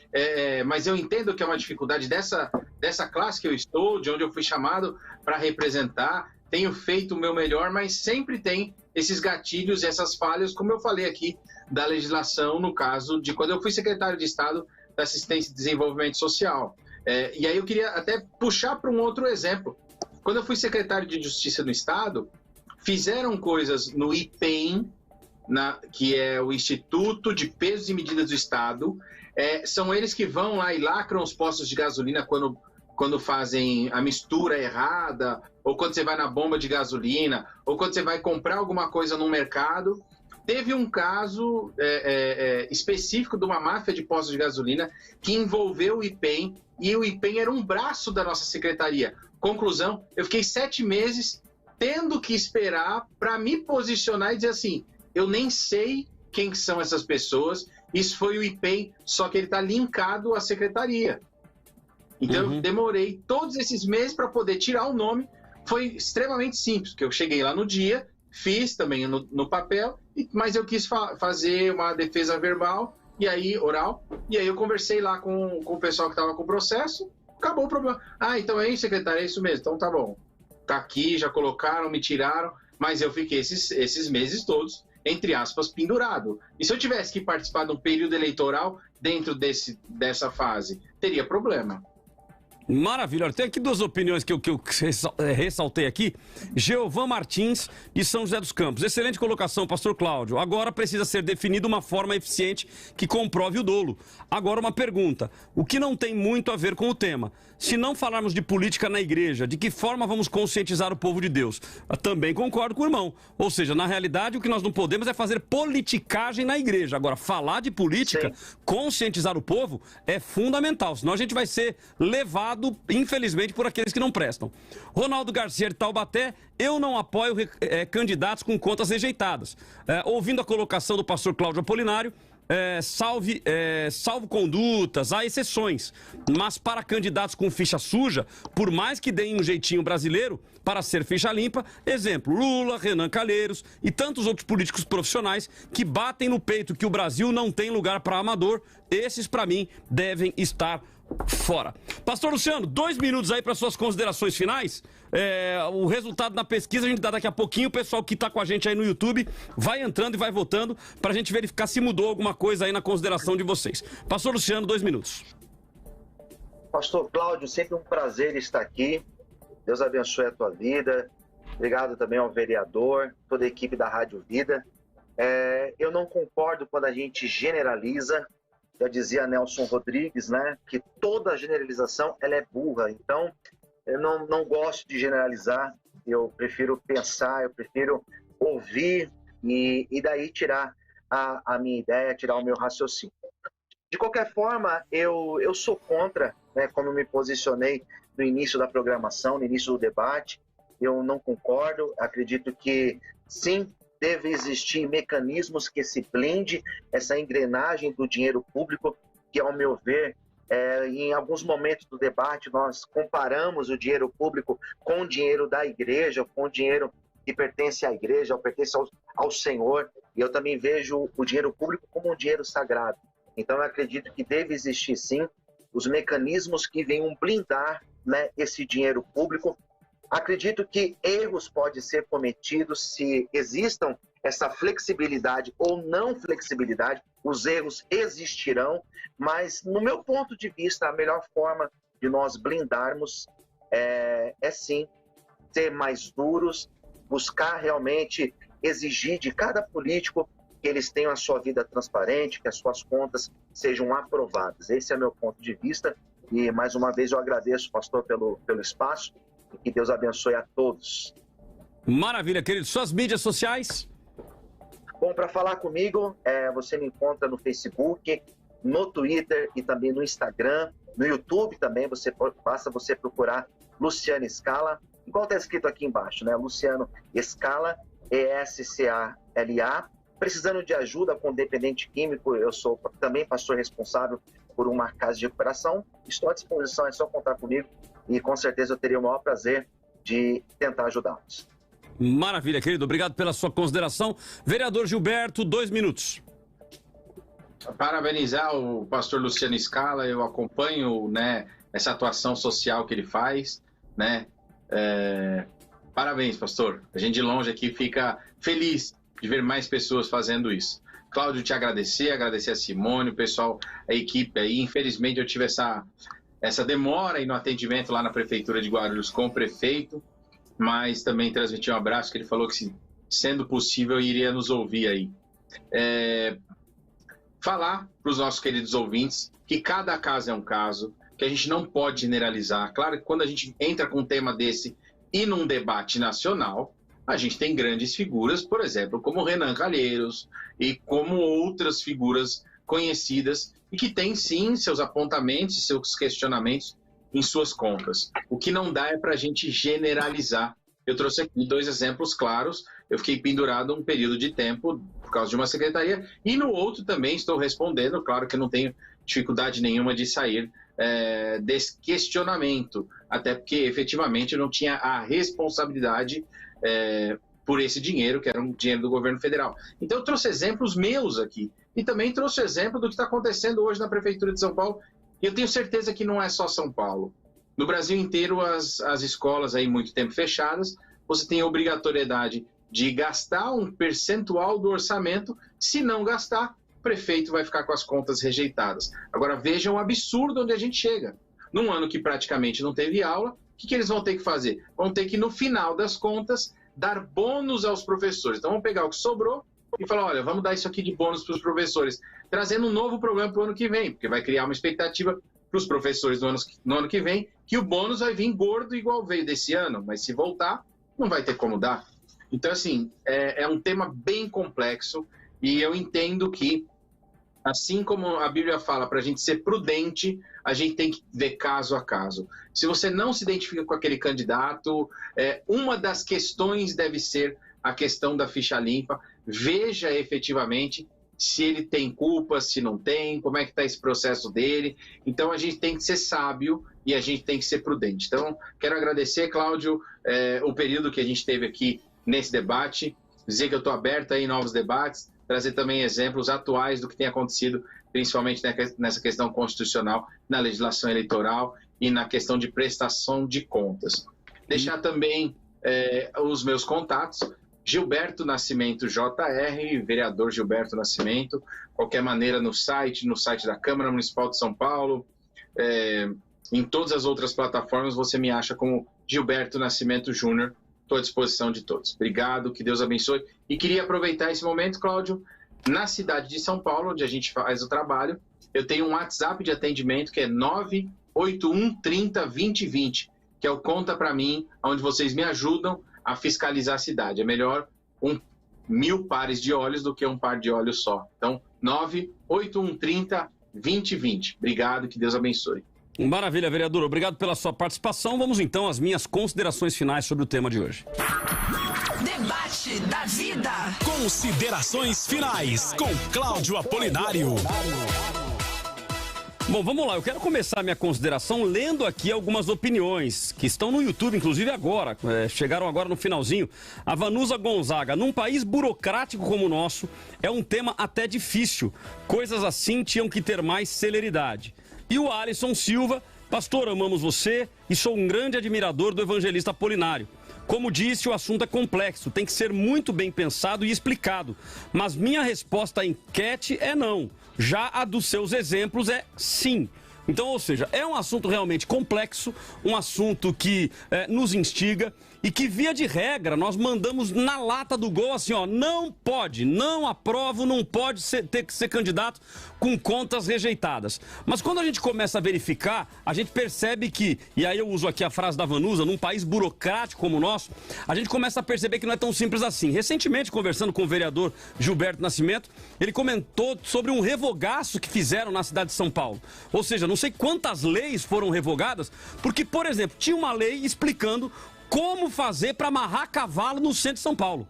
mas eu entendo que é uma dificuldade dessa classe que eu estou, de onde eu fui chamado para representar. Tenho feito o meu melhor, mas sempre tem esses gatilhos, essas falhas, como eu falei aqui, da legislação, no caso de quando eu fui secretário de Estado da Assistência e Desenvolvimento Social. E aí eu queria até puxar para um outro exemplo. Quando eu fui secretário de Justiça no Estado, fizeram coisas no IPEM, que é o Instituto de Pesos e Medidas do Estado. São eles que vão lá e lacram os postos de gasolina quando fazem a mistura errada, ou quando você vai na bomba de gasolina, ou quando você vai comprar alguma coisa no mercado. Teve um caso específico de uma máfia de postos de gasolina que envolveu o IPEM, e o IPEM era um braço da nossa secretaria. Conclusão, eu fiquei 7 meses tendo que esperar para me posicionar e dizer assim, eu nem sei quem são essas pessoas, isso foi o IPEM, só que ele está linkado à secretaria. Então eu demorei todos esses meses para poder tirar o nome. Foi extremamente simples, porque eu cheguei lá no dia, fiz também no papel, mas eu quis fazer uma defesa verbal, e aí oral, e aí eu conversei lá com o pessoal que estava com o processo, acabou o problema. Ah, então é isso, secretário, é isso mesmo, então tá bom. Tá aqui, já colocaram, me tiraram, mas eu fiquei esses meses todos, entre aspas, pendurado. E se eu tivesse que participar de um período eleitoral dentro dessa fase, teria problema. Maravilha. Tem aqui 2 opiniões que eu ressaltei aqui. Geovan Martins, de São José dos Campos. Excelente colocação, pastor Cláudio. Agora precisa ser definida uma forma eficiente que comprove o dolo. Agora uma pergunta, o que não tem muito a ver com o tema. Se não falarmos de política na igreja, de que forma vamos conscientizar o povo de Deus? Eu também concordo com o irmão. Ou seja, na realidade, o que nós não podemos é fazer politicagem na igreja. Agora, falar de política, conscientizar o povo, é fundamental. Senão a gente vai ser levado, infelizmente, por aqueles que não prestam. Ronaldo Garcia de Taubaté, eu não apoio candidatos com contas rejeitadas. Ouvindo a colocação do pastor Cláudio Apolinário, salvo condutas, há exceções, mas para candidatos com ficha suja, por mais que deem um jeitinho brasileiro para ser ficha limpa, exemplo, Lula, Renan Calheiros e tantos outros políticos profissionais que batem no peito que o Brasil não tem lugar para amador, esses para mim devem estar fora. Pastor Luciano, 2 minutos aí para suas considerações finais. O resultado da pesquisa a gente dá daqui a pouquinho. O pessoal que está com a gente aí no YouTube vai entrando e vai votando para a gente verificar se mudou alguma coisa aí na consideração de vocês. Pastor Luciano, 2 minutos. Pastor Cláudio, sempre um prazer estar aqui. Deus abençoe a tua vida. Obrigado também ao vereador, toda a equipe da Rádio Vida. Eu não concordo quando a gente generaliza. Já dizia Nelson Rodrigues, né, que toda generalização ela é burra. Então, eu não gosto de generalizar. Eu prefiro pensar, eu prefiro ouvir e daí tirar a minha ideia, tirar o meu raciocínio. De qualquer forma, eu sou contra, né, como eu me posicionei no início da programação, no início do debate. Eu não concordo. Acredito que, sim, deve existir mecanismos que se blinde essa engrenagem do dinheiro público, que, ao meu ver, em alguns momentos do debate, nós comparamos o dinheiro público com o dinheiro da igreja, com o dinheiro que pertence à igreja, pertence ao Senhor, e eu também vejo o dinheiro público como um dinheiro sagrado. Então, eu acredito que deve existir, sim, os mecanismos que venham blindar, né, esse dinheiro público. Acredito que erros podem ser cometidos se existam essa flexibilidade ou não flexibilidade. Os erros existirão, mas, no meu ponto de vista, a melhor forma de nós blindarmos é sim ser mais duros, buscar realmente exigir de cada político que eles tenham a sua vida transparente, que as suas contas sejam aprovadas. Esse é meu ponto de vista e, mais uma vez, eu agradeço, pastor, pelo espaço. E que Deus abençoe a todos. Maravilha, querido. Suas mídias sociais? Bom, para falar comigo, você me encontra no Facebook, no Twitter e também no Instagram. No YouTube também, basta você procurar Luciano Scala, igual está escrito aqui embaixo, né? Luciano Scala, E-S-C-A-L-A. Precisando de ajuda com dependente químico, eu sou também pastor responsável por uma casa de recuperação. Estou à disposição, é só contar comigo e com certeza eu teria o maior prazer de tentar ajudá-los. Maravilha, querido. Obrigado pela sua consideração. Vereador Gilberto, 2 minutos. Parabenizar o pastor Luciano Scala, eu acompanho, né, essa atuação social que ele faz, né? Parabéns, pastor. A gente de longe aqui fica feliz de ver mais pessoas fazendo isso. Cláudio, te agradecer a Simone, o pessoal, a equipe aí. Infelizmente eu tive essa demora aí no atendimento lá na Prefeitura de Guarulhos com o prefeito, mas também transmitir um abraço, que ele falou que, sendo possível, iria nos ouvir aí. Falar para os nossos queridos ouvintes que cada caso é um caso, que a gente não pode generalizar. Claro que quando a gente entra com um tema desse e num debate nacional, a gente tem grandes figuras, por exemplo, como Renan Calheiros e como outras figuras conhecidas e que têm, sim, seus apontamentos e seus questionamentos em suas contas. O que não dá é para a gente generalizar. Eu trouxe aqui 2 exemplos claros. Eu fiquei pendurado um período de tempo por causa de uma secretaria e no outro também estou respondendo. Claro que eu não tenho dificuldade nenhuma de sair desse questionamento, até porque efetivamente eu não tinha a responsabilidade por esse dinheiro, que era um dinheiro do governo federal. Então eu trouxe exemplos meus aqui e também trouxe exemplo do que está acontecendo hoje na Prefeitura de São Paulo. E eu tenho certeza que não é só São Paulo. No Brasil inteiro, as escolas aí muito tempo fechadas, você tem a obrigatoriedade de gastar um percentual do orçamento. Se não gastar, o prefeito vai ficar com as contas rejeitadas. Agora vejam o absurdo onde a gente chega. Num ano que praticamente não teve aula, o que eles vão ter que fazer? Vão ter que, no final das contas, dar bônus aos professores. Então vamos pegar o que sobrou e falar, olha, vamos dar isso aqui de bônus para os professores, trazendo um novo problema para o ano que vem, porque vai criar uma expectativa para os professores no ano que vem, que o bônus vai vir gordo igual veio desse ano, mas se voltar, não vai ter como dar. Então, assim, é um tema bem complexo e eu entendo que, assim como a Bíblia fala para a gente ser prudente, a gente tem que ver caso a caso. Se você não se identifica com aquele candidato, uma das questões deve ser a questão da ficha limpa. Veja efetivamente se ele tem culpa, se não tem, como é que está esse processo dele. Então, a gente tem que ser sábio e a gente tem que ser prudente. Então, quero agradecer, Cláudio, o período que a gente teve aqui nesse debate, dizer que eu estou aberto a novos debates, trazer também exemplos atuais do que tem acontecido, principalmente nessa questão constitucional, na legislação eleitoral e na questão de prestação de contas. Deixar também os meus contatos, Gilberto Nascimento JR, vereador Gilberto Nascimento, qualquer maneira no site da Câmara Municipal de São Paulo, em todas as outras plataformas você me acha como Gilberto Nascimento Júnior. Estou à disposição de todos. Obrigado, que Deus abençoe. E queria aproveitar esse momento, Cláudio, na cidade de São Paulo, onde a gente faz o trabalho, eu tenho um WhatsApp de atendimento que é 981 30 2020, que é o Conta Pra Mim, onde vocês me ajudam a fiscalizar a cidade. É melhor 1.000 pares de olhos do que um par de olhos só. Então, 981 30 2020. Obrigado, que Deus abençoe. Maravilha, vereador. Obrigado pela sua participação. Vamos então às minhas considerações finais sobre o tema de hoje. Debate da vida. Considerações finais com Cláudio Apolinário. Bom, vamos lá. Eu quero começar a minha consideração lendo aqui algumas opiniões que estão no YouTube, inclusive agora, chegaram agora no finalzinho. A Vanusa Gonzaga: num país burocrático como o nosso, é um tema até difícil. Coisas assim tinham que ter mais celeridade. E o Alisson Silva: pastor, amamos você e sou um grande admirador do evangelista Apolinário. Como disse, o assunto é complexo, tem que ser muito bem pensado e explicado. Mas minha resposta à enquete é não. Já a dos seus exemplos é sim. Então, ou seja, é um assunto realmente complexo, um assunto que nos instiga. e que, via de regra, nós mandamos na lata do gol assim, ó, não pode, não aprovo, não pode ter que ser candidato com contas rejeitadas. Mas quando a gente começa a verificar, a gente percebe que, e aí eu uso aqui a frase da Vanusa, num país burocrático como o nosso, a gente começa a perceber que não é tão simples assim. Recentemente, conversando com o vereador Gilberto Nascimento, ele comentou sobre um revogaço que fizeram na cidade de São Paulo. Ou seja, não sei quantas leis foram revogadas, porque, por exemplo, tinha uma lei explicando como fazer para amarrar cavalo no centro de São Paulo.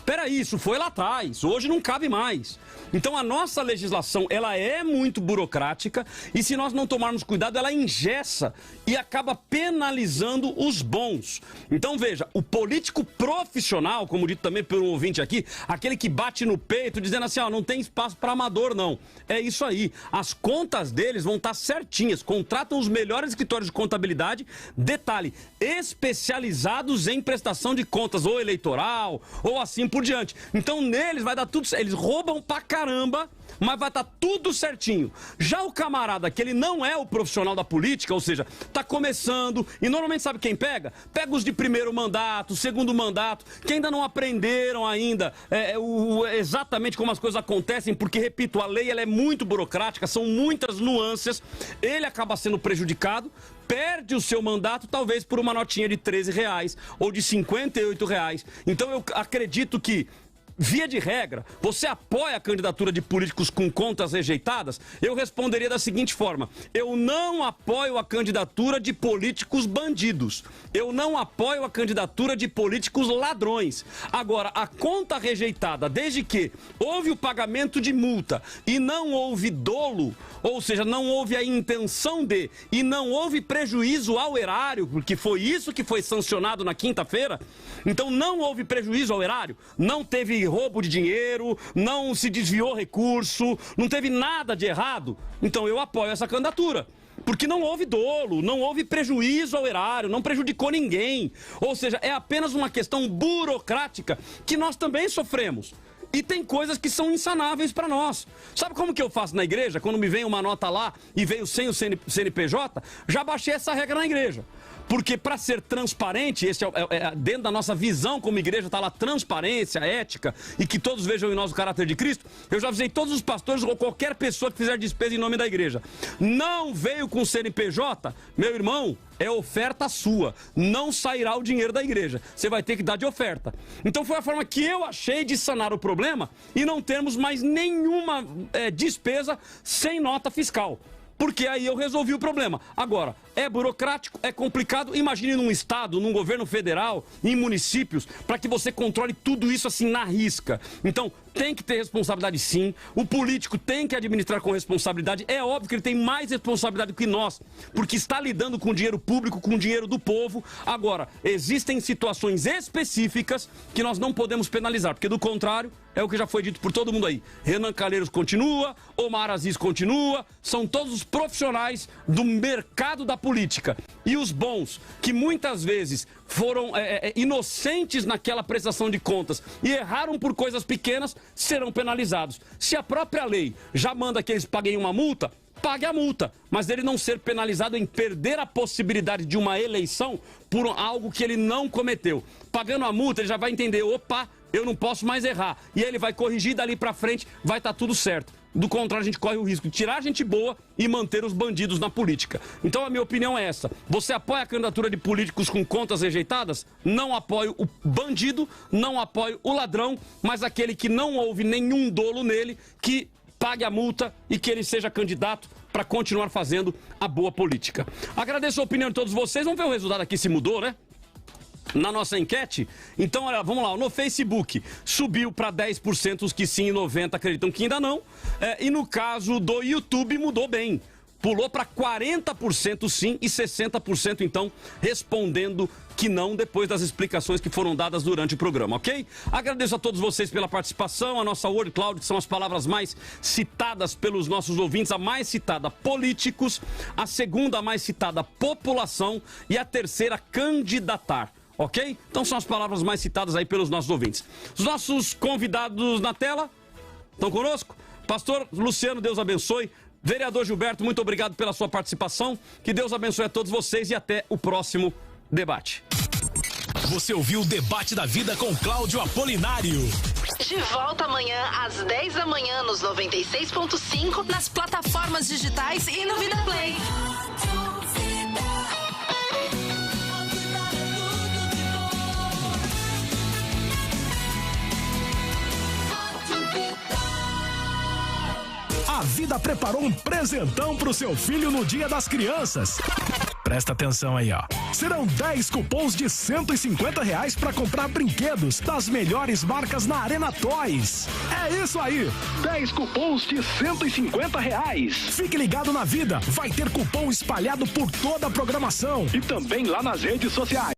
Peraí, isso foi lá atrás, hoje não cabe mais. Então a nossa legislação, ela é muito burocrática e se nós não tomarmos cuidado, ela engessa e acaba penalizando os bons. Então veja, o político profissional, como dito também por um ouvinte aqui, aquele que bate no peito dizendo assim, ó, não tem espaço para amador não. É isso aí, as contas deles vão estar certinhas, contratam os melhores escritórios de contabilidade, detalhe, especializados em prestação de contas, ou eleitoral, ou assim por diante. Então neles vai dar tudo certo, eles roubam pra caramba, mas vai estar tudo certinho. Já o camarada que ele não é o profissional da política, ou seja, tá começando, e normalmente sabe quem pega? Pega os de primeiro mandato, segundo mandato, que ainda não aprenderam ainda exatamente como as coisas acontecem, porque, repito, a lei ela é muito burocrática, são muitas nuances, ele acaba sendo prejudicado, perde o seu mandato talvez por uma notinha de R$13 ou de R$58. Então eu acredito que, via de regra, você apoia a candidatura de políticos com contas rejeitadas? Eu responderia da seguinte forma: eu não apoio a candidatura de políticos bandidos. Eu não apoio a candidatura de políticos ladrões. Agora, a conta rejeitada, desde que houve o pagamento de multa e não houve dolo, ou seja, não houve a intenção de, e não houve prejuízo ao erário, porque foi isso que foi sancionado na quinta-feira, então não houve prejuízo ao erário, não teve roubo de dinheiro, não se desviou recurso, não teve nada de errado, então eu apoio essa candidatura. Porque não houve dolo, não houve prejuízo ao erário, não prejudicou ninguém. Ou seja, é apenas uma questão burocrática que nós também sofremos. E tem coisas que são insanáveis para nós. Sabe como que eu faço na igreja? Quando me vem uma nota lá e veio sem o CNPJ, já baixei essa regra na igreja. Porque para ser transparente, esse dentro da nossa visão como igreja, está lá transparência, ética, e que todos vejam em nós o caráter de Cristo, eu já avisei todos os pastores ou qualquer pessoa que fizer despesa em nome da igreja. Não veio com CNPJ, meu irmão, é oferta sua, não sairá o dinheiro da igreja, você vai ter que dar de oferta. Então foi a forma que eu achei de sanar o problema e não termos mais nenhuma despesa sem nota fiscal. Porque aí eu resolvi o problema. Agora, é burocrático, é complicado. Imagine num estado, num governo federal, em municípios, para que você controle tudo isso assim na risca. Então, tem que ter responsabilidade sim. O político tem que administrar com responsabilidade. É óbvio que ele tem mais responsabilidade que nós, porque está lidando com dinheiro público, com dinheiro do povo. Agora, existem situações específicas que nós não podemos penalizar, porque do contrário, é o que já foi dito por todo mundo aí. Renan Calheiros continua, Omar Aziz continua, são todos os profissionais do mercado da política. E os bons, que muitas vezes foram inocentes naquela prestação de contas e erraram por coisas pequenas, serão penalizados. Se a própria lei já manda que eles paguem uma multa, pague a multa, mas ele não ser penalizado em perder a possibilidade de uma eleição por algo que ele não cometeu. Pagando a multa, ele já vai entender, opa, eu não posso mais errar. E ele vai corrigir dali pra frente, vai estar tudo certo. Do contrário, a gente corre o risco de tirar a gente boa e manter os bandidos na política. Então a minha opinião é essa. Você apoia a candidatura de políticos com contas rejeitadas? Não apoio o bandido, não apoio o ladrão, mas aquele que não houve nenhum dolo nele, que pague a multa e que ele seja candidato para continuar fazendo a boa política. Agradeço a opinião de todos vocês. Vamos ver o resultado aqui, se mudou, né? Na nossa enquete, então, olha, vamos lá, no Facebook subiu para 10% os que sim e 90% acreditam que ainda não, e no caso do YouTube mudou bem, pulou para 40% sim e 60% então respondendo que não, depois das explicações que foram dadas durante o programa, ok? Agradeço a todos vocês pela participação, a nossa Word Cloud, que são as palavras mais citadas pelos nossos ouvintes, a mais citada, políticos, a segunda mais citada, população, e a terceira, candidatar. Ok? Então são as palavras mais citadas aí pelos nossos ouvintes. Os nossos convidados na tela estão conosco? Pastor Luciano, Deus abençoe. Vereador Gilberto, muito obrigado pela sua participação. Que Deus abençoe a todos vocês e até o próximo debate. Você ouviu o Debate da Vida com Cláudio Apolinário. De volta amanhã às 10 da manhã nos 96.5, nas plataformas digitais e no Vida Play. A Vida preparou um presentão pro seu filho no Dia das Crianças. Presta atenção aí, ó. Serão 10 cupons de R$150 para comprar brinquedos das melhores marcas na Arena Toys. É isso aí, 10 cupons de R$150. Fique ligado na Vida, vai ter cupom espalhado por toda a programação e também lá nas redes sociais.